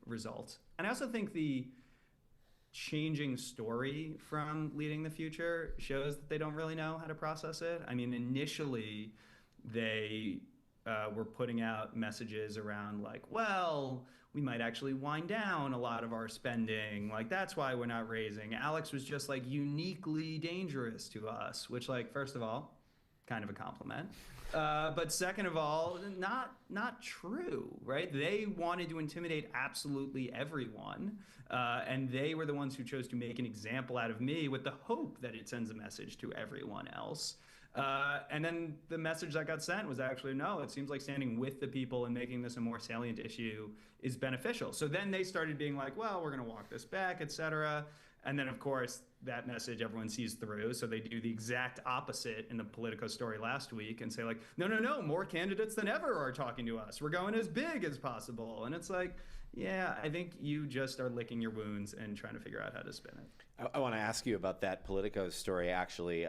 result. And I also think the changing story from Leading the Future shows that they don't really know how to process it. I mean, initially they were putting out messages around like, well, we might actually wind down a lot of our spending. Like, that's why we're not raising. Alex was just like uniquely dangerous to us, which, like, first of all, kind of a compliment. But second of all, not true, right? They wanted to intimidate absolutely everyone. And they were the ones who chose to make an example out of me with the hope that it sends a message to everyone else. And then the message that got sent was actually, no, it seems like standing with the people and making this a more salient issue is beneficial. So then they started being like, well, we're going to walk this back, et cetera. And then, of course, that message everyone sees through. So they do the exact opposite in the Politico story last week and say like, no, more candidates than ever are talking to us. We're going as big as possible. And it's like, yeah, I think you just are licking your wounds and trying to figure out how to spin it. I want to ask you about that Politico story, actually.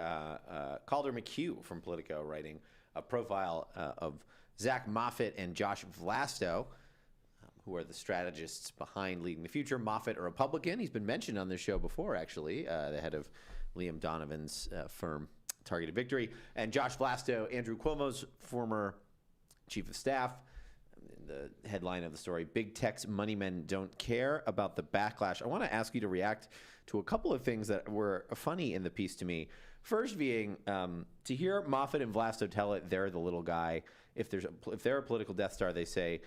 Calder McHugh from Politico writing a profile of Zach Moffett and Josh Vlasto, who are the strategists behind Leading the Future. Moffett, a Republican. He's been mentioned on this show before, actually, the head of Liam Donovan's firm, Targeted Victory. And Josh Vlasto, Andrew Cuomo's former chief of staff. The headline of the story, Big Tech's money men don't care about the backlash. I want to ask you to react to a couple of things that were funny in the piece to me. First being to hear Moffett and Vlasto tell it they're the little guy. If they're a political Death Star, they say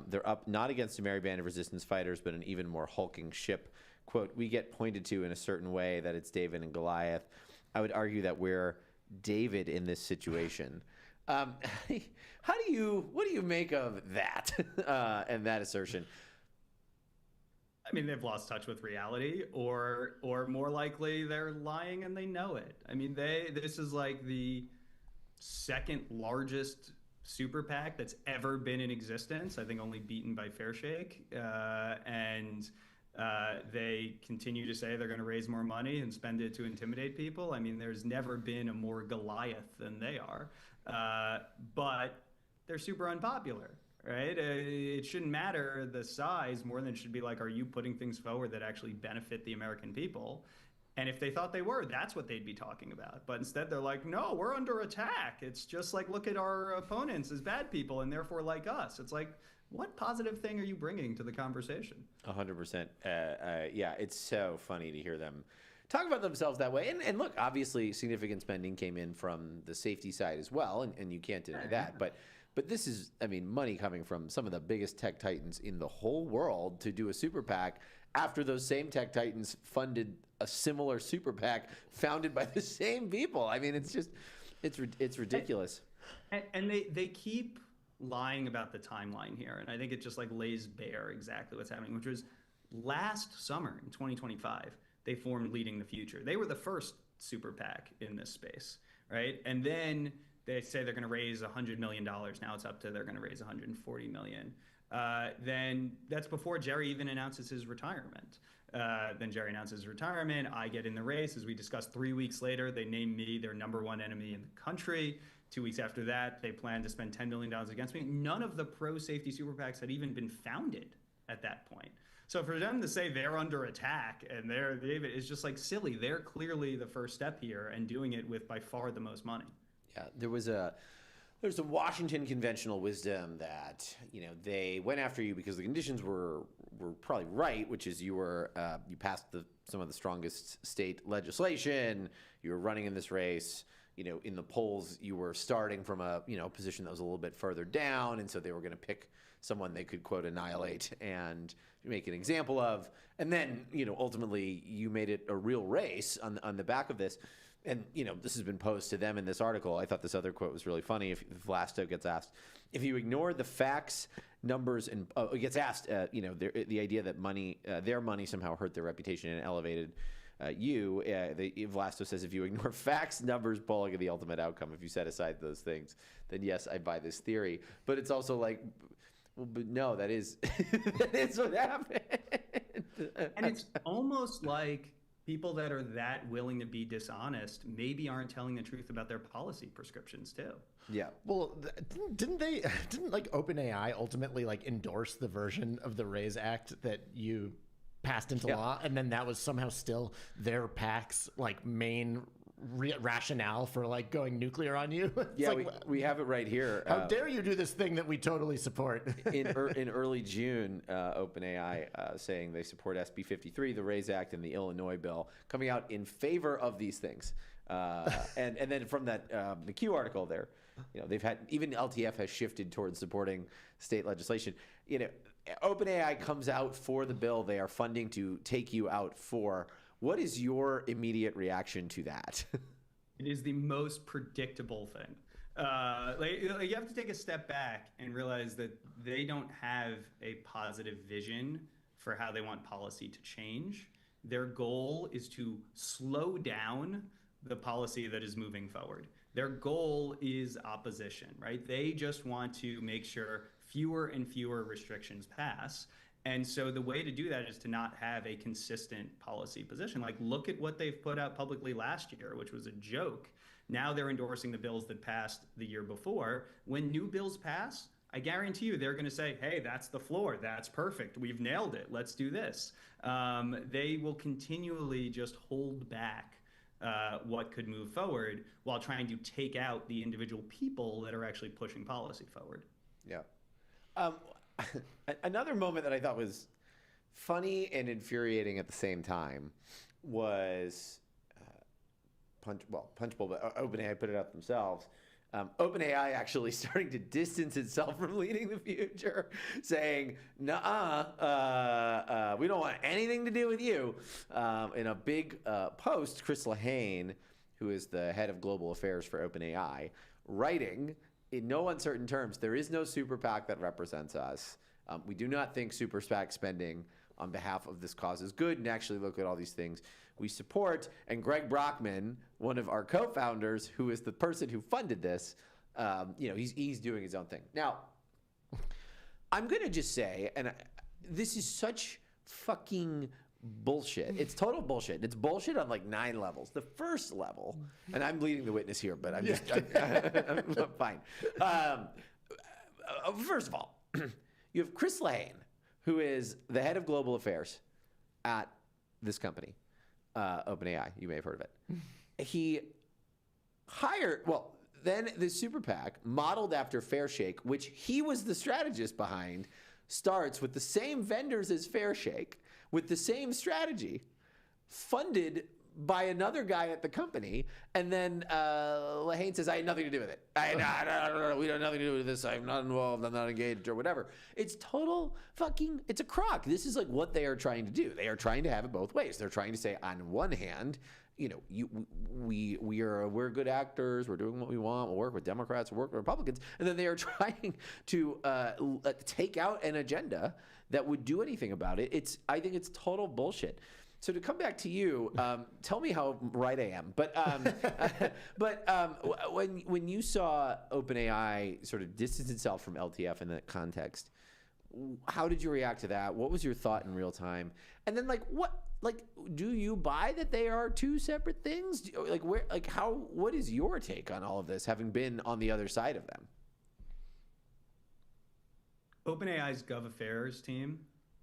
they're up not against a merry band of resistance fighters, but an even more hulking ship. Quote, we get pointed to in a certain way that it's David and Goliath. I would argue that we're David in this situation. What do you make of that and that assertion? I mean, they've lost touch with reality, or more likely, they're lying and they know it. I mean, this is like the second largest super PAC that's ever been in existence. I think only beaten by Fairshake, and they continue to say they're going to raise more money and spend it to intimidate people. I mean, there's never been a more Goliath than they are, but they're super unpopular. Right? It shouldn't matter the size more than it should be like, are you putting things forward that actually benefit the American people? And if they thought they were, that's what they'd be talking about. But instead they're like, no, we're under attack. It's just like, look at our opponents as bad people and therefore like us. It's like, what positive thing are you bringing to the conversation? 100%. Yeah, it's so funny to hear them talk about themselves that way. And look, obviously significant spending came in from the safety side as well, and you can't deny that. But this is, I mean, money coming from some of the biggest tech titans in the whole world to do a super PAC after those same tech titans funded a similar super PAC founded by the same people. I mean, it's just, it's ridiculous. And they keep lying about the timeline here. And I think it just like lays bare exactly what's happening, which was last summer in 2025, they formed Leading the Future. They were the first super PAC in this space, right? And then they say they're going to raise $100 million. Now it's up to they're going to raise $140 million. then that's before Jerry even announces his retirement. Then Jerry announces his retirement. I get in the race. As we discussed, 3 weeks later, they name me their #1 enemy in the country. 2 weeks after that, they plan to spend $10 million against me. None of the pro-safety super PACs had even been founded at that point. So for them to say they're under attack and it's just like silly. They're clearly the first step here and doing it with by far the most money. Yeah, there's a Washington conventional wisdom that they went after you because the conditions were probably right, which is you passed some of the strongest state legislation, you were running in this race. In the polls, you were starting from a position that was a little bit further down, and so they were going to pick someone they could quote annihilate and make an example of, and then ultimately you made it a real race on the back of this. And this has been posed to them in this article. I thought this other quote was really funny. If Vlasto gets asked, if you ignore the facts, numbers, and it gets asked, the idea that their money somehow hurt their reputation and elevated Vlasto says, if you ignore facts, numbers, polling, and the ultimate outcome, if you set aside those things, then yes, I buy this theory. But it's also like, well, but no, that is that is what happened. And it's almost like people that are that willing to be dishonest maybe aren't telling the truth about their policy prescriptions too. Yeah. Well, didn't OpenAI ultimately endorse the version of the RAISE Act that you passed into law, and then that was somehow still their PAC's main rationale for going nuclear on you? We have it right here. How dare you do this thing that we totally support? in early June, OpenAI saying they support SB 53, the RAISE Act, and the Illinois bill, coming out in favor of these things. And then from that the Q article there, they've had, even LTF has shifted towards supporting state legislation. OpenAI comes out for the bill they are funding to take you out for. What is your immediate reaction to that? It is the most predictable thing. You have to take a step back and realize that they don't have a positive vision for how they want policy to change. Their goal is to slow down the policy that is moving forward. Their goal is opposition, right? They just want to make sure fewer and fewer restrictions pass. And so the way to do that is to not have a consistent policy position. Look at what they've put out publicly last year, which was a joke. Now they're endorsing the bills that passed the year before. When new bills pass, I guarantee you they're going to say, hey, that's the floor. That's perfect. We've nailed it. Let's do this. They will continually just hold back what could move forward while trying to take out the individual people that are actually pushing policy forward. Yeah. Another moment that I thought was funny and infuriating at the same time was Punchbowl, but OpenAI put it up themselves. OpenAI actually starting to distance itself from leading the future, saying, "Nuh-uh, we don't want anything to do with you." In a big post, Chris Lahane, who is the head of global affairs for OpenAI, writing, in no uncertain terms, there is no super PAC that represents us. We do not think super PAC spending on behalf of this cause is good, and actually look at all these things we support. And Greg Brockman, one of our co-founders, who is the person who funded this, he's doing his own thing. Now, I'm going to just say, this is such fucking bullshit. It's total bullshit. It's bullshit on 9 levels. The first level, and I'm leading the witness here, but I'm fine. First of all, you have Chris Lahane, who is the head of global affairs at this company, OpenAI. You may have heard of it. He hired, then the super PAC, modeled after Fairshake, which he was the strategist behind, starts with the same vendors as Fairshake, with the same strategy, funded by another guy at the company, and then Lahane says, I had nothing to do with it. We have nothing to do with this. I'm not involved. I'm not engaged or whatever. It's total fucking, it's a crock. This is what they are trying to do. They are trying to have it both ways. They're trying to say, on one hand, we're good actors. We're doing what we want. We'll work with Democrats. We'll work with Republicans. And then they are trying to take out an agenda that would do anything about it. I think it's total bullshit. So to come back to you, tell me how right I am. But when you saw OpenAI sort of distance itself from LTF in that context, How did you react to that? What was your thought in real time? And then do you buy that they are two separate things? What is your take on all of this, having been on the other side of them? OpenAI's Gov Affairs team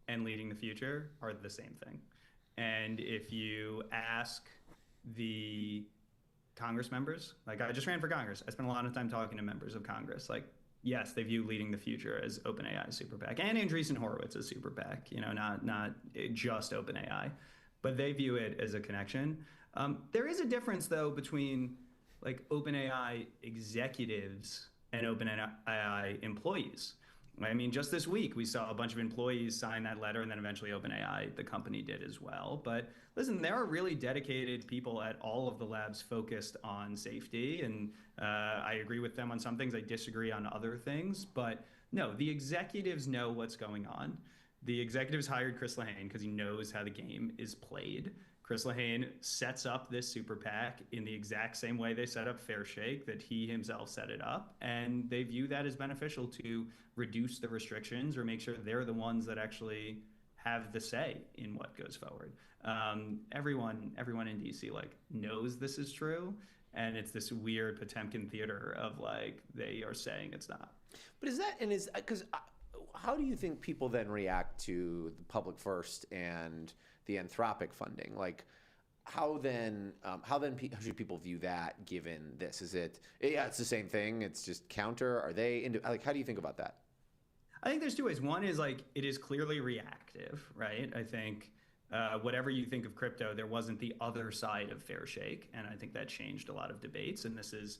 and Leading the Future are the same thing. And if you ask the Congress members, like I just ran for Congress, I spent a lot of time talking to members of Congress, like, yes, they view Leading the Future as OpenAI's super PAC and Andreessen Horowitz as super PAC, not just OpenAI, but they view it as a connection. There is a difference, though, between like OpenAI executives and OpenAI employees. I mean, just this week, we saw a bunch of employees sign that letter, and then eventually OpenAI, the company, did as well. But listen, there are really dedicated people at all of the labs focused on safety, and I agree with them on some things. I disagree on other things. But no, the executives know what's going on. The executives hired Chris Lehane because he knows how the game is played. Chris Lehane sets up this super PAC in the exact same way they set up Fair Shake, that he himself set it up, and they view that as beneficial to reduce the restrictions or make sure they're the ones that actually have the say in what goes forward. Everyone in DC knows this is true, and it's this weird Potemkin theater of they are saying it's not. But because how do you think people then react to the public first and the Anthropic funding? How should people view that given this? Is it, it's the same thing, it's just counter? Are they how do you think about that? I think there's two ways. One is it is clearly reactive, right? I think whatever you think of crypto, there wasn't the other side of Fair Shake, and I think that changed a lot of debates, and this is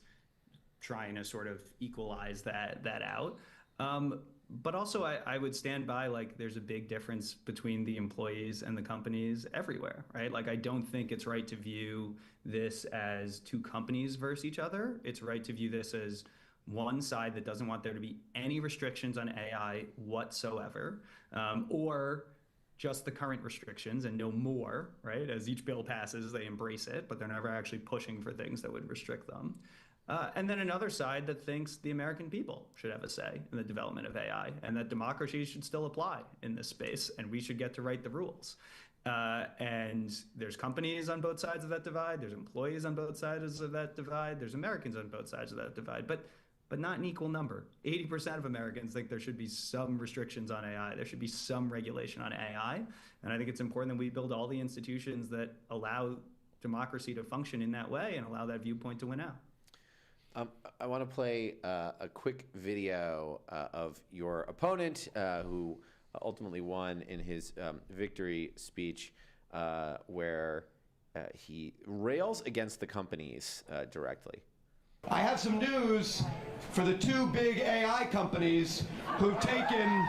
trying to sort of equalize that out. But also, I would stand by there's a big difference between the employees and the companies everywhere, right? I don't think it's right to view this as two companies versus each other. It's right to view this as one side that doesn't want there to be any restrictions on AI whatsoever, or just the current restrictions and no more, right? As each bill passes, they embrace it, but they're never actually pushing for things that would restrict them. And then another side that thinks the American people should have a say in the development of AI, and that democracy should still apply in this space, and we should get to write the rules. And there's companies on both sides of that divide. There's employees on both sides of that divide. There's Americans on both sides of that divide, but not in equal number. 80% of Americans think there should be some restrictions on AI. There should be some regulation on AI. And I think it's important that we build all the institutions that allow democracy to function in that way and allow that viewpoint to win out. I want to play a quick video of your opponent, who ultimately won in his victory speech, where he rails against the companies directly. I have some news for the two big AI companies who've taken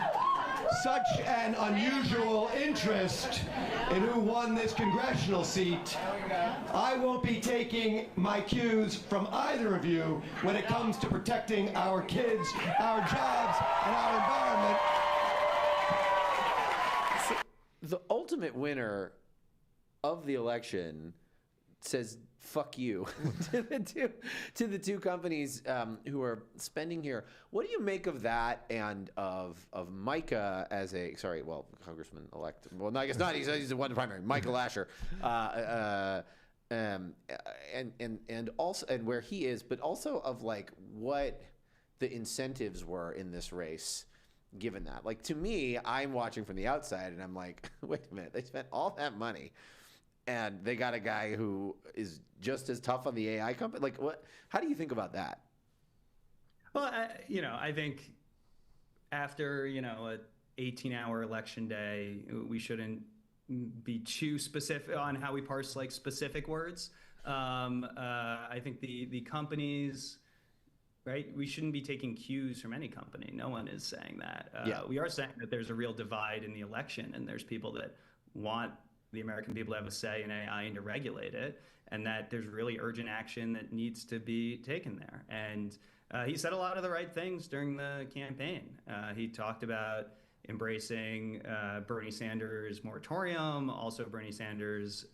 such an unusual interest in who won this congressional seat. I won't be taking my cues from either of you when it comes to protecting our kids, our jobs, and our environment. So the ultimate winner of the election says fuck you to the two companies who are spending here. What do you make of that, and of Micah as Congressman elect? Well, no, I guess not. He's the one primary, Michael Asher, and where he is, but also of what the incentives were in this race. Given that, to me, I'm watching from the outside, and I'm like, wait a minute, they spent all that money. And they got a guy who is just as tough on the AI company. What? How do you think about that? Well, I think after a 18-hour election day, we shouldn't be too specific on how we parse specific words. I think the companies, right? We shouldn't be taking cues from any company. No one is saying that. We are saying that there's a real divide in the election, and there's people that want the American people have a say in AI and to regulate it, and that there's really urgent action that needs to be taken there. And he said a lot of the right things during the campaign. He talked about embracing Bernie Sanders' moratorium, also Bernie Sanders'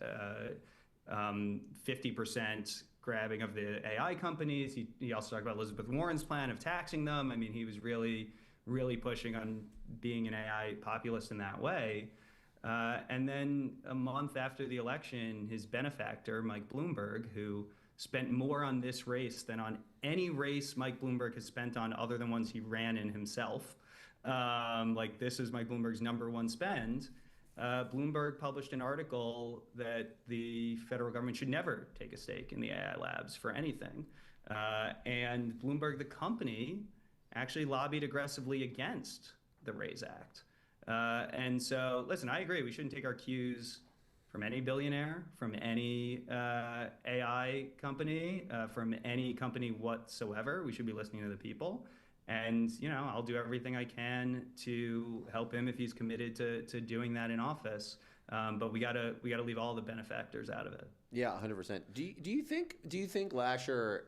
50% grabbing of the AI companies. He also talked about Elizabeth Warren's plan of taxing them. I mean, he was really really pushing on being an AI populist in that way. And then a month after the election, his benefactor, Mike Bloomberg, who spent more on this race than on any race Mike Bloomberg has spent on other than ones he ran in himself. Like, this is Mike Bloomberg's #1 spend. Bloomberg published an article that the federal government should never take a stake in the AI labs for anything. And Bloomberg, the company, actually lobbied aggressively against the RAISE Act. And so, listen, I agree. We shouldn't take our cues from any billionaire, from any AI company, from any company whatsoever. We should be listening to the people. And, you know, I'll do everything I can to help him if he's committed to doing that in office. But we gotta leave all the benefactors out of it. Yeah, 100%. Do you think Lasher?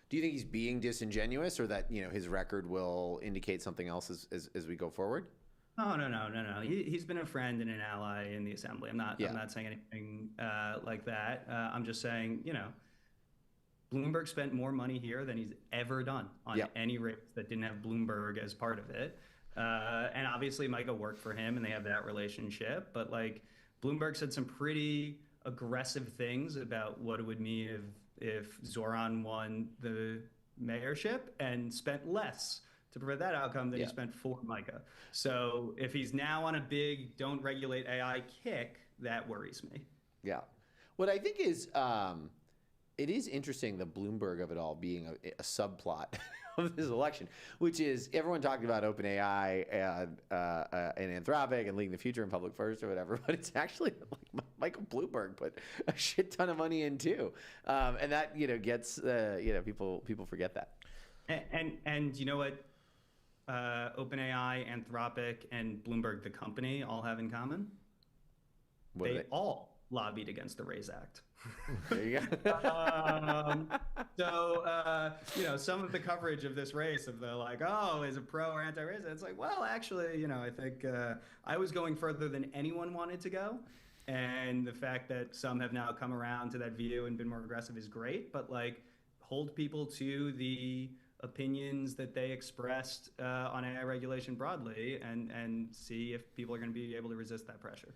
Do you think he's being disingenuous, or that, you know, his record will indicate something else as we go forward? Oh, no. He's been a friend and an ally in the assembly. I'm not saying anything like that. I'm just saying, you know, Bloomberg spent more money here than he's ever done on any race that didn't have Bloomberg as part of it. And obviously Micah worked for him and they have that relationship. But like, Bloomberg said some pretty aggressive things about what it would mean if Zoran won the mayorship, and spent less to prevent that outcome than he spent for Micah. So if he's now on a big don't regulate AI kick, that worries me. Yeah. What I think is, it is interesting, the Bloomberg of it all being a subplot of this election, which is everyone talking about OpenAI and Anthropic and leading the future in public first or whatever, but it's actually like Michael Bloomberg put a shit ton of money in too, and that, you know, gets people forget that. And you know what, OpenAI, Anthropic, and Bloomberg the company all have in common? They all lobbied against the RAISE Act. There you go. You know, some of the coverage of this race of the like, oh, is it pro or anti-race? It's like, well, actually, you know, I think I was going further than anyone wanted to go. And the fact that some have now come around to that view and been more aggressive is great. But like, hold people to the opinions that they expressed on AI regulation broadly, and see if people are going to be able to resist that pressure.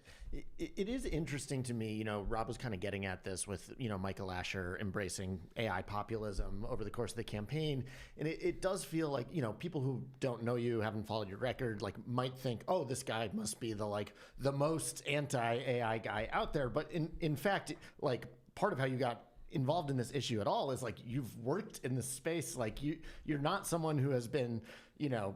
It is interesting to me, you know, Rob was kind of getting at this with, you know, Michael Lasher embracing AI populism over the course of the campaign. And it does feel like, you know, people who don't know you, haven't followed your record, like might think, oh, this guy must be the most anti-AI guy out there. But in fact, like, part of how you got involved in this issue at all is like you've worked in this space. Like you're not someone who has been, you know,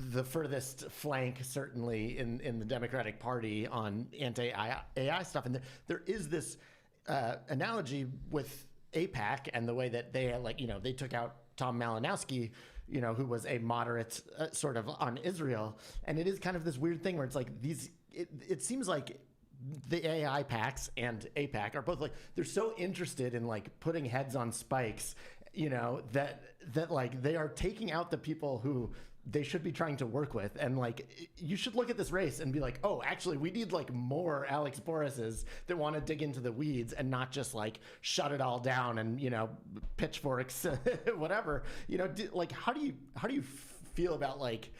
the furthest flank certainly in the Democratic Party on anti-AI stuff. And there is this analogy with AIPAC and the way that they, like, you know, they took out Tom Malinowski, you know, who was a moderate sort of on Israel. And it is kind of this weird thing where it's like it seems like the AI PACs and AIPAC are both like, they're so interested in like putting heads on spikes, you know, that like they are taking out the people who they should be trying to work with. And like, you should look at this race and be like, oh, actually we need like more Alex Borises that want to dig into the weeds and not just like shut it all down and, you know, pitchforks, whatever, you know, like, how do you feel about like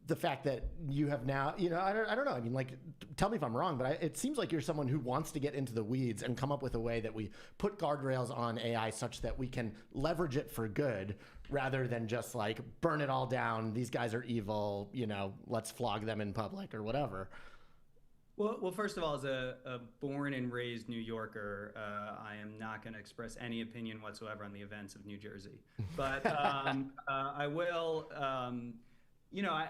the fact that you have now, you know, I don't know. I mean, like, tell me if I'm wrong, but it seems like you're someone who wants to get into the weeds and come up with a way that we put guardrails on AI such that we can leverage it for good rather than just like burn it all down. These guys are evil, you know, let's flog them in public or whatever. Well, first of all, as a born and raised New Yorker, I am not going to express any opinion whatsoever on the events of New Jersey. But I will... you know,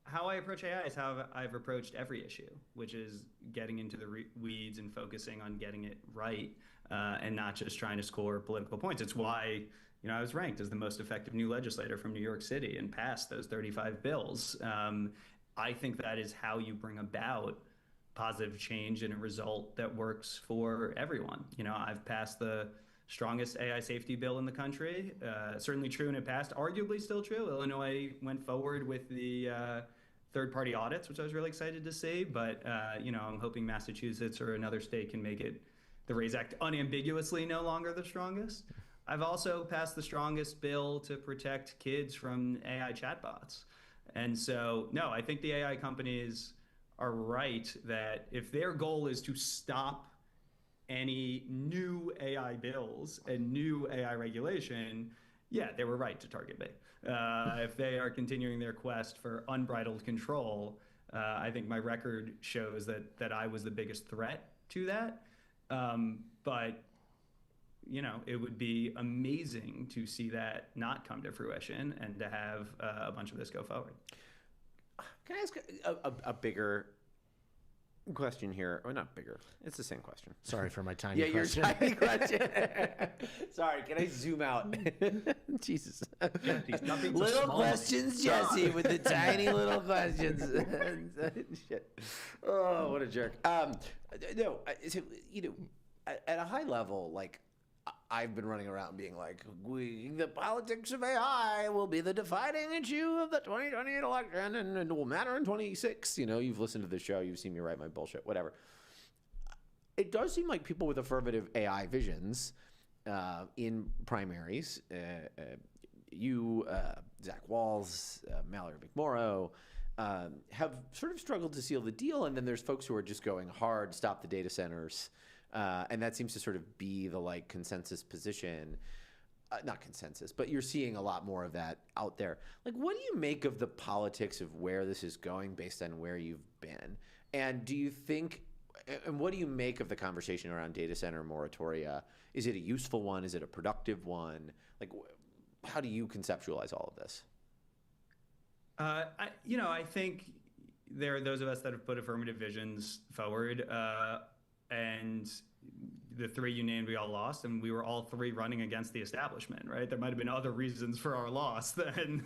how I approach AI is how I've approached every issue, which is getting into the weeds and focusing on getting it right, and not just trying to score political points. It's why, you know, I was ranked as the most effective new legislator from New York City and passed those 35 bills. I think that is how you bring about positive change and a result that works for everyone. You know, I've passed the strongest AI safety bill in the country. Certainly true and it passed. Arguably still true. Illinois went forward with the third-party audits, which I was really excited to see. But, you know, I'm hoping Massachusetts or another state can make it the RAISE Act unambiguously no longer the strongest. I've also passed the strongest bill to protect kids from AI chatbots. And so, no, I think the AI companies are right that if their goal is to stop any new AI bills and new AI regulation, yeah, they were right to target me. If they are continuing their quest for unbridled control, I think my record shows that I was the biggest threat to that. But it would be amazing to see that not come to fruition and to have a bunch of this go forward. Can I ask a bigger question here? Or not bigger. It's the same question. Sorry for my tiny question. Your tiny question. Sorry, can I zoom out? Jesus. Little questions, Jesse, with the tiny little questions. Shit. Oh, what a jerk. No, so, at a high level, like, I've been running around being like, the politics of AI will be the defining issue of the 2028 election, and it will matter in 26. You've listened to the show, you've seen me write my bullshit, whatever. It does seem like people with affirmative AI visions in primaries, Zach Walls, Mallory McMorrow, have sort of struggled to seal the deal, and then there's folks who are just going hard, stop the data centers. And that seems to sort of be the consensus position, not consensus, but you're seeing a lot more of that out there. Like, what do you make of the politics of where this is going based on where you've been? And do you think, and what do you make of the conversation around data center moratoria? Is it a useful one? Is it a productive one? Like, how do you conceptualize all of this? I think there are those of us that have put affirmative visions forward. And the three you named, we all lost, and we were all three running against the establishment, right? There might have been other reasons for our loss than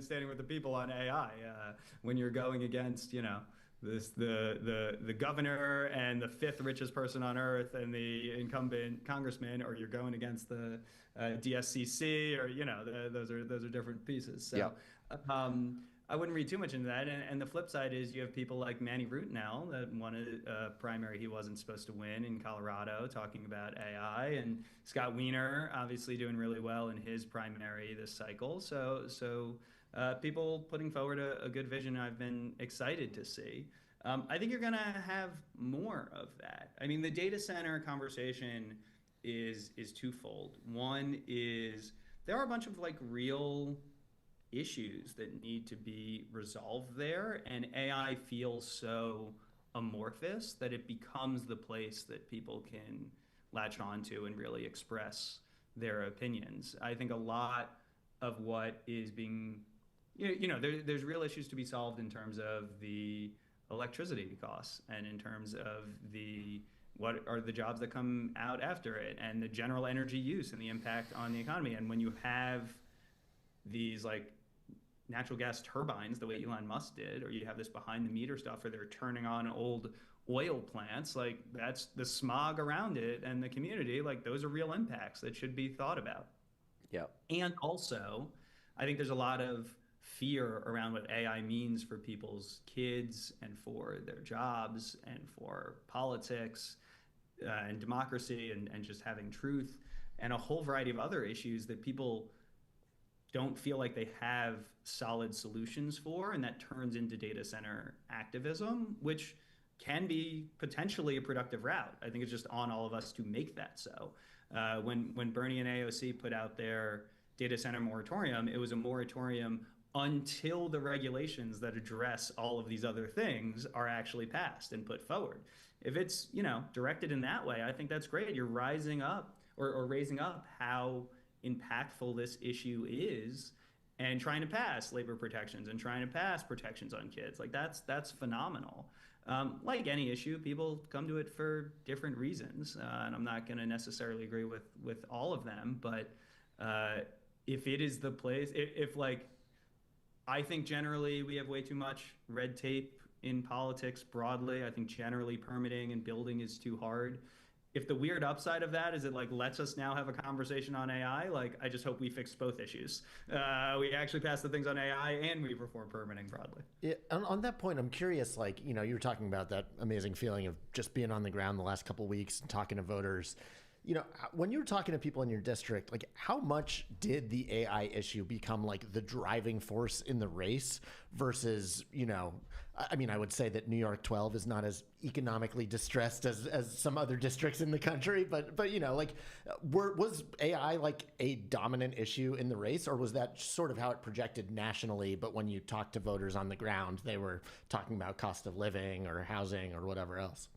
standing with the people on AI. When you're going against, the governor and the fifth richest person on earth and the incumbent congressman, or you're going against the DSCC, or those are different pieces. So. Yeah. I wouldn't read too much into that. And the flip side is you have people like Manny Rutenell that won a primary he wasn't supposed to win in Colorado, talking about AI, and Scott Wiener obviously doing really well in his primary this cycle. So people putting forward a good vision I've been excited to see. I think you're going to have more of that. I mean, the data center conversation is twofold. One is there are a bunch of real issues that need to be resolved there, and AI feels so amorphous that it becomes the place that people can latch onto and really express their opinions. I think a lot of what is being, there's real issues to be solved in terms of the electricity costs and in terms of what are the jobs that come out after it, and the general energy use and the impact on the economy. And when you have these natural gas turbines the way Elon Musk did, or you have this behind the meter stuff where they're turning on old oil plants, that's the smog around it and the community, those are real impacts that should be thought about. Yeah. And also, I think there's a lot of fear around what AI means for people's kids and for their jobs and for politics and democracy and just having truth, and a whole variety of other issues that people don't feel like they have solid solutions for, and that turns into data center activism, which can be potentially a productive route. I think it's just on all of us to make that so. When Bernie and AOC put out their data center moratorium, it was a moratorium until the regulations that address all of these other things are actually passed and put forward. If it's directed in that way, I think that's great. You're rising up or raising up how impactful this issue is, and trying to pass labor protections and trying to pass protections on kids. That's phenomenal. Like any issue, people come to it for different reasons, and I'm not going to necessarily agree with all of them, but if it is the place, I think generally we have way too much red tape in politics broadly. I think generally permitting and building is too hard. If the weird upside of that is it lets us now have a conversation on AI, I just hope we fix both issues. We actually pass the things on AI and we reform permitting broadly. Yeah, on that point, I'm curious, you were talking about that amazing feeling of just being on the ground the last couple of weeks and talking to voters. when you were talking to people in your district, like how much did the AI issue become like the driving force in the race versus, I mean, I would say that New York 12 is not as economically distressed as some other districts in the country, but was AI like a dominant issue in the race, or was that sort of how it projected nationally? But when you talk to voters on the ground, they were talking about cost of living or housing or whatever else.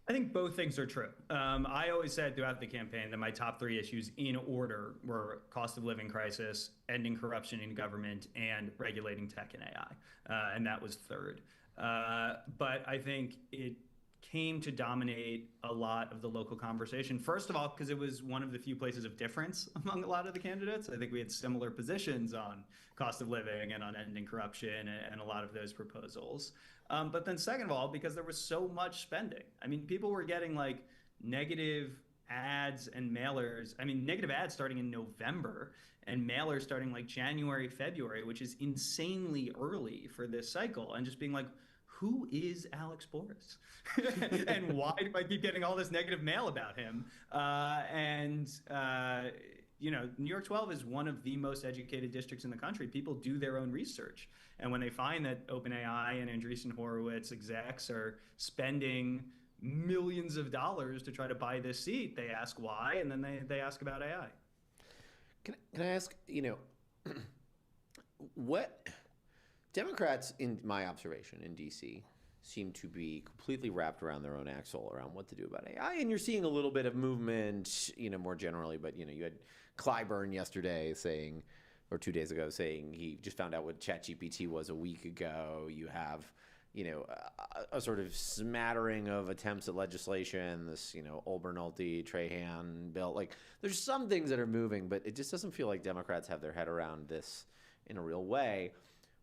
I think both things are true. I always said throughout the campaign that my top 3 issues in order were cost of living crisis, ending corruption in government, and regulating tech and AI. And that was third. But I think it came to dominate a lot of the local conversation. First of all, because it was one of the few places of difference among a lot of the candidates. I think we had similar positions on cost of living and on ending corruption and a lot of those proposals. But then second of all, because there was so much spending. I mean, people were getting like negative ads and mailers. I mean, negative ads starting in November and mailers starting like January, February, which is insanely early for this cycle. And just being like, who is Alex Boris? And why do I keep getting all this negative mail about him? New York 12 is one of the most educated districts in the country. People do their own research. And when they find that OpenAI and Andreessen Horowitz execs are spending millions of dollars to try to buy this seat, they ask why, and then they ask about AI. Can I ask, what Democrats, in my observation in D.C., seem to be completely wrapped around their own axle around what to do about AI. And you're seeing a little bit of movement, more generally, but, you had Clyburn yesterday saying, or 2 days ago, saying he just found out what ChatGPT was a week ago. You have, a sort of smattering of attempts at legislation, this, Olbernolte, Trahan bill. Like, there's some things that are moving, but it just doesn't feel like Democrats have their head around this in a real way.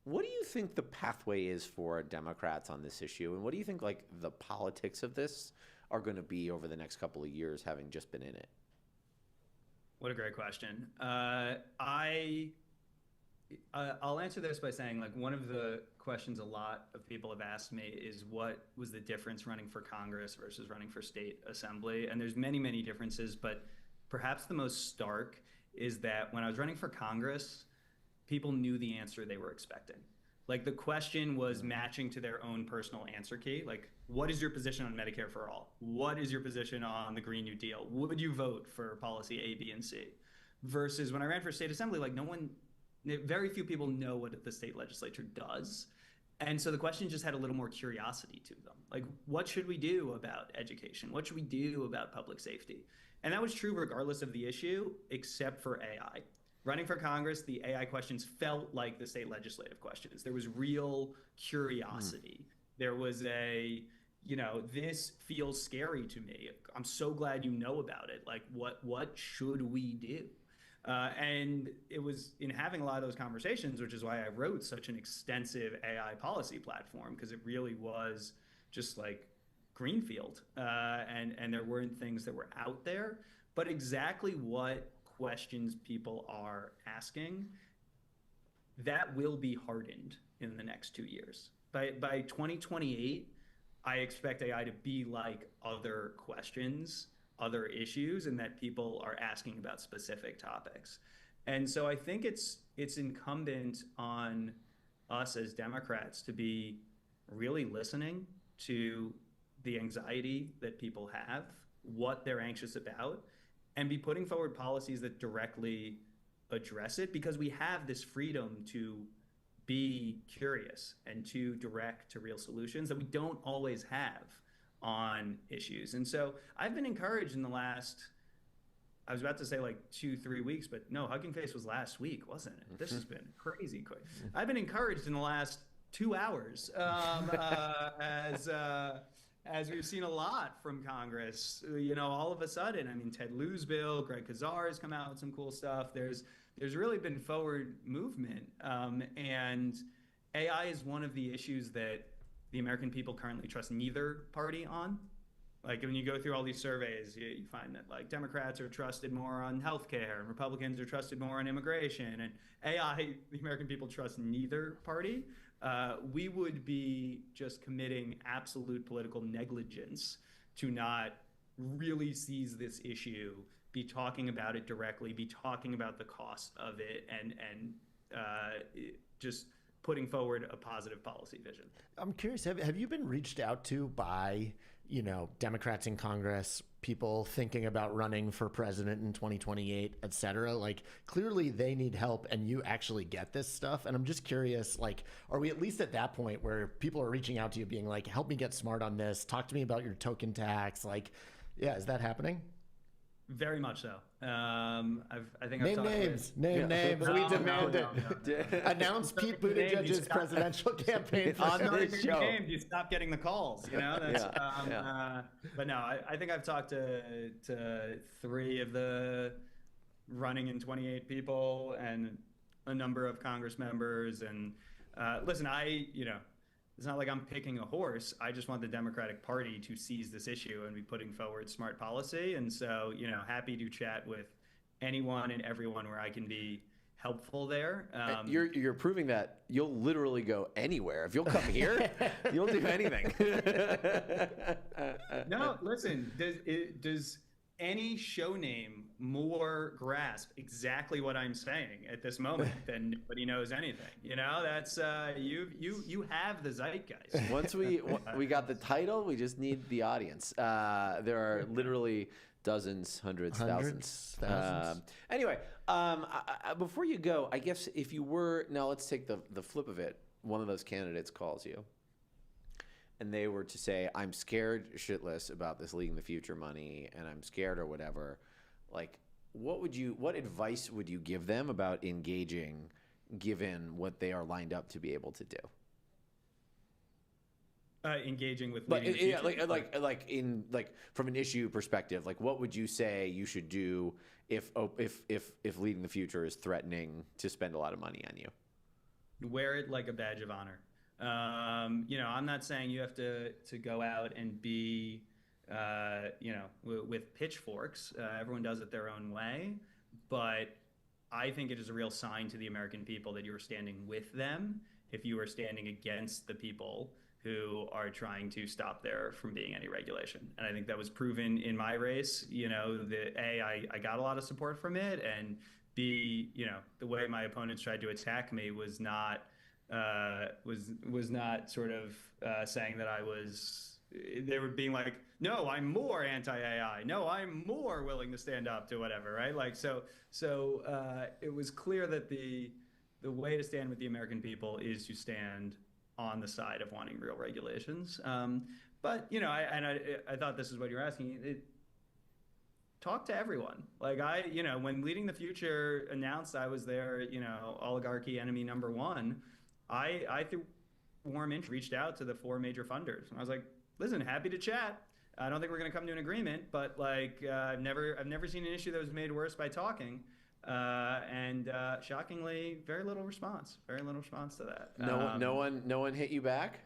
What do you think the pathway is for Democrats on this issue? And what do you think, like, the politics of this are going to be over the next couple of years, having just been in it? What a great question. I'll answer this by saying, like, one of the questions a lot of people have asked me is what was the difference running for Congress versus running for state assembly? And there's many, many differences, but perhaps the most stark is that when I was running for Congress, people knew the answer they were expecting. Like, the question was matching to their own personal answer key. Like, what is your position on Medicare for all? What is your position on the Green New Deal? Would you vote for policy A, B, and C? Versus when I ran for state assembly, like, very few people know what the state legislature does. And so the question just had a little more curiosity to them. Like, what should we do about education? What should we do about public safety? And that was true regardless of the issue, except for AI. Running for Congress, the AI questions felt like the state legislative questions. There was real curiosity. There was this feels scary to me. I'm so glad you know about it. Like, what should we do? And it was in having a lot of those conversations, which is why I wrote such an extensive AI policy platform, because it really was just like greenfield. And there weren't things that were out there, but exactly what questions people are asking, that will be hardened in the next 2 years. By 2028, I expect AI to be like other questions, other issues, and that people are asking about specific topics. And so I think it's incumbent on us as Democrats to be really listening to the anxiety that people have, what they're anxious about, and be putting forward policies that directly address it, because we have this freedom to be curious and to direct to real solutions that we don't always have on issues. And so I've been encouraged in the last, I was about to say like 2-3 weeks, but no, Hugging Face was last week, wasn't it? This has been crazy quick. I've been encouraged in the last 2 hours as we've seen a lot from Congress. All of a sudden, I mean, Ted Lieu's bill, Greg Kazar has come out with some cool stuff. There's really been forward movement. And AI is one of the issues that the American people currently trust neither party on. Like, when you go through all these surveys, you find that, like, Democrats are trusted more on healthcare and Republicans are trusted more on immigration. And AI, the American people trust neither party. We would be just committing absolute political negligence to not really sees this issue, be talking about it directly, be talking about the cost of it, and just putting forward a positive policy vision. I'm curious, have you been reached out to by, Democrats in Congress, people thinking about running for president in 2028, et cetera? Like, clearly they need help and you actually get this stuff. And I'm just curious, like, are we at least at that point where people are reaching out to you being like, help me get smart on this, talk to me about your token tax? Like, yeah, is that happening? Very much so. I think name names. Name names. We demand it. Announce Pete Buttigieg's presidential campaign on this show. You stop getting the calls. That's, but no, I think I've talked to 3 of the running in 28 people and a number of Congress members. And listen, it's not like I'm picking a horse. I just want the Democratic Party to seize this issue and be putting forward smart policy. And so, happy to chat with anyone and everyone where I can be helpful there. You're proving that you'll literally go anywhere. If you'll come here, you'll do anything. No, listen, does any show name more grasp exactly what I'm saying at this moment than nobody knows anything? That's you have the zeitgeist. Once we got the title, we just need the audience. There are literally dozens, hundreds, thousands. Anyway, before you go, I guess if you were, now let's take the flip of it. One of those candidates calls you and they were to say, I'm scared shitless about this Leading the Future money and I'm scared or whatever, like, what advice would you give them about engaging given what they are lined up to be able to do? Engaging with Leading the Future? Like from an issue perspective, like what would you say you should do if Leading the Future is threatening to spend a lot of money on you? Wear it like a badge of honor. I'm not saying you have to go out and be, with pitchforks. Everyone does it their own way. But I think it is a real sign to the American people that you are standing with them if you are standing against the people who are trying to stop there from being any regulation. And I think that was proven in my race. I got a lot of support from it, and B, the way my opponents tried to attack me was not sort of saying that they were being like, no, I'm more anti-AI. No, I'm more willing to stand up to whatever, right? Like, so it was clear that the way to stand with the American people is to stand on the side of wanting real regulations. But, I thought this is what you're asking. Talk to everyone. Like when Leading the Future announced I was their, oligarchy enemy number 1, I through warm interest reached out to the 4 major funders. And I was like, listen, happy to chat. I don't think we're going to come to an agreement, but I've never seen an issue that was made worse by talking. And shockingly, very little response to that. No one hit you back?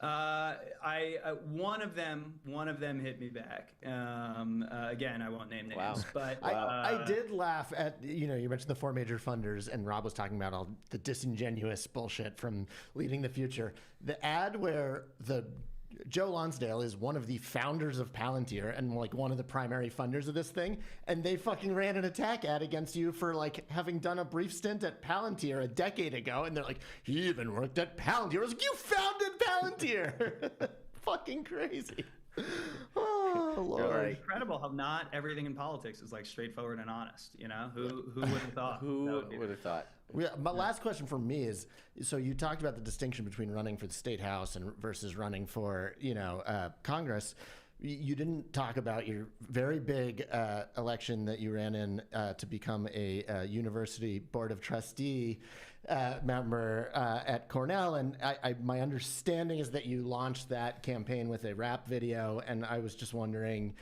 One of them hit me back. Again, I won't name names. Wow. But I did laugh at, you mentioned the 4 major funders, and Rob was talking about all the disingenuous bullshit from Leading the Future. The ad where Joe Lonsdale is one of the founders of Palantir and like one of the primary funders of this thing, and they fucking ran an attack ad against you for like having done a brief stint at Palantir a decade ago, and they're like, he even worked at Palantir. I was like, you founded Palantir. Fucking crazy. Oh, Lord. It's incredible how not everything in politics is like straightforward and honest. Who would have thought? Who would have thought? My last question for me is, so you talked about the distinction between running for the state house and versus running for, Congress. You didn't talk about your very big election that you ran in to become a university board of trustee member at Cornell. And my understanding is that you launched that campaign with a rap video. And I was just wondering,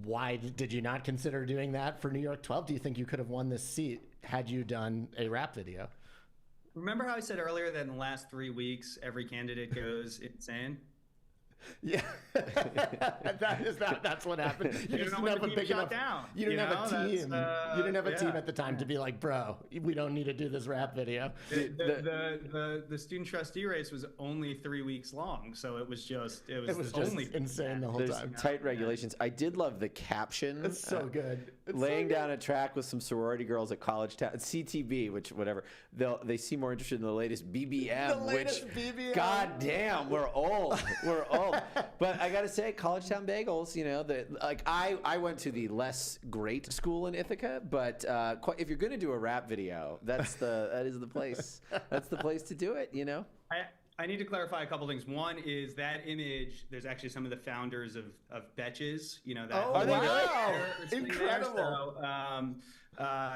why did you not consider doing that for New York 12? Do you think you could have won this seat had you done a rap video? Remember how I said earlier that in the last 3 weeks, every candidate goes insane? Yeah, that's what happened. You just didn't have a big enough. You didn't have a team. You didn't have a team at the time to be like, bro, we don't need to do this rap video. The student trustee race was only 3 weeks long, so it was just only insane the whole There's time. tight regulations. I did love the caption. It's so good. It's laying so down a track with some sorority girls at College Town, CTB, which whatever. They seem more interested in the latest BBM. The latest BBM. God damn, we're old. We're old. But I gotta say, College Town bagels. You know, I went to the less great school in Ithaca, but if you're gonna do a rap video, that is the place. That's the place to do it. You know. I need to clarify a couple things. One is that image. There's actually some of the founders of Betches. You know that. Oh, wow! Incredible.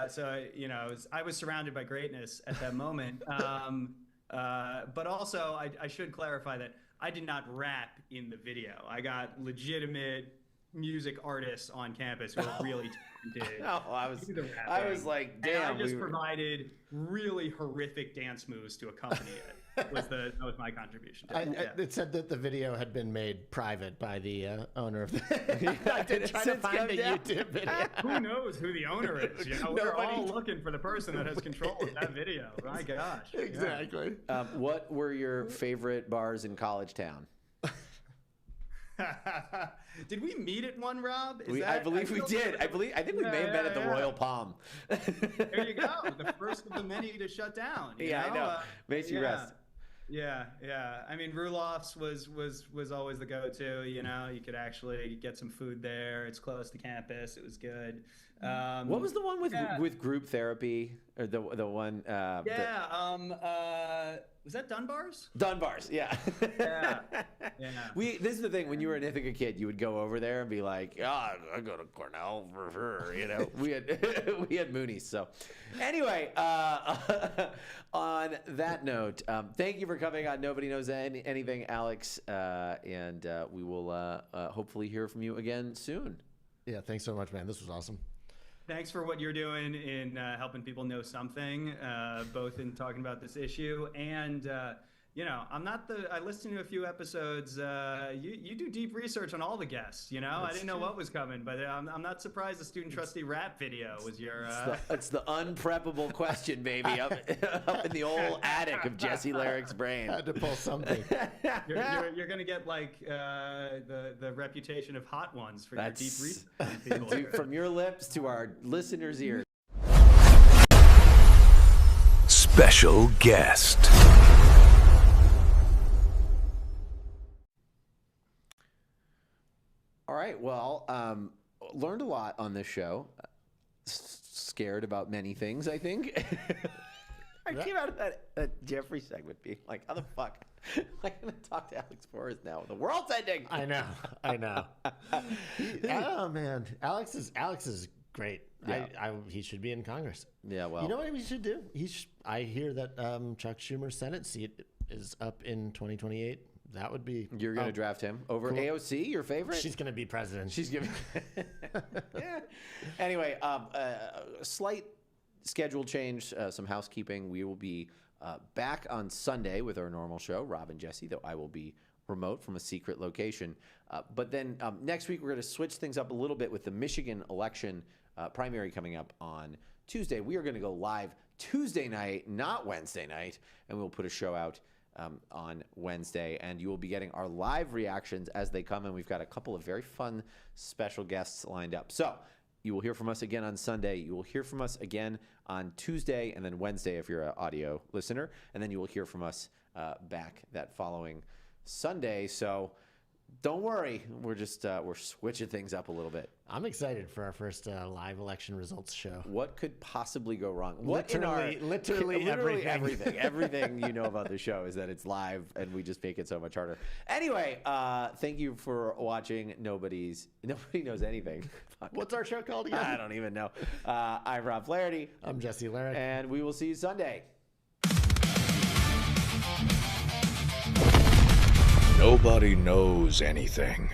So you know, I was surrounded by greatness at that moment. But also, I should clarify that I did not rap in the video. I got legitimate music artists on campus who were really talented. No, I was like, damn. And I just provided really horrific dance moves to accompany it. That was my contribution to it. It said that the video had been made private by the owner of the. I did try to find the YouTube video. Who knows who the owner is? You know, we're all looking for the person that has control of that video. My gosh. Exactly. Yeah. What were your favorite bars in College Town? Did we meet at one, Rob? I believe we did. I think we may have met at the Royal Palm. There you go. The first of the many to shut down. I know. Makes you rest. Yeah. I mean, Rulof's was always the go-to. You know, you could actually get some food there. It's close to campus. It was good. What was the one with group therapy, or the one? Was that Dunbar's? Dunbar's, yeah. Yeah. This is the thing. When you were an Ithaca kid, you would go over there and be like, I go to Cornell for her. You know, we had Moonies. So, anyway, on that note, thank you for coming on Nobody Knows Anything, Alex, and we will hopefully hear from you again soon. Yeah, thanks so much, man. This was awesome. Thanks for what you're doing in helping people know something, both in talking about this issue and, you know, I listened to a few episodes. You do deep research on all the guests, you know? I didn't know what was coming, but I'm not surprised the student trustee rap video was your... It's the unpreppable question, baby, up in the old attic of Jesse Larrick's brain. Had to pull something. You're going to get, like, the reputation of hot ones for your deep research. From your lips to our listeners' ears. Special guest. All right. Well, learned a lot on this show. Scared about many things, I think. I came out of that Jeffrey segment being like, how the fuck am I going to talk to Alex Forrest now? The world's ending. I know. Oh, man. Alex is great. Yeah. He should be in Congress. Yeah, well. You know what we should do? I hear that Chuck Schumer's Senate seat is up in 2028. That would be... You're going to draft him over AOC, your favorite? She's going to be president. She's giving... Yeah. Anyway, slight schedule change, some housekeeping. We will be back on Sunday with our normal show, Rob and Jesse, though I will be remote from a secret location. But then next week, we're going to switch things up a little bit with the Michigan election primary coming up on Tuesday. We are going to go live Tuesday night, not Wednesday night, and we'll put a show out on Wednesday, and you will be getting our live reactions as they come, and we've got a couple of very fun special guests lined up. So you will hear from us again on Sunday. You will hear from us again on Tuesday, and then Wednesday if you're an audio listener, and then you will hear from us back that following Sunday. So don't worry, we're just we're switching things up a little bit. I'm excited for our first live election results show. What could possibly go wrong? Literally everything. Everything you know about the show is that it's live, and we just make it so much harder. Anyway, thank you for watching. Nobody Knows Anything. What's our show called again? I don't even know. I'm Rob Flaherty. I'm Jesse Larrick. And we will see you Sunday. Nobody knows anything.